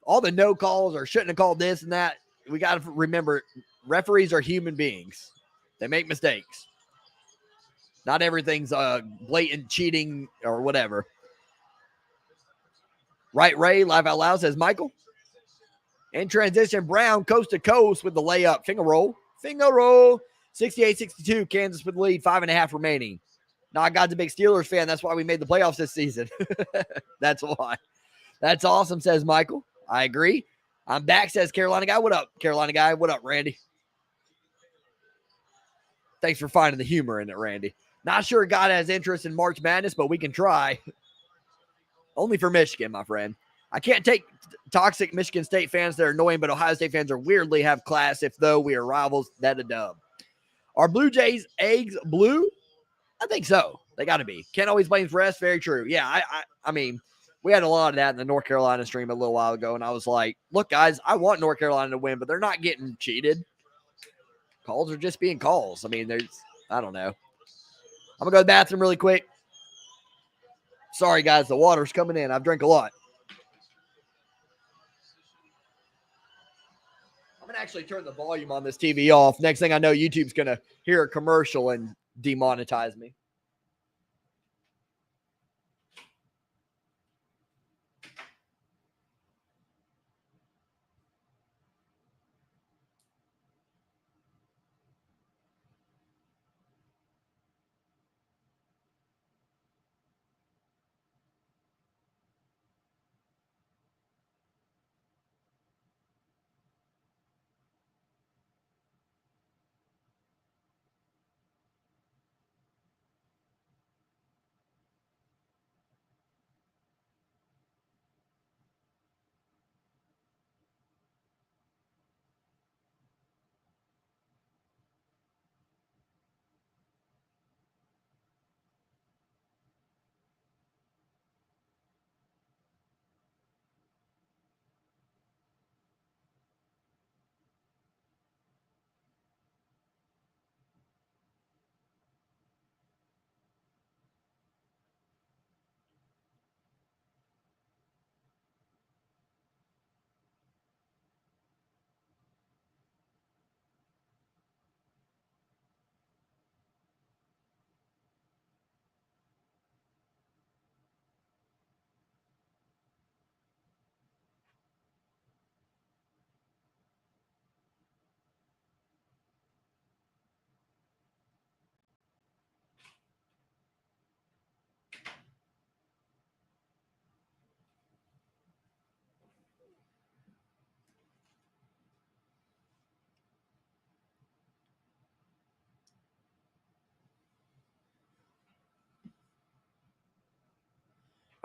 all the no calls or shouldn't have called this and that. We got to remember, referees are human beings. They make mistakes. Not everything's blatant cheating or whatever. Right, Ray, live out loud, says Michael. In transition, Braun coast to coast with the layup. Finger roll. 68-62, Kansas with the lead, 5.5 remaining. Nah, God's a big Steelers fan. That's why we made the playoffs this season. That's why. That's awesome, says Michael. I agree. I'm back, says Carolina guy. What up, Carolina guy? What up, Randy? Thanks for finding the humor in it, Randy. Not sure God has interest in March Madness, but we can try. Only for Michigan, my friend. I can't take toxic Michigan State fans that are annoying, but Ohio State fans are weirdly have class. If though we are rivals, that a dub. Are Blue Jays eggs blue? I think so. They got to be. Can't always blame rest. Very true. Yeah, I mean, we had a lot of that in the North Carolina stream a little while ago, and I was like, look, guys, I want North Carolina to win, but they're not getting cheated. Calls are just being calls. I mean, I don't know. I'm going to go to the bathroom really quick. Sorry, guys, the water's coming in. I've drank a lot. I'm going to actually turn the volume on this TV off. Next thing I know, YouTube's going to hear a commercial and demonetize me.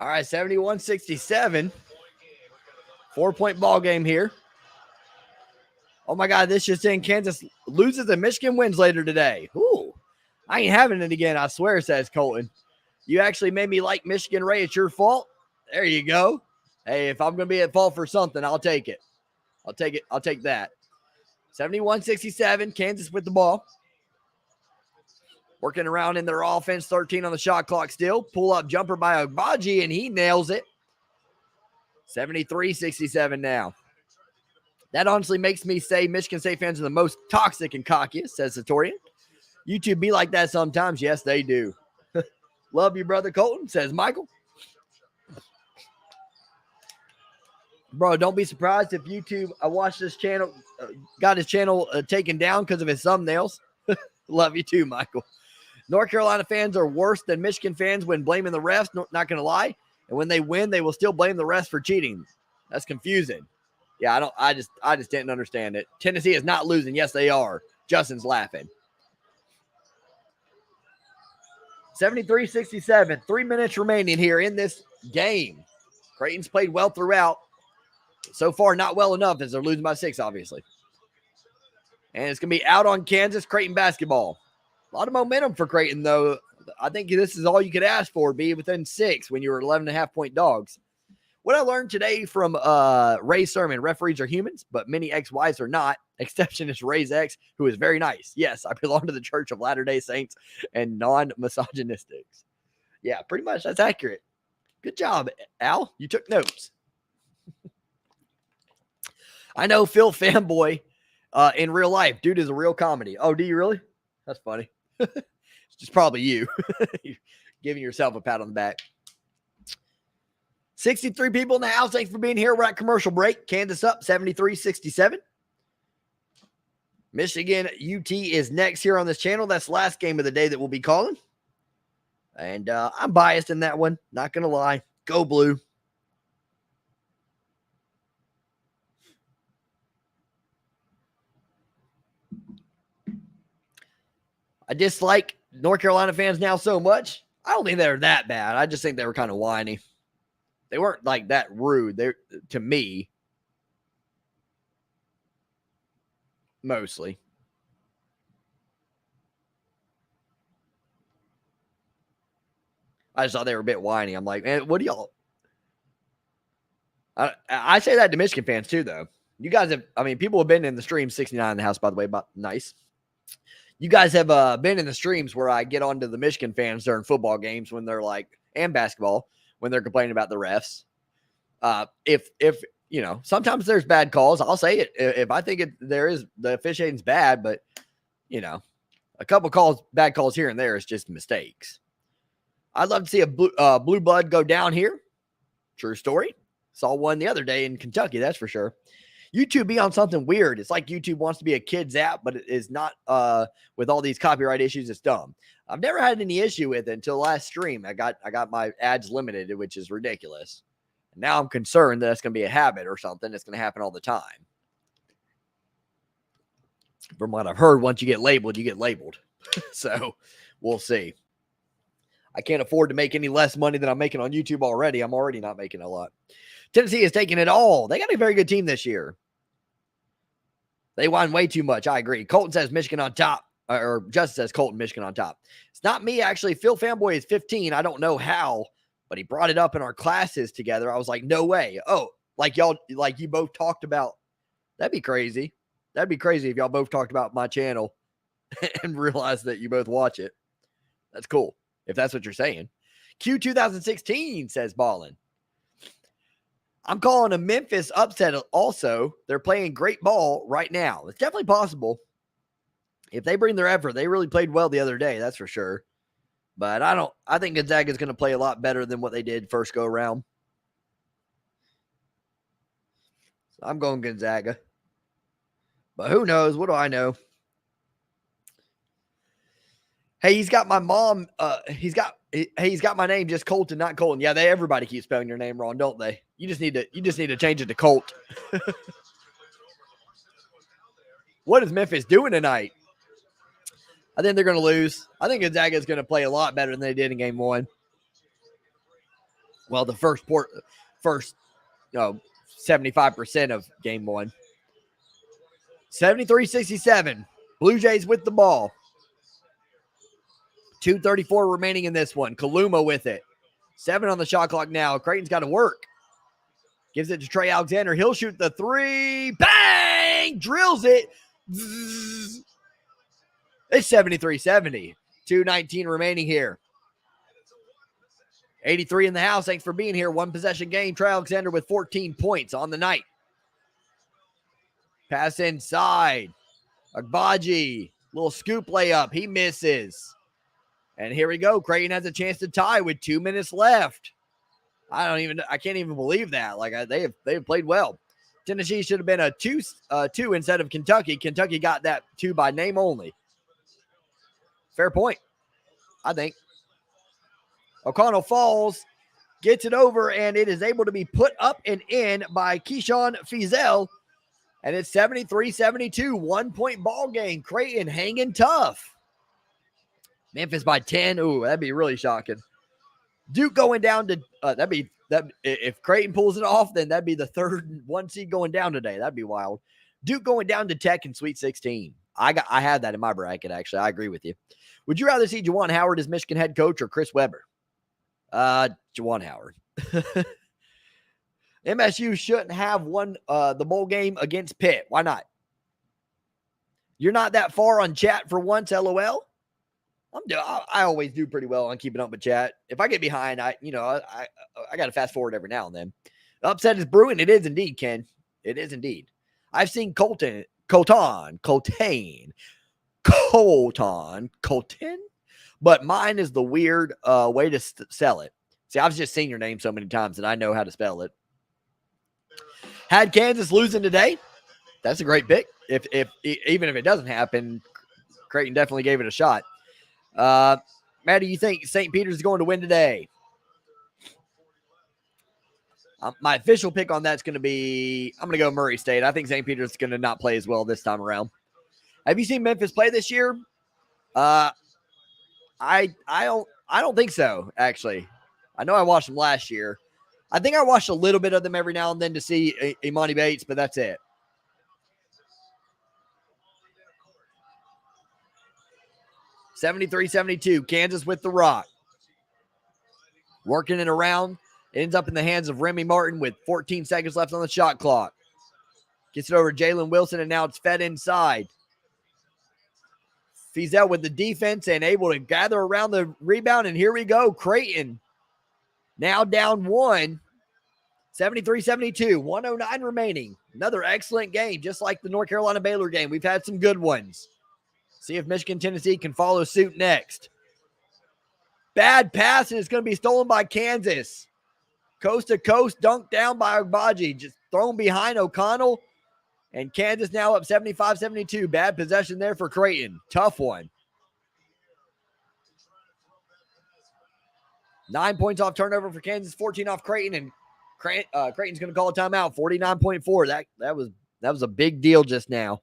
All right, 71-67. 4-point ball game here. Oh, my God, this just in. Kansas loses and Michigan wins later today. Ooh, I ain't having it again, I swear, says Colton. You actually made me like Michigan, Ray. It's your fault. There you go. Hey, if I'm going to be at fault for something, I'll take it. I'll take it. I'll take that. 71-67, Kansas with the ball. Working around in their offense, 13 on the shot clock still. Pull-up jumper by Agbaji, and he nails it. 73-67 now. That honestly makes me say Michigan State fans are the most toxic and cockiest, says Satorian. You two be like that sometimes. Yes, they do. Love you, brother Colton, says Michael. Bro, don't be surprised if YouTube, I watched this channel, got his channel taken down because of his thumbnails. Love you too, Michael. North Carolina fans are worse than Michigan fans when blaming the refs, not going to lie. And when they win, they will still blame the refs for cheating. That's confusing. Yeah, I just didn't understand it. Tennessee is not losing. Yes, they are. Justin's laughing. 73-67. 3 minutes remaining here in this game. Creighton's played well throughout. So far, not well enough as they're losing by 6, obviously. And it's going to be out on Kansas, Creighton basketball. A lot of momentum for Creighton, though. I think this is all you could ask for, be within 6 when you were 11.5-point dogs. What I learned today from Ray's sermon, referees are humans, but many ex-wives are not. Exception is Ray's ex, who is very nice. Yes, I belong to the Church of Latter-day Saints and non-misogynistics. Yeah, pretty much that's accurate. Good job, Al. You took notes. I know Phil Fanboy in real life. Dude is a real comedy. Oh, do you really? That's funny. It's just probably you. You're giving yourself a pat on the back. 63 people in the house. Thanks for being here. We're at commercial break. Kansas up 73-67. Michigan UT is next here on this channel. That's the last game of the day that we'll be calling. And I'm biased in that one. Not going to lie. Go Blue. I dislike North Carolina fans now so much. I don't think they're that bad. I just think they were kind of whiny. They weren't like that rude. They're to me, mostly. I just thought they were a bit whiny. I'm like, man, what do y'all? I say that to Michigan fans too, though. You guys have, I mean, people have been in the stream 69 in the house, by the way, but nice. You guys have been in the streams where I get onto the Michigan fans during football games when they're like, and basketball, when they're complaining about the refs. If you know, sometimes there's bad calls. I'll say it. If I think there is, the officiating's bad, but you know, a couple bad calls here and there is just mistakes. I'd love to see a blue blood go down here. True story. Saw one the other day in Kentucky, that's for sure. YouTube be on something weird. It's like YouTube wants to be a kid's app, but it is not with all these copyright issues. It's dumb. I've never had any issue with it until last stream. I got my ads limited, which is ridiculous. And now I'm concerned that it's going to be a habit or something that's going to happen all the time. From what I've heard, once you get labeled, you get labeled. So we'll see. I can't afford to make any less money than I'm making on YouTube already. I'm already not making a lot. Tennessee is taking it all. They got a very good team this year. They won way too much. I agree. Colton says Michigan on top. Or Justin says Colton, Michigan on top. It's not me, actually. Phil Fanboy is 15. I don't know how, but he brought it up in our classes together. I was like, no way. Oh, like y'all, like you both talked about. That'd be crazy. That'd be crazy if y'all both talked about my channel and realized that you both watch it. That's cool. If that's what you're saying. Q 2016 says Ballin. I'm calling a Memphis upset also. They're playing great ball right now. It's definitely possible. If they bring their effort, they really played well the other day, that's for sure. But I think Gonzaga is going to play a lot better than what they did first go around. So I'm going Gonzaga. But who knows? What do I know? Hey, he's got my mom. He's got my name just Colton, not Colton. Yeah, everybody keeps spelling your name wrong, don't they? You just need to change it to Colt. What is Memphis doing tonight? I think they're going to lose. I think Gonzaga is going to play a lot better than they did in game 1. Well, the first 75% of game one. 73-67. Blue Jays with the ball. 2:34 remaining in this one. Kaluma with it. 7 on the shot clock now. Creighton's got to work. Gives it to Trey Alexander. He'll shoot the 3. Bang! Drills it. Zzz. It's 73-70. 2:19 remaining here. 83 in the house. Thanks for being here. One possession game. Trey Alexander with 14 points on the night. Pass inside. Agbaji. Little scoop layup. He misses. And here we go. Creighton has a chance to tie with 2 minutes left. I can't even believe that. They have played well. Tennessee should have been a 2 instead of Kentucky. Kentucky got that 2 by name only. Fair point, I think. O'Connell falls, gets it over, and it is able to be put up and in by Keyshawn Feazell. And it's 73-72, 1 point ball game. Creighton hanging tough. Memphis by 10. Ooh, that'd be really shocking. Duke going down to if Creighton pulls it off, then that'd be the third 1 seed going down today. That'd be wild. Duke going down to Tech in Sweet 16. I had that in my bracket, actually. I agree with you. Would you rather see Juwan Howard as Michigan head coach or Chris Webber? Juwan Howard. MSU shouldn't have won the bowl game against Pitt. Why not? You're not that far on chat for once, LOL. I always do pretty well on keeping up with chat. If I get behind, I got to fast forward every now and then. Upset is brewing. It is indeed, Ken. It is indeed. I've seen Colton, but mine is the weird way to sell it. See, I've just seen your name so many times that I know how to spell it. Had Kansas losing today. That's a great pick. Even if it doesn't happen, Creighton definitely gave it a shot. Matt, do you think St. Peter's is going to win today? My official pick on that's going to be, I'm going to go Murray State. I think St. Peter's is going to not play as well this time around. Have you seen Memphis play this year? I don't think so, actually. I know I watched them last year. I think I watched a little bit of them every now and then to see Imani Bates, but that's it. (73-72). Kansas with the rock. Working it around. It ends up in the hands of Remy Martin with 14 seconds left on the shot clock. Gets it over to Jalen Wilson, and now it's fed inside. Feazell with the defense and able to gather around the rebound, and here we go. Creighton now down 1. 73-72, 109 remaining. Another excellent game, just like the North Carolina-Baylor game. We've had some good ones. See if Michigan-Tennessee can follow suit next. Bad pass, and it's going to be stolen by Kansas. Coast to coast, dunked down by Agbaji. Just thrown behind O'Connell. And Kansas now up 75-72. Bad possession there for Creighton. Tough one. 9 points off turnover for Kansas, 14 off Creighton, and Creighton's going to call a timeout. 49.4. That was a big deal just now.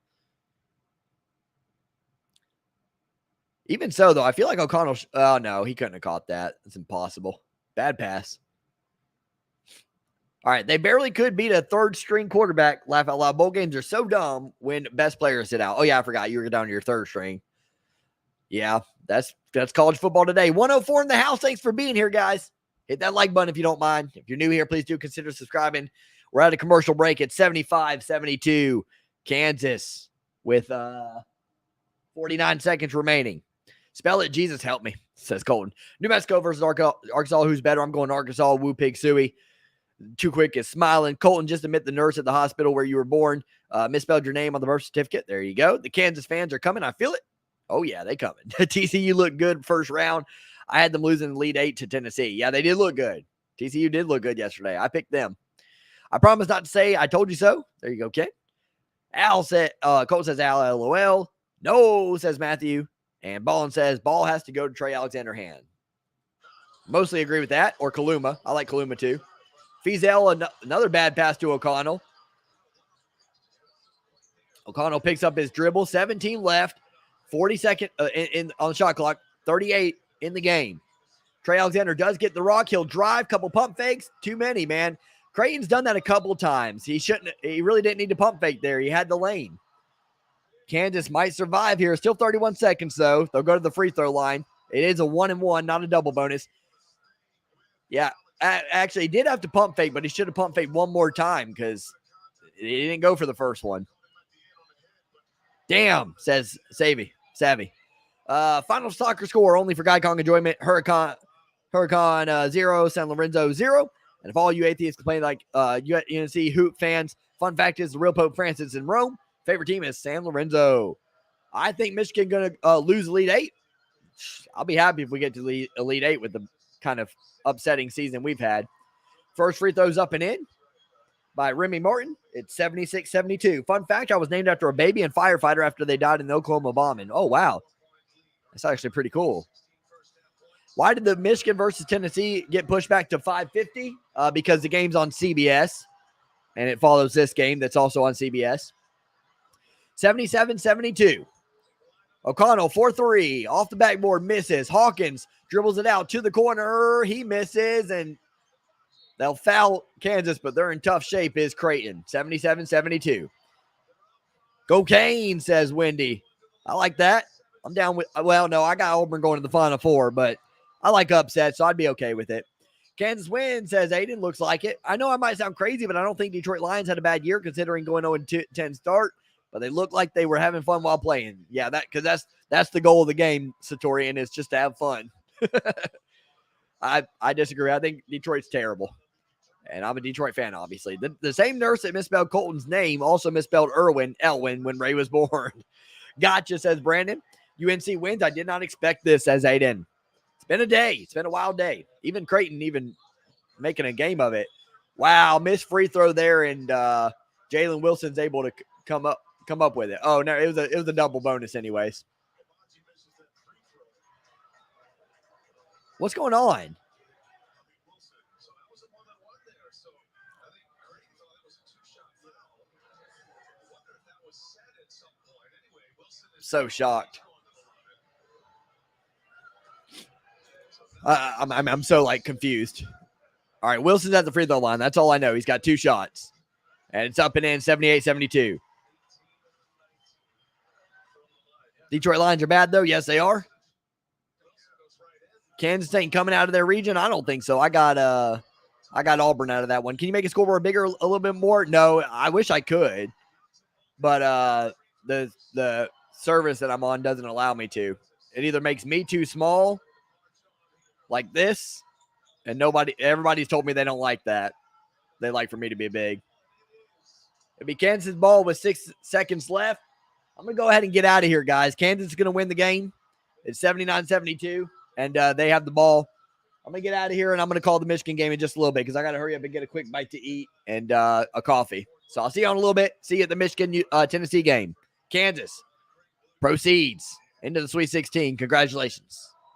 Even so, though, I feel like O'Connell. Oh no, he couldn't have caught that. It's impossible. Bad pass. All right, they barely could beat a third-string quarterback. Laugh out loud. Bowl games are so dumb when best players sit out. Oh yeah, I forgot you were down to your third string. Yeah, that's college football today. 104 in the house. Thanks for being here, guys. Hit that like button if you don't mind. If you're new here, please do consider subscribing. We're at a commercial break at 75-72. Kansas with 49 seconds remaining. Spell it, Jesus help me, says Colton. New Mexico versus Arkansas. Who's better? I'm going Arkansas. Woo pig suey. Too quick is smiling. Colton, just admit the nurse at the hospital where you were born misspelled your name on the birth certificate. There you go. The Kansas fans are coming. I feel it. Oh, yeah, they coming. TCU looked good first round. I had them losing the lead 8 to Tennessee. Yeah, they did look good. TCU did look good yesterday. I picked them. I promise not to say I told you so. There you go, Ken. Colton says Al, LOL. No, says Matthew. And Ballin says ball has to go to Trey Alexander hand. Mostly agree with that. Or Kaluma. I like Kaluma too. Feazell, another bad pass to O'Connell. O'Connell picks up his dribble. 17 left. 40 seconds on the shot clock. 38 in the game. Trey Alexander does get the rock. He'll drive, couple pump fakes. Too many, man. Creighton's done that a couple times. He really didn't need to pump fake there. He had the lane. Kansas might survive here. Still 31 seconds, though. They'll go to the free throw line. It is a 1-and-1, not a double bonus. Yeah, actually, he did have to pump fake, but he should have pump faked one more time because he didn't go for the first one. Damn, says Savvy. Final soccer score only for Guy Kong enjoyment. Huracan 0, San Lorenzo 0. And if all you atheists complain like UNC Hoop fans, fun fact is the real Pope Francis in Rome. Favorite team is San Lorenzo. I think Michigan going to lose Elite 8. I'll be happy if we get to Elite 8 with the kind of upsetting season we've had. First free throws up and in by Remy Martin. It's 76-72. Fun fact, I was named after a baby and firefighter after they died in the Oklahoma bombing. Oh, wow. That's actually pretty cool. Why did the Michigan versus Tennessee get pushed back to 5:50? Because the game's on CBS, and it follows this game that's also on CBS. 77-72. O'Connell, 4-3. Off the backboard, misses. Hawkins dribbles it out to the corner. He misses, and they'll foul Kansas, but they're in tough shape is Creighton. 77-72. Go Cane, says Wendy. I like that. I'm down with, well, no, I got Auburn going to the Final Four, but I like upsets, so I'd be okay with it. Kansas wins, says Aiden. Looks like it. I know I might sound crazy, but I don't think Detroit Lions had a bad year considering going 0-10 start, but they look like they were having fun while playing. Yeah, because that's the goal of the game, Satori, and it's just to have fun. I disagree. I think Detroit's terrible, and I'm a Detroit fan, obviously. The same nurse that misspelled Colton's name also misspelled Elwin, when Ray was born. Gotcha, says Brandon. UNC wins. I did not expect this, says Aiden. It's been a day. It's been a wild day. Even Creighton making a game of it. Wow, missed free throw there, and Jalen Wilson's able to come up with it. Oh no, it was a double bonus anyways. What's going on? So shocked. I'm so confused. All right, Wilson's at the free throw line. That's all I know. He's got 2 shots, and it's up and in 78-72. Detroit Lions are bad though. Yes, they are. Kansas ain't coming out of their region. I don't think so. I got Auburn out of that one. Can you make a scoreboard bigger a little bit more? No, I wish I could, but the service that I'm on doesn't allow me to. It either makes me too small, like this, and everybody's told me they don't like that. They like for me to be big. It'll be Kansas ball with 6 seconds left. I'm going to go ahead and get out of here, guys. Kansas is going to win the game. It's 79-72, and they have the ball. I'm going to get out of here, and I'm going to call the Michigan game in just a little bit because I got to hurry up and get a quick bite to eat and a coffee. So I'll see you in a little bit. See you at the Michigan-Tennessee game. Kansas proceeds into the Sweet 16. Congratulations.